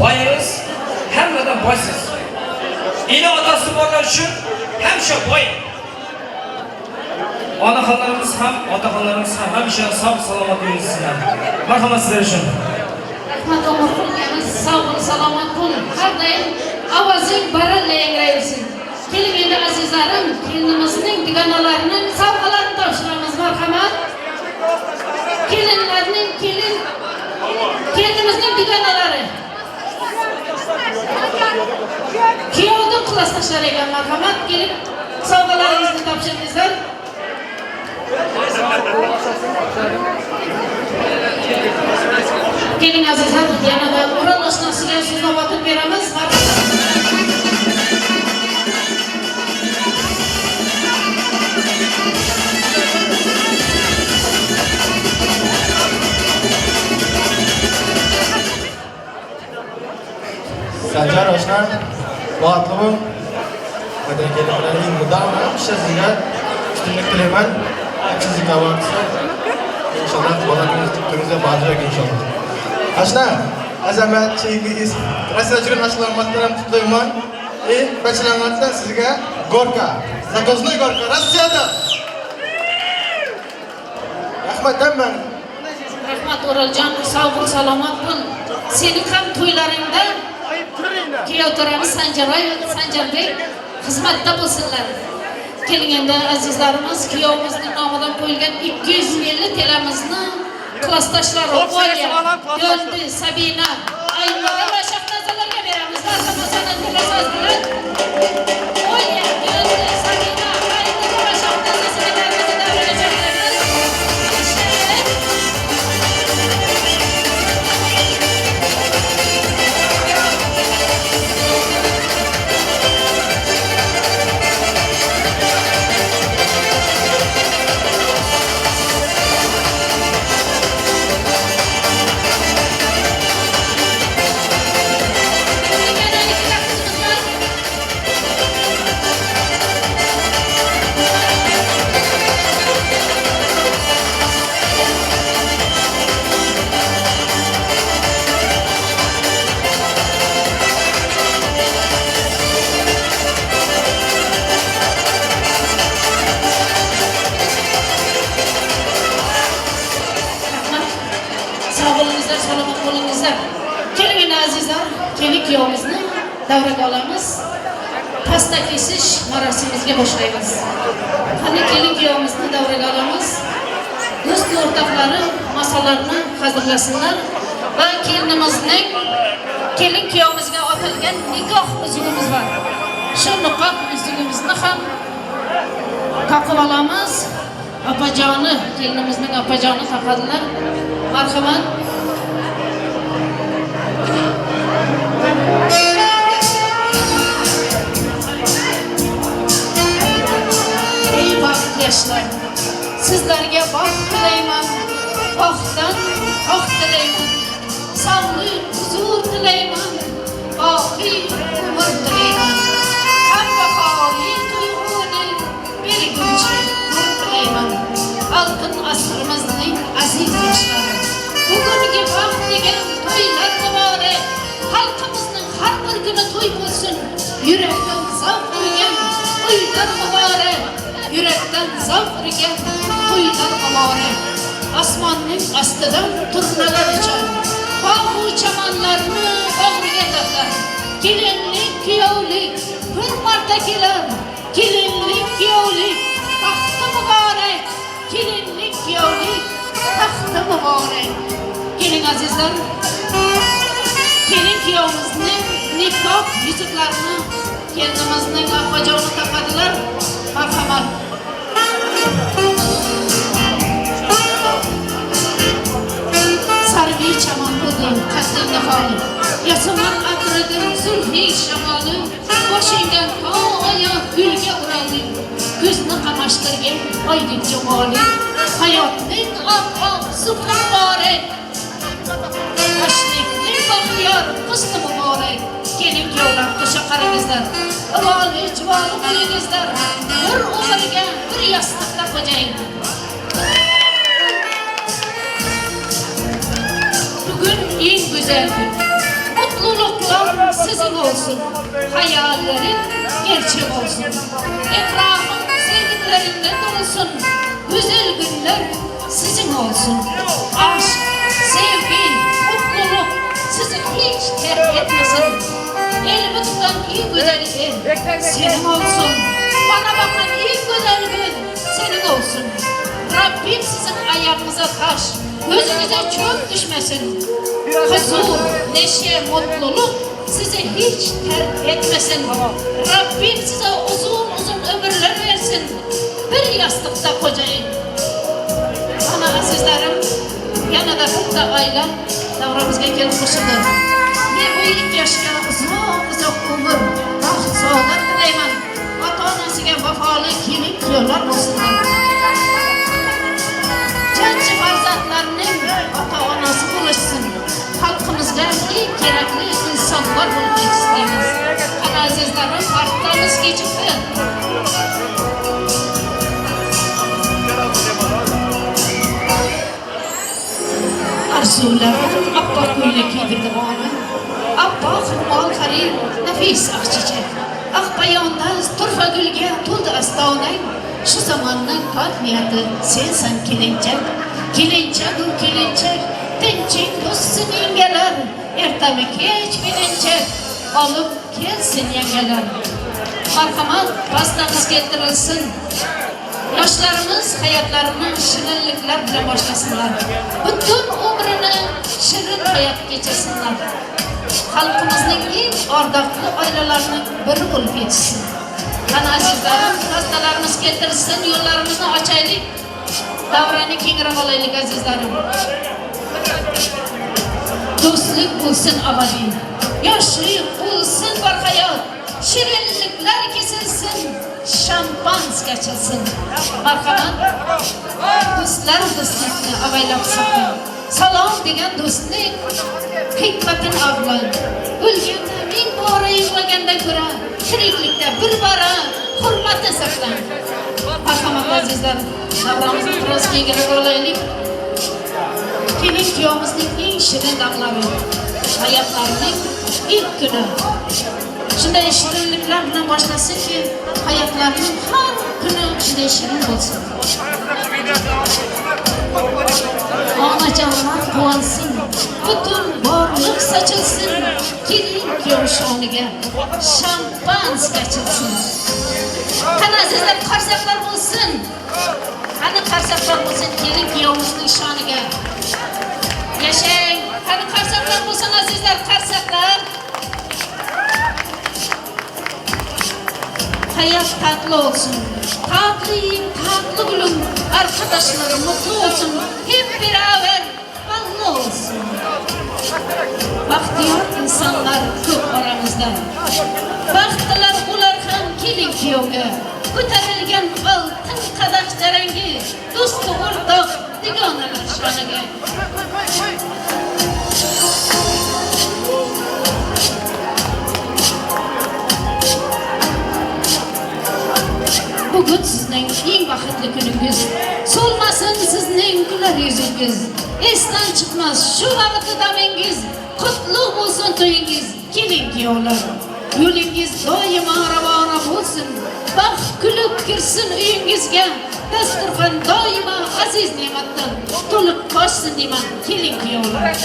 Boyunuz hemmeden boysuz. İli adası varlar için hem şu boy. Anahanlarımız hem, atahanlarımız hem bir şey sağ salamat diyoruz sizler. Merhamet sizler için. Rahmat Omar Kulkanız sağ olun, salamat olun. Her daim avazın baralla yangrayırsın. Kelimeli azizlerim, kendimizin diganalarının savgalarını tavşıramız merhamet. Kelinlerinin kendimizin diganaları. Kiyovda klaslaşlar ekan merhamet gelip savgalarınızı topşirыңызlar. Keling azizlar, yana da Ural oshnasiga so'z navbatini beramiz. Sancar oshna, muatlibim, madaniyatlarining mudom ishingizga ustunlik tilayman. Sizning davrangizda inshaalloh bolangiz tuttuğunuzda badrak inshaalloh. Oshna, azamat cheyingiz, rasatchilar ashulamatdan tutlayman. Bachalamatdan sizga Gorka, zakoznoy Gorka Rossiyada. Rahmat man. Rahmat O'roljon, sog' bo'l, salomat bo'l. Sening ham to'ylaringda kuyovto'ramiz Sanjarbek xizmatda bo'lsinlar. Kelganda azizlarimiz kuyovimizning nomidan qo'yilgan 250 telamizni klassdoshlari Olya, Yo'ldi, Sabina, Aynora va Shahnazalarga beramiz. Marhamat so'z bilan Olya, Yo'ldi, Sabina, Aynora va Shahnazalarga salomat bo'lingizlar. Keling azizlar, keling kuyovimizni davraga olamiz. Pasta kesish marosimimizga boshlaymiz. Qani keling kuyovimizni davraga olamiz. Do'st o'rtoqlari masallarni hazırlasınlar va kelinimizning kelin kuyovimizga otilgan nikoh uzugimiz bor. Shu nikoh uzugimizni ham taqib olamiz. Opajoni, kelinimizning opajoni taqadilar. Marhamat. Ey baxt yoshlar, sizlarga baxt tilayman, baxtdan baxt tilayman, sog'lik, huzur tilayman, oxiy umr tilayman, hamma xoli tuyg'uni berguncha nur tilayman. Altın asrımızning aziz yoshlari, bugungi baxt degan to'ylar muborak, xalqimizning har bir kuni to'y bo'lsin. Yurakdan zavq urgan to'ylar muborak, yurakdan zavq urgan to'ylar muborak. mübarek. Osmonning ostidan turnalar uchar. Bog'u chamonlarni o'g'riga taqar. Kelinlik, kuyovlik bir marta kelar. Kelinlik, kuyovlik taxti mübarek. Kelinlik, kuyovlik taxti mübarek. Keling azizlar, kelin kuyovimizning nikoh yutuqlarini kelinimizning afajoni taqadilar. Marhamat. Sarvi chamon bo'ldi qasding niholi. Yasaman atridim zulhi shamoli. Boshingdan to oyoq gulga uraldi. Ko'zni qamashtirgan oydin jamoli. Hayotning oq subhi muborak. Yoshlikning baxtiyor husni muborak. Kelin kuyovlar qo'sha qarangizlar. Avoli juvoni bo'lingizlar. Bir umrga bir yostiqda qo'jang. Bugün en güzel gün. Mutluluklar sizin olsun. Hayallerin gerçek olsun. Etrafın sevdiklerinden olsun. Güzel günler sizin olsun. Aşk, sevgi, mutluluk sizi hiç terk etmesin. Elimi tutan en güzel el senin olsun. Bana bakan en güzel gün senin olsun. Rabbim sizin ayağınıza taş, gözünüze çöp düşmesin. Huzur, neşe, mutluluk sizi hiç terk etmesin. Rabbim size uzun uzun ömürler versin. Bir yastıkta kocayın. Ana azizlerim, yanada hıtta ayla davramızga kelib qo'shildi. Men bu 2 yoshga uzoq umr, baxt, saodat tilayman. Ota-onasiga vafoli kelin kuyovlar bo'lsinlar. Jajji farzandlarning ota-onasi bo'lishsin. Xalqimizga eng kerakli insonlar bo'lib yetishsin. Ana azizlarim, vaqtimiz kechikdi. Arzular appa ko'ylak kiydirdi bana. Appa xirmol xarid nafis aqchicha. Aqbayonda turfa gulga to'ldi astonang. Shu zamonning pok niyati sensan kelinchak. Kelinchagu kelinchak tinchlik o'ssin yengalar. Ertami kech bilinchak olib kelsin yangalar. Marhamat, pastamiz keltirilsin. Yoshlarimiz hayotlarini shirinliklar bilan boshlasınlar. Butun umrini shirin hayot kechirsinlar. Xalqimizning eng ordoqli oilalarini biri bo'lib yetishsin. Ana azizlarim, pastalarimiz keltirsin, yo'llarimizni ochaylik. Davrani kengroq olaylik azizlarim. Do'stlik bo'lsin abadiy. Yoshlik bo'lsin barhayot. Shirinliklar kesilsin. Şampanska çalsın. Marhamat. Do'stlar do'stlikni avaylab saqlang. Salom degan do'stlik hikmatin avlon. O'lganda ming bora yig'lagandan ko'ra tiriklikda bir bora hurmatni saqlang. Marhamat azizlar, davramizni biroz kengroq olaylik. Kelin kuyovimizning eng shirin damlari. Hayotlarining ilk kuni. Shunday shirinliklar bilan boshlasinki, hayotlarning har kuni shunday shirin bo'lsin. Onajonlar quvonsin, butun borliq sochilsin, kelin kuyov shoniga shampanska ichilsin. Qani azizlar, qarsaklar bo'lsin. Qani qarsaklar bo'lsin kelin kuyovimizning shoniga. Yashang. Qani qarsaklar bo'lsin azizlar, qarsaklar. Hayat tatlı olsun. Tatlıyım, tatlı gülüm. Arkadaşlarım mutlu olsun. Hep beraber ballı olsun. Bahtiyar insanlar çok aramızda. Baktılar ular ham kelin kuyovga. Ko'tarilgan oltin qadah jarangi. Do'sti o'rtoq dugonalar shoniga. Bugün sizning eng baxtli kuningiz. So'lmasin sizning güler yüzüngiz. Esdan chiqmas shu vaqtda damingiz. Qutlug' bo'lsin to'yingiz, kelin kuyovlar. Yo'lingiz doimo ravona bo'lsin. Baxt kulib kirsin uyingizga. Dasturxon doimo aziz ne'matdan to'lib toshsin deyman keling kuyovlar.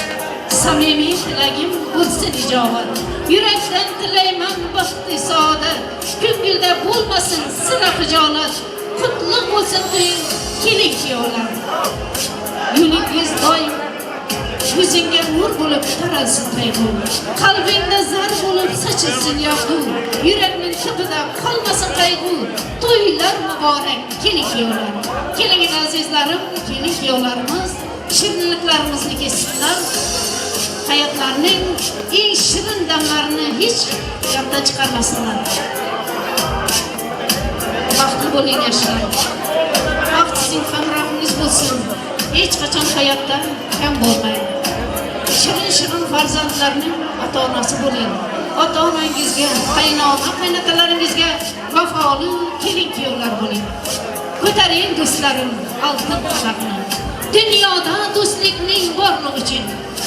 Samimiy tilagim bo'lsin ijobat. Yurakdan tilayman baxtli saodat. Ko'ngilda bo'lmasin sira xijolat. Qutlug' bo'lsin to'ying keling kuyovlar. Yo'lingiz doim yuzingga nur bo'lib taralsin qayg'u. Qalbingda zar bo'lib sochilsin yog'du. Yurakning tubida qolmasin qayg'u. To'ylar muborak keling kuyovlar. Keling azizlarim, keling kuyovlarimiz. Shirinliklarimizni kessinlar. Hayotlarning eng shirin damlarini hech yoddan chiqarmasinlar. Baxtli bo'ling yoshlar. Baxt sizning hamrohingiz bo'lsin. Hech qachon hayotda kam bo'lmaydi. Shirin farzandlarning ota-onasi bo'ling. Ota-onangizga, qaynona, qaynotalaringizga vafoli keling kuyovlar bo'ling. Ko'taring do'stlarim oltin qadamni. Dunyoda do'stlikning borligi uchun.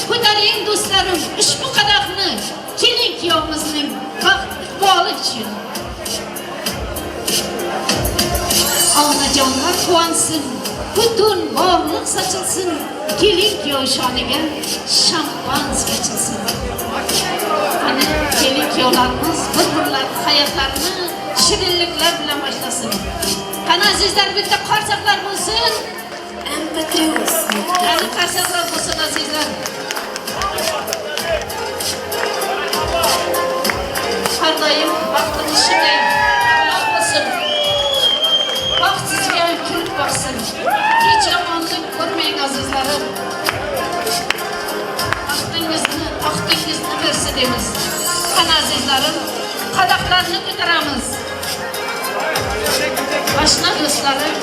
Ko'taring do'stlarim ushbu qadamni. Keling kuyovimizning baxt iqboli uchun. Onajonlar quvonsin. Butun borliq sochilsin. Keling kuyov shoniga shampan sochilsin. Qani keling kuyovlarimiz bir-birlar hayotlarini shirinliklar bilan boshlasin. Qani azizlar bitta qarsaqlar bo'lsin. Qani qarsaqlar bo'lsin azizlar. Har doim vaqtimiz shunday bo'lsin. Vaqt sizga kulib boqsin. Hech yomonlik ko'rmang azizlarim. Vaqtingizni bersin deymiz. Qani azizlarim, qadoqlarni ko'taramiz. Oshna do'stlarim.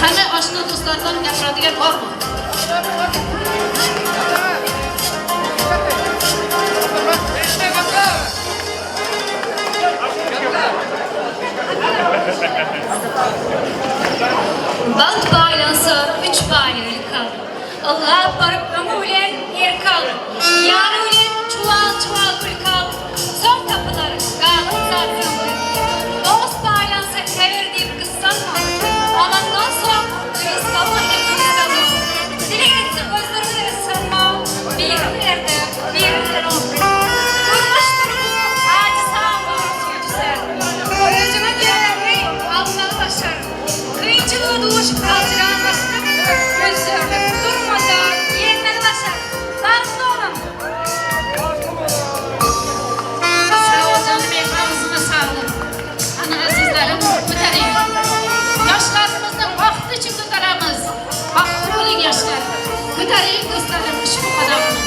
Qani oshna do'stlardan gapiradigan bormi? Bant bağlansa 3 bayrağı kalır. Allah barıp ömürler yer kalır. Yarın çuval çuval gül kalır. Son kapıları kalır zaten. Dost bağlansa sever deyip kıssanma. Ondan sonra kıskanma hep kıskanma. Dileğinizi gözlerine ısınma. Birimlerde birimler olur. Durmuştur bu acı sağma. Yüzüme gelmeyi almalı başar. Kıyıcılığı doğuşup kaldıran başlık. Gözlerine durmadan yenmeli başar. Bağlı olun. Sağ ol canım benim ağzına sağlık. Ana azizlerim ko'taring. Yoshlarimizni vaqt için ko'taramiz. Vaqt bo'ling yoshlar. Ko'taring do'stlarim ushbu qadamni.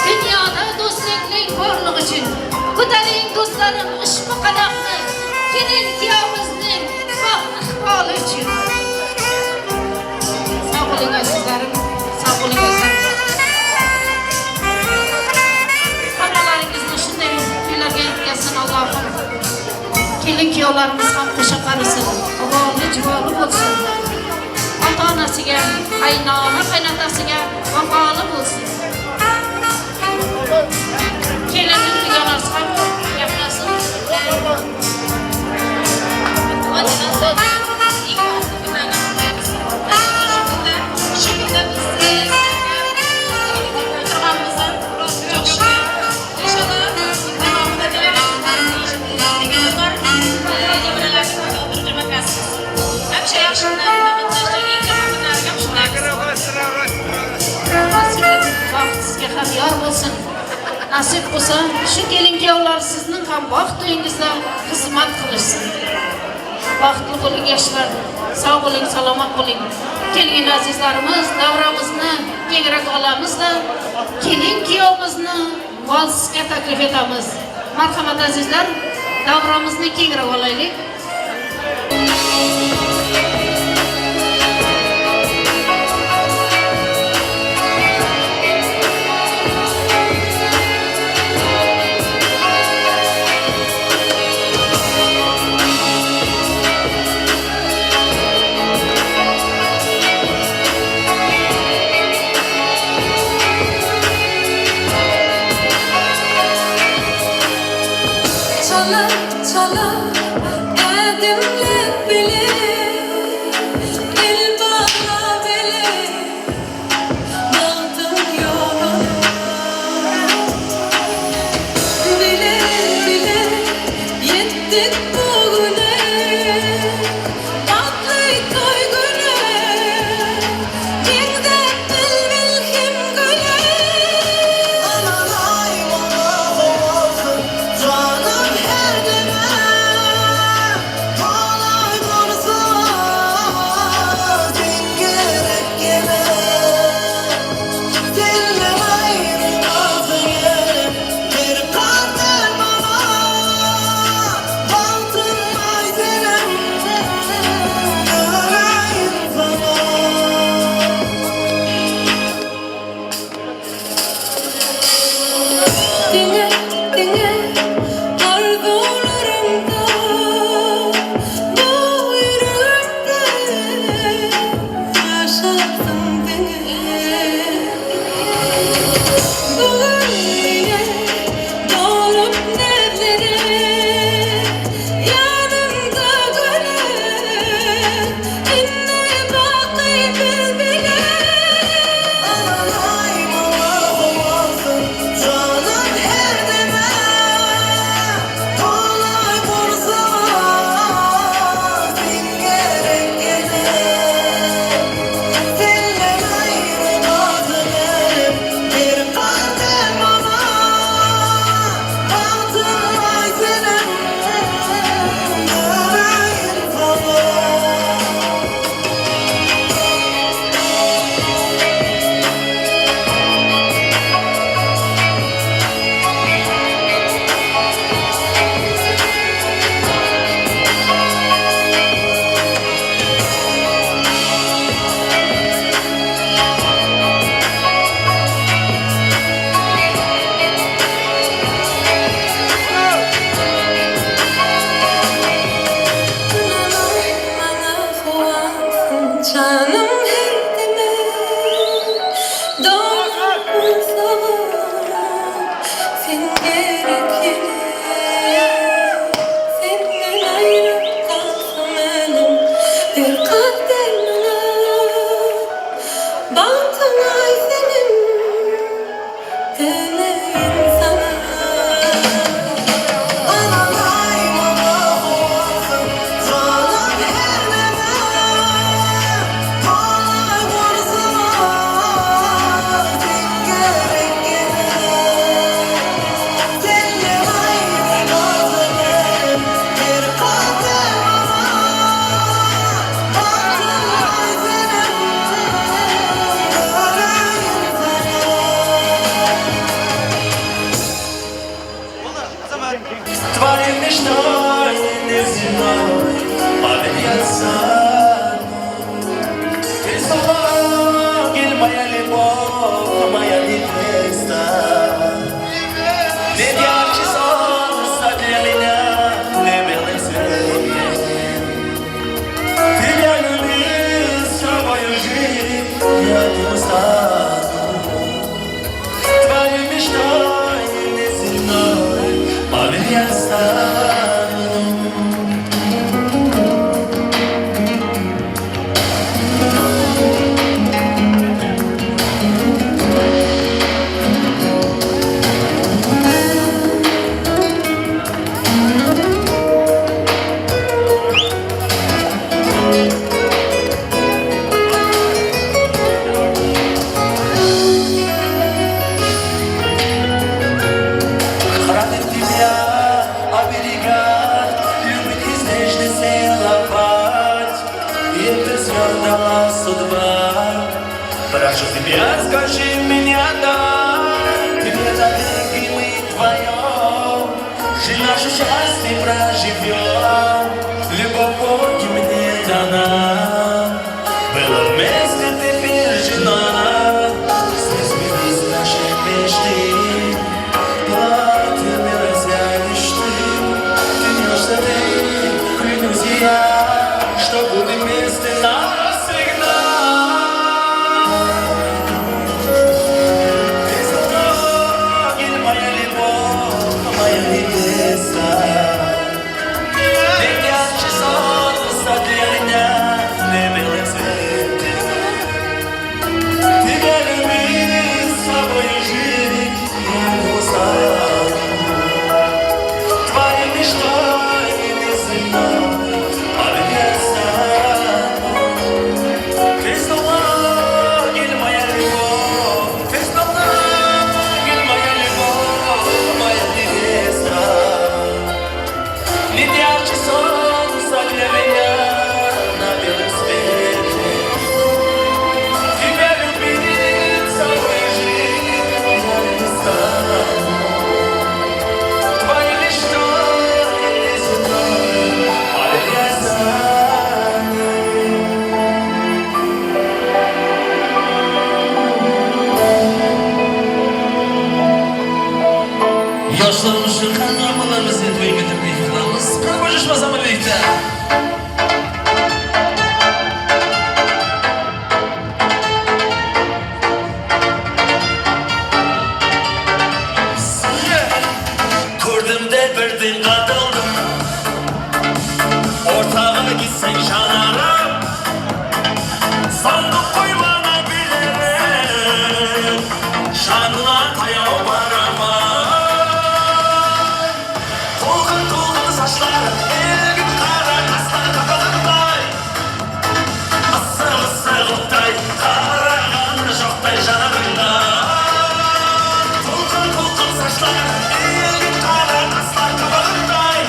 Dunyoda do'stlikning borligi uchun. Ko'taring do'stlarim ushbu qadamni. Kelin kuyovimizning baxt iqboli uchun. Sağ olun azizlerim. Sağ olun azizlerim. Hamalaringizni shunday kuylarga yetkazsin Allohim. Kelin kuyovlarimiz ham qo'sha qarisin. Avvoli juvoli bo'lsin. Ota-onasiga, qaynona, qaynotasiga vafoli bo'lsin. Kelinning dugonasi ham gaplashsin. Sizga ham yor bo'lsin. Nasib bo'lsa, shu kelin kuyovlar sizning ham vaqt to'yingizda xizmat qilishsin. Baxtli bo'ling yoshlar. Sog' bo'ling, salomat bo'ling. Kelin azizlarimiz, davramizni kengroq olamizda kelin kuyovimizni valsga taklif etamiz. Marhamat azizlar, davramizni kengroq olaylik. çalıp çalıp Canım herdime doğru sen gerek senden ayrı kalsam benim bir kaderime baktım ay senin deneyim sana. Твоим мечтой не земной поверьется. Ты снова, моя любовь, моя невеста. Ты ярче солнца для меня, любимый свет. Ты меня любил всю мою жизнь, я не устану. Твоей мечтой не земной поверь, я стану. Ради тебя оберегать, любить и нежно целовать. И ты связала судьба. Прошу тебя, скажи меня, да. Тебе навеки мы вдвоем, жизнь нашу счастье проживем. Любовь Бог мне дана, было вместе теперь жена. Здесь сбились наши мечты. Клянусь я, что будем вместе навсегда. Ты снова, моя любовь, моя невеста. Ты ярче солнца для меня, любимый цвет. Тебя любить с собой жить, я не устану. Твоей мечтой не земной поверьется. Ты снова, моя любовь, ты снова, моя любовь, моя невеста. Нет ярче солнца для меня на белом свете. Тебя любить с собой жить я не стану. Твоей мечтой не земной поверь, я стану. Yaşlarımızın kanlarmalarımızı etmeyi getirmeyi kutlarımız. Kırpacışmasa mı birlikte? Kurdum devirdim katıldım. Ortağa gitsen şanarım. Sandık koymana bilirim. Şanına tayav varama. Tulgın tulgın saçlar, elgin kara kaslar kafalarımday. Asıl ısıl oktay, karagan şoktay janarımda. Tulgın tulgın saçlar, elgin kara kaslar kafalarımday.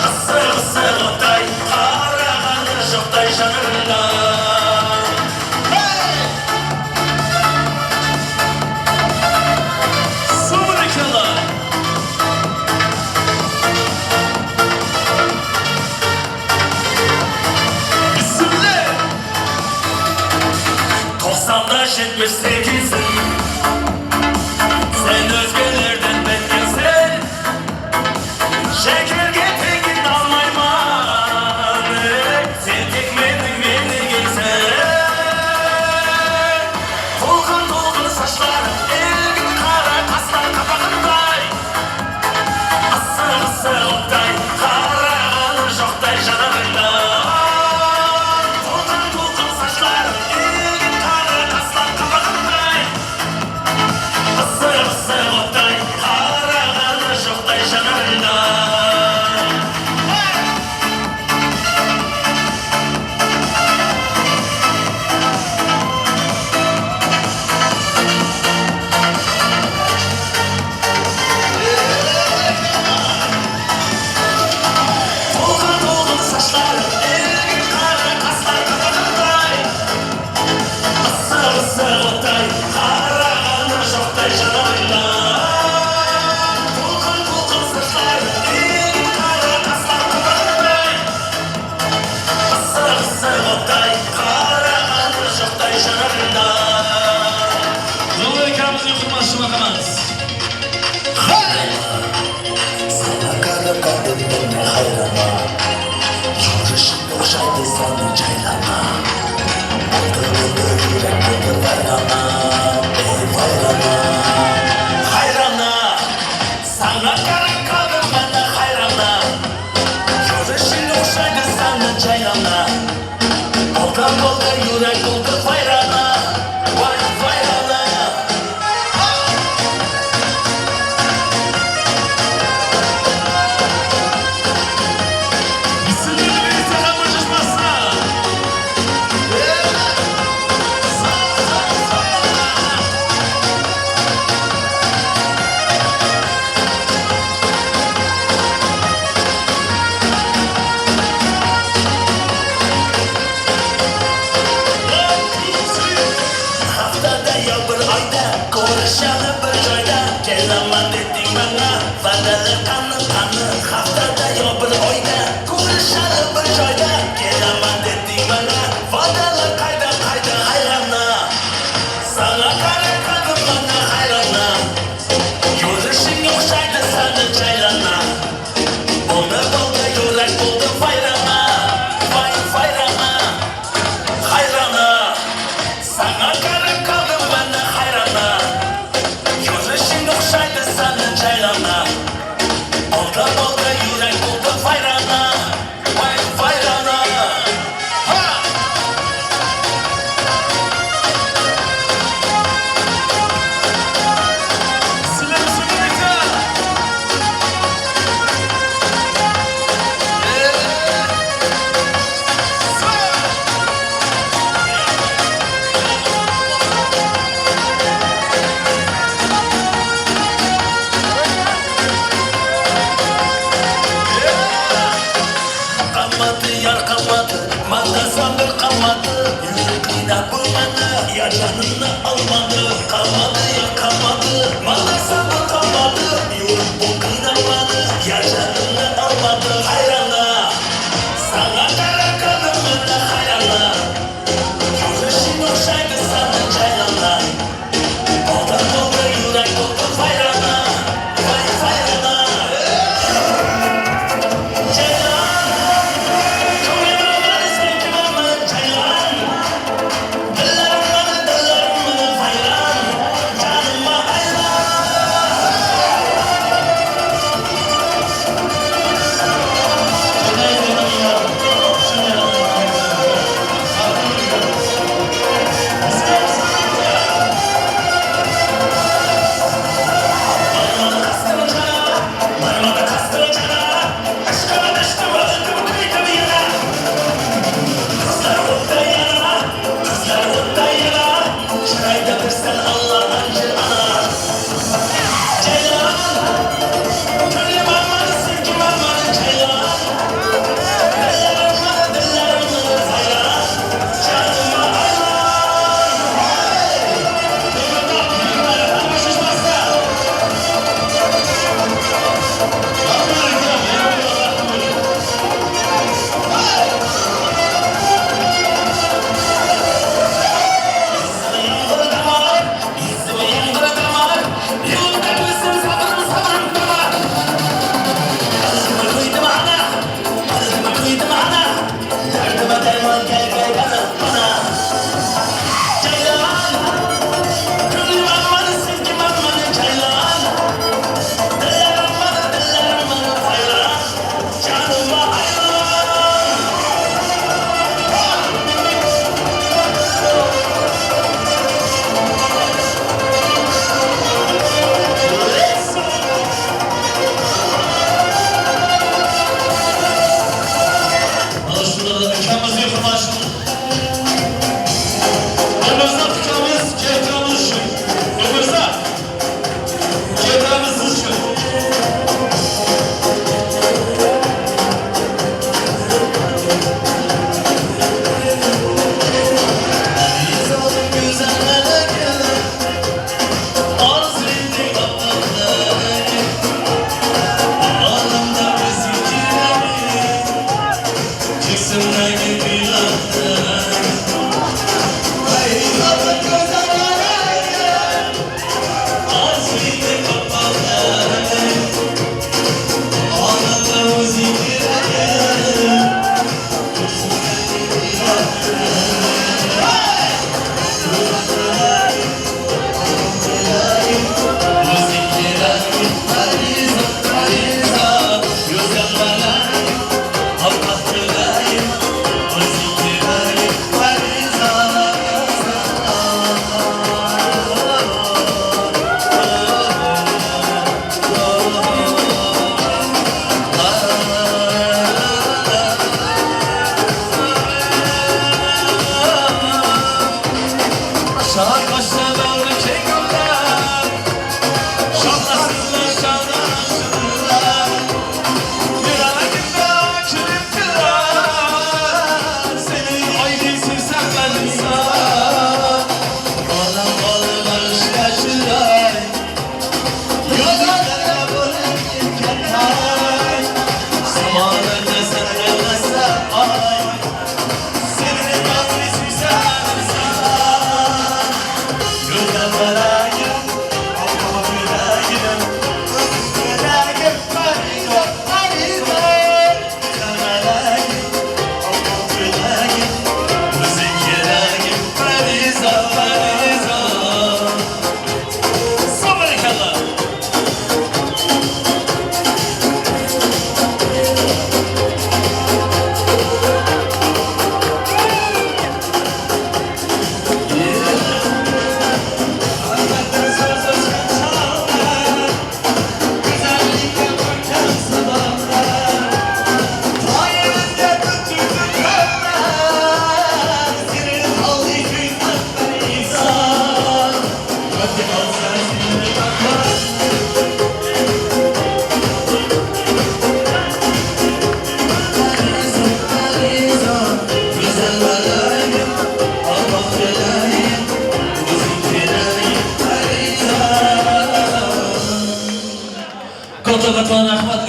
Asıl ısıl oktay, karagan şoktay janarımda. Subhanallah. Bismillah. 98'in sen özgelerden beklesin. Şeker getirin almayman. Sen tekmedin beni sana çaylana. Bolda bolda yürek oldu fayrana. Vay fayrana. Haftada ya bir ayda konuşalım bir joyda. Kelaman dedin bana faydalı kanı kanı. Haftada ya bir ayda konuşalım bir joyda. Kelaman dedin bana faydalı kayda kayda hayrana. Sana kara kadın bana hayrana. Yürüyüşün yokşaydı sana çaylana. Bolda bolda yürek buldu fayrana. Vay fayrana. Hayrana. Sana kara kadın bana hayrana. Yürüyüşün yokşaydı sana çaylana. Bolda bolda yürek buldu fayrana. Vay fayrana. Ha! Silah silah. Kalmadı yar kalmadı, manda sabır kalmadı. Yüzükliğine bulmadı, ya canını almadı. Kalmadı ya kalmadı, manda sabır kalmadı. Yürük bokunu almadı, ya canını almadı. Hayrana, sana kara kadın bana hayrana. Yürüyüşün okşaydı sana çaylana. Bolda bolda yürek oldu fayrana. Vay fayrana.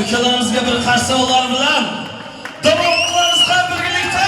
ukalarımizga bir qarshi savollar bilan davom qilamiz ham birgalikda.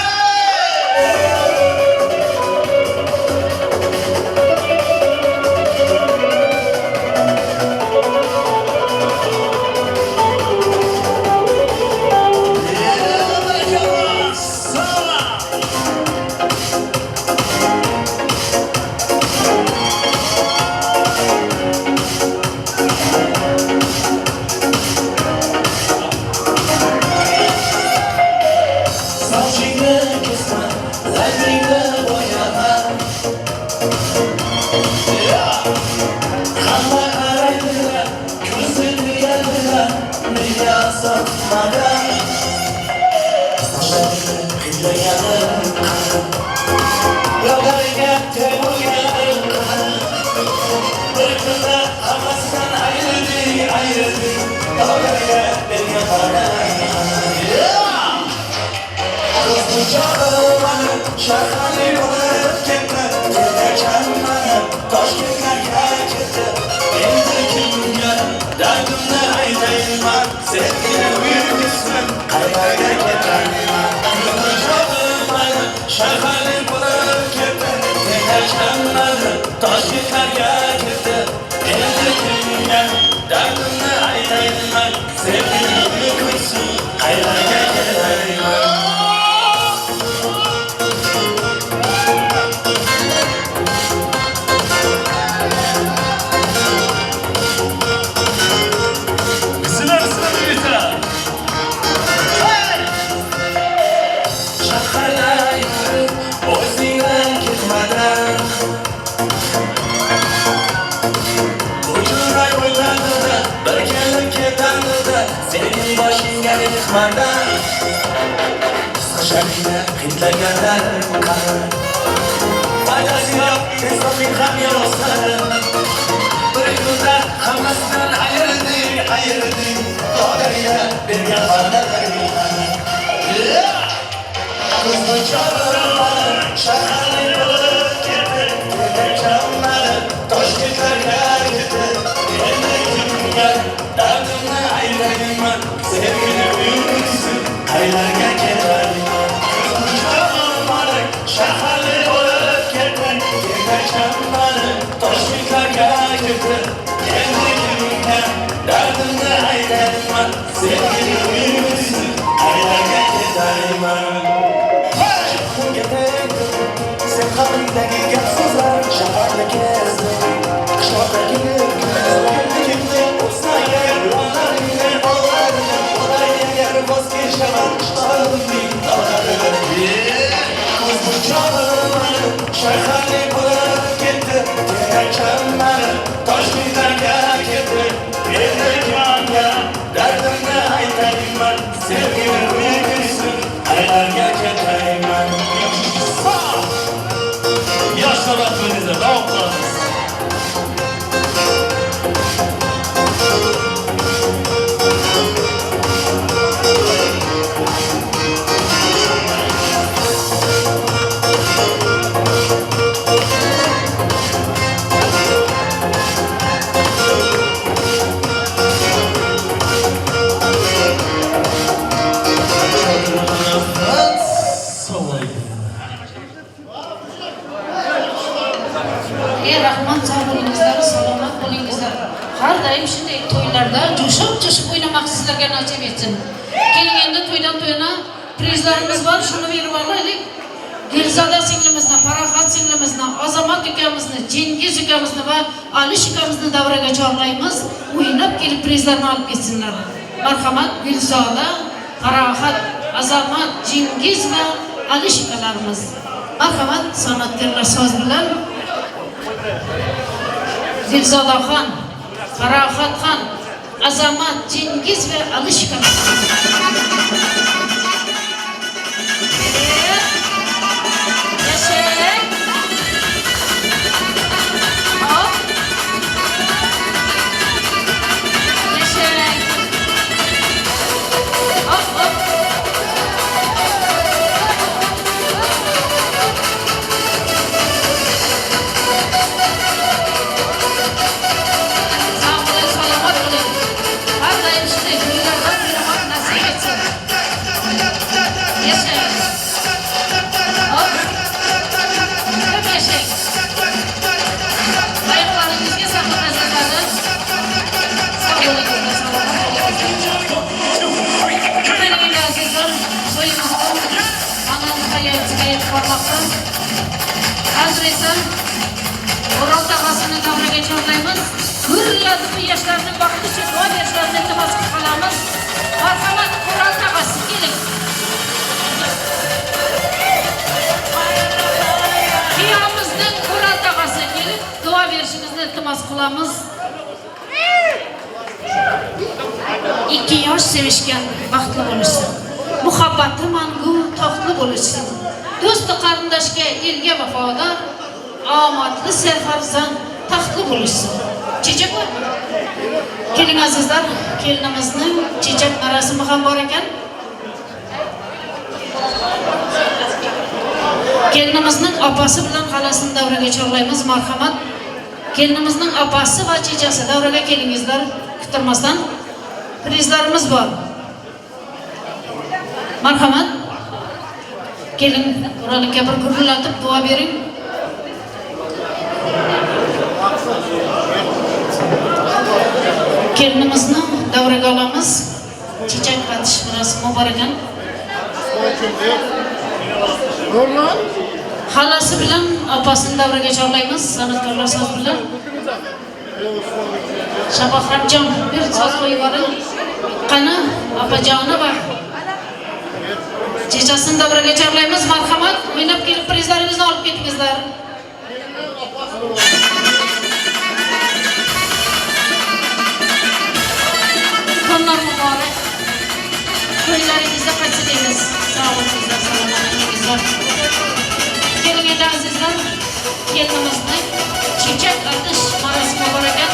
Rahmat sağ bo'lingizlar, salomat bo'lingizlar. Har doim shunday to'ylarda jo'shib o'ynamoq sizlarga nasib etsin. Keling endi to'ydan to'yna prizlarimiz bor, shuni berib olaylik. Dilzoda singlimizni, Farog'at singlimizni, Azamat ukamizni, Jengiz ukamizni va Alish ukamizni davraga chorlaymiz. O'ynab kelib prizlarni olib ketsinlar. Marhamat, Dilzoda, Farog'at, Azamat, Jengiz va Alish ukalarimiz. Marhamat, san'atkorlar so'z bilan Dilzodaxon, Farog'atxon, Azamat, Jengiz va Alish ukalar. Sağ olun, selamat olun. Her daim size barmakta. Hazır ise Ural tağasını davraga çağırlayımız. Gürladı bu yaşlarının vakti çıkıyor, yaşlarının iltiması kalamız. Marhamat Ural tağası gelin. Kıyamızın Ural tağası gelip dua verişinizni iltimas kılamız. 2 yaş sevişken baxtlı bo'lishsin. Muhabbati mangu toqtli bo'lishsin. Do'sti qarindoshga elga vafodor, omadli serfarzand taxtli bo'lishsin. Chechak bor. Keling azizlar, kelinimizning chechak marosimi ham bor ekan. Kelinimizning opasi bilan xalasini davraga chorlaymiz, marhamat. Kelinimizning opasi va chechasi davraga kelingizlar, kutilmasdan. Prizlarimiz bor. Marhamat. Keling, Ural aka bir gurullatib duo bering. Kelinimizni davraga olamiz. Chechak qatish marosimi bor ekan. Xalasi bilan opasini davraga chorlaymiz. San'atkorlar so'z bilan. Shabohramjon bir so'z qo'yib yuboring. Qani opajoni va chechasini davraga chorlaymiz. Marhamat, o'ynab kelib prizlaringizni olib ketingizlar. Kunlar muborak. To'ylaringizda qaytsidingiz. Sog'lig'ingizlar, salomatligingizlar. Keling endi azizlar, kelinimizni chechak atish marosimi bor ekan.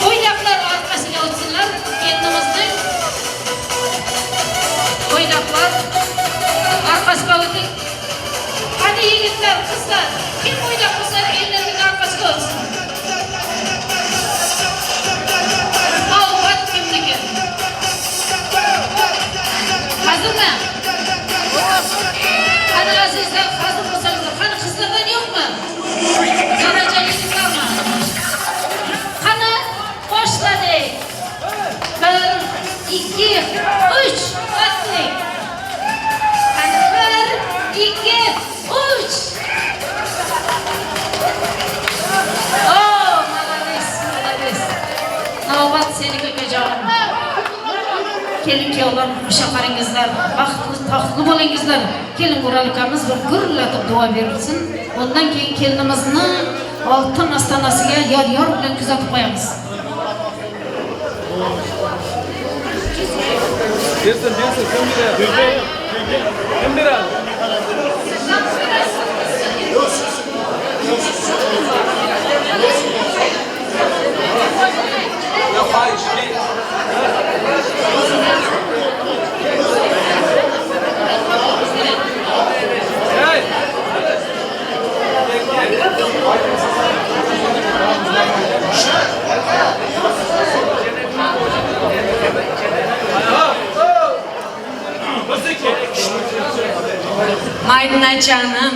O'ynaqlar orqasiga o'tsinlar. Kelinimizni o'ynaqlar orqasiga o'ting. Qani yigitlar, qizlar, kim o'ynab bo'lsa, kelinlarning orqasiga o'tsin. Avvat kimniki? Hazırmi? Qani azizlar, hazır bo'lsangizlar, qani qizlardan yo'qmi? Daraja yigitlarmi? Qani boshladik. 1, 2, 3 atlik. Qani 1, 2, 3. Oh, malades, malades. Navbat seni ko'kajonim. Keling kuyovlar, o'sha qaringizlar, baxtli, taxtli bo'lingizlar. Keling Ural akamiz bir gurlatib duo bersin. Ondan keyin kelinimizni oltin ostonasiga yor bilan kuzatib qo'yamiz. Bersin, kim beradi? Maymunajonim,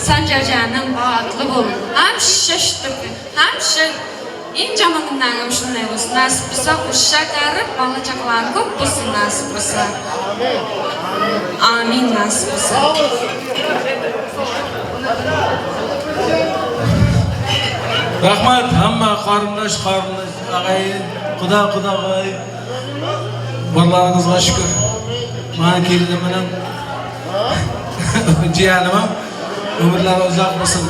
Sanjarjonim, baxtli bo'l. Hamsha shtuki, hamsha eng jomon kunlarim shunday bo'lsin. Nasib bo'lsa, o'sha qarib, bolachaqlar ko'p bo'lsin nasib bo'lsa. Amin nasib bo'lsa. Rahmat hamma qarindosh, og'ayin, Xudo-Xudoy. Barlaringizga shukr. Meni kelinim bilan jiyanim ham umrlari uzoq bo'lsin.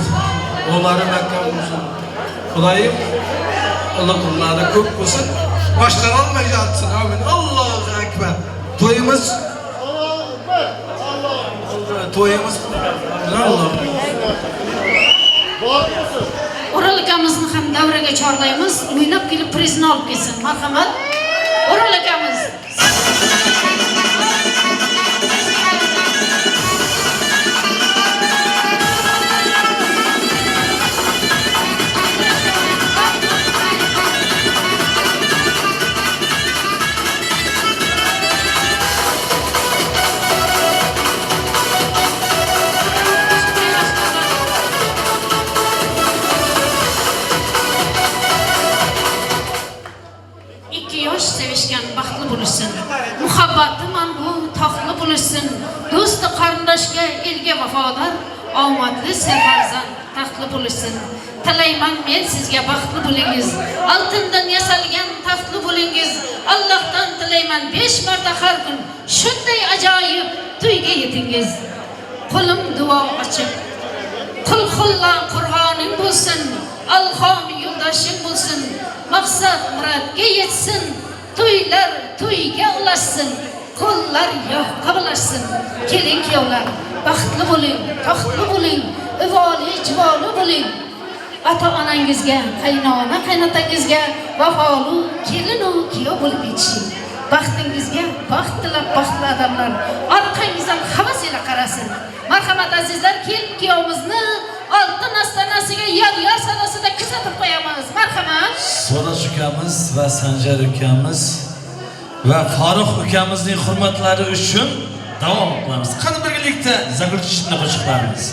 O'g'illari makka bo'lsin. Xudoyim Allohlarga ko'p bo'lsin. Boshqara olmay yotsin. Amin. Allohu akbar. To'yimiz Alloh. Ural akamizni ham davraga chorlaymiz. O'ynab kelib prizni olib kelsin. Marhamat. Ural akamiz. sevishgan baxtli bo'lishsin. Muhabbati mangu taxtli bo'lishsin. Do'sti qarindoshga elga vafodor, omadli sefarzan taxtli bo'lishsin. Tilayman men sizga baxtli bo'lingiz. Oltindan yasalgan taxtli bo'lingiz. Allohdan tilayman 5 marta har kun shunday ajoyib to'yga yetingiz. Qo'lim duo ochib Qulxulla Qur'oning bo'lsin, alhom yo'ldoshing bo'lsin, maqsad murodga yetsin, to'ylar to'yga ulashsin, qo'llar yoqqa bulashsin. Keling kuyovlar, baxtli bo'ling, taxtli bo'ling, ivoli jivoli bo'ling. Ota-onangizga, qaynona qaynotangizga vafolu kelinu kuyov bo'lib yetishing. Baxtingizga baxt tilab baxtli odamlar orqangizdan havas ila qarasin. Marhamat azizlar, kelin kuyovimizni oltin ostonasiga yor sadosida kuzatib qo'yamiz. Marhamat. So'rash ukamiz va Sanjar ukamiz va Farruh ukamizning hurmatlari uchun davom qilamiz. Qani birgalikda Zagurchishni qo'shiqlarimiz.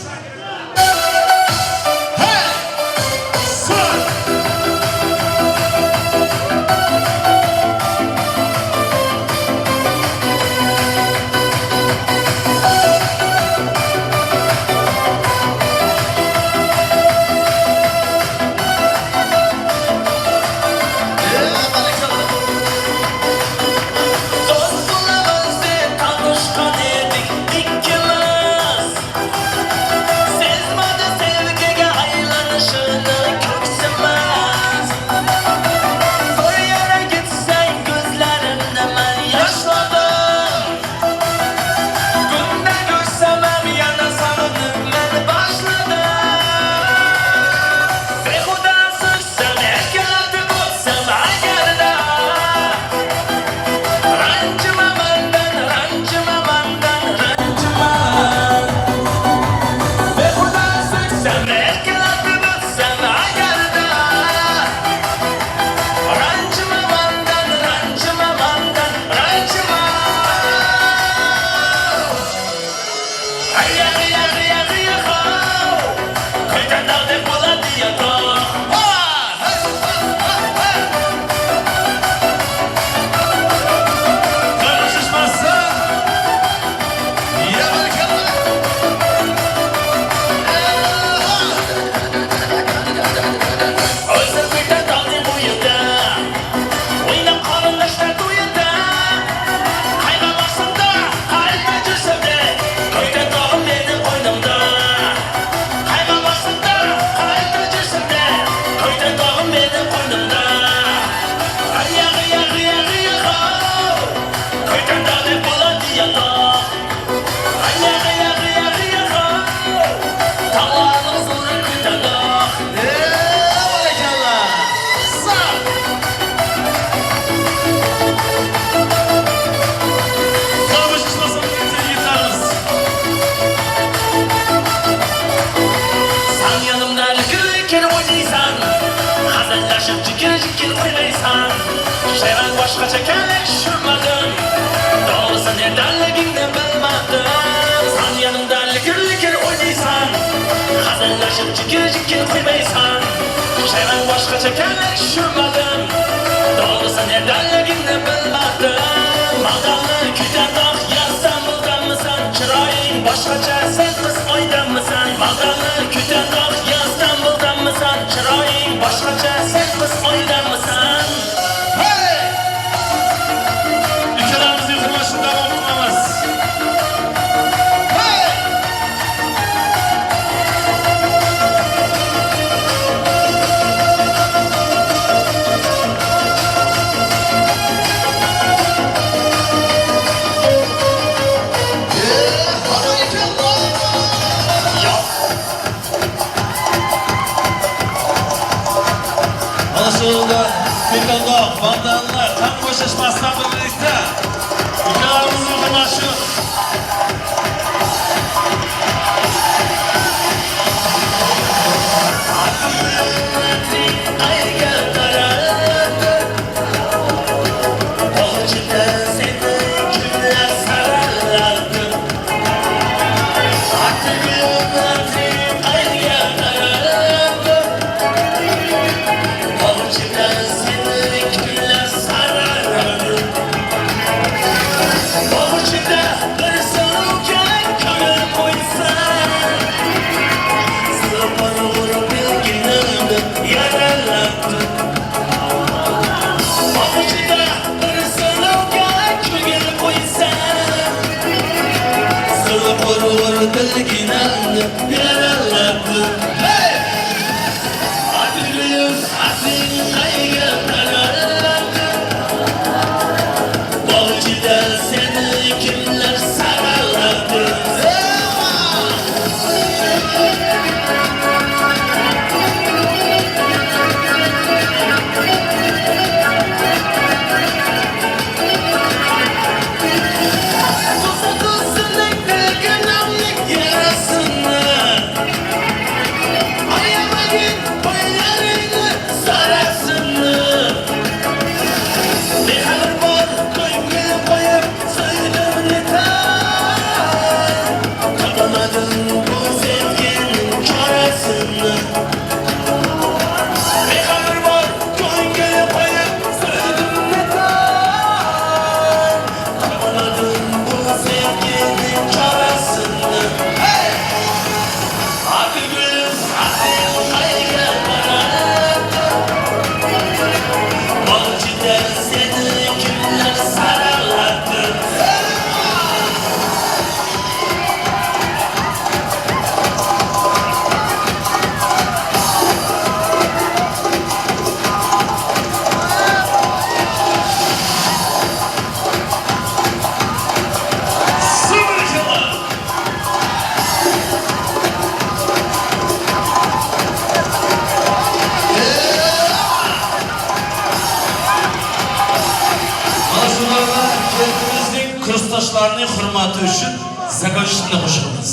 Başqacha kalishmadim, doğrusu nedanligingni bilmadim. Sen yanımda likir o'ynaysan, hazillashib jikir qo'ymaysan. Shayron boshqacha kalishmadim, doğrusu nedanligingni bilmadim. Maqolni kuydandoq yazsam bo'lganmisan, chiroying boshqacha sen biz oydanmisan. Maqolni kuydandoq yazsam bo'lganmisan, chiroying boshqacha sen biz oydanmisan. Anlaşıldı. Fikirler, bandallar, tam koşuşmazsan birlikte. Ülkelerimizin kumaşı. bilginanni beraladı. Hey! Adiliyim, adilin qayga qaraladı. Bolchida seni kimlar saraladı. Kursdoshlarning hurmati uchun zakoshitni qo'shamiz.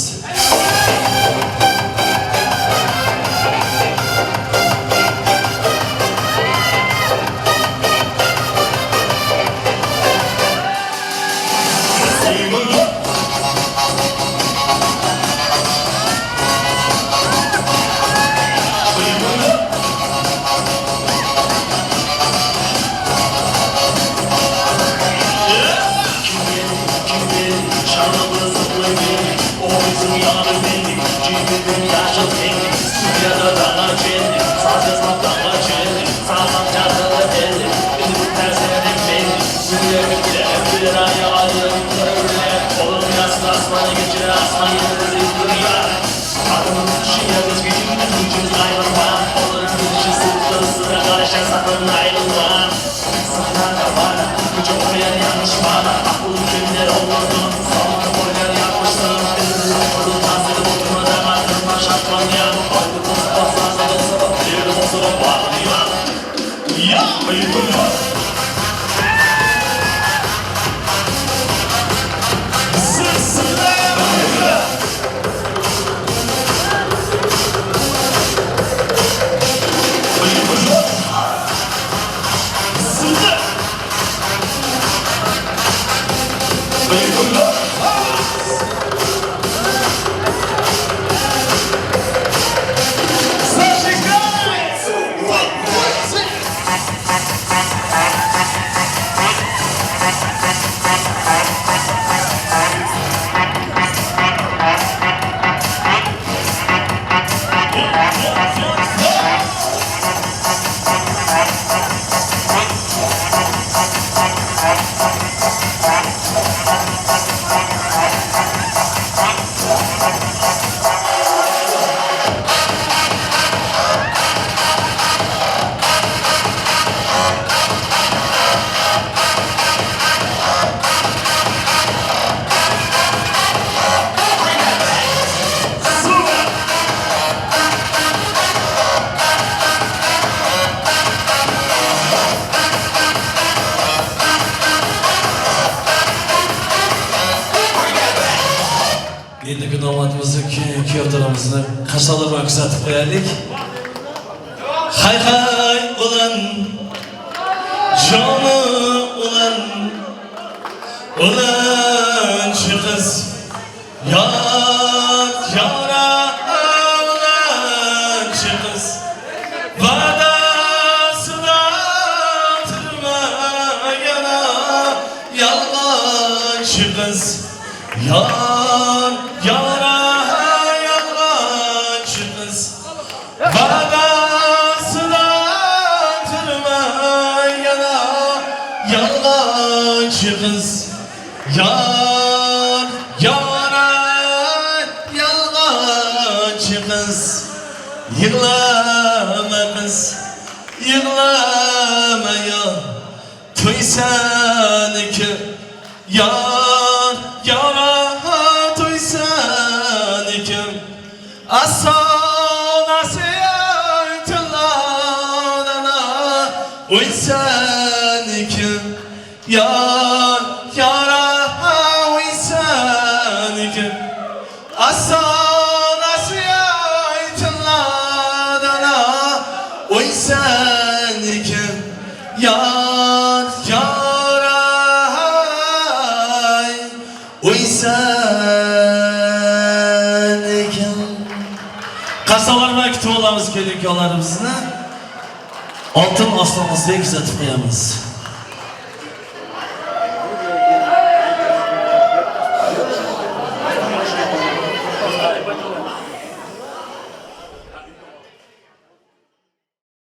Endi damatimizni kuyovlarimizni qarshilar bilan kuzatib qo'yaylik. Hay hay ulan joni ulan shu qiz yot yora ulan shu qiz va'dasida turmagana yolg'on shu qiz yara yolg'on shu qiz va'dasida turmagana yolg'on shu qiz yara Yığlama kız, yığlama ya. Toy seniki, yar, yara toy seniki. Asanası aytılarına, oy seniki, yar, yara oy seniki. Asanası aytılarına, oy seniki, yar, yara oy seniki. Kasalar ve kütüphanelerimiz gerekiyorlarımızla altın aslanımızı güzel tıklayamız.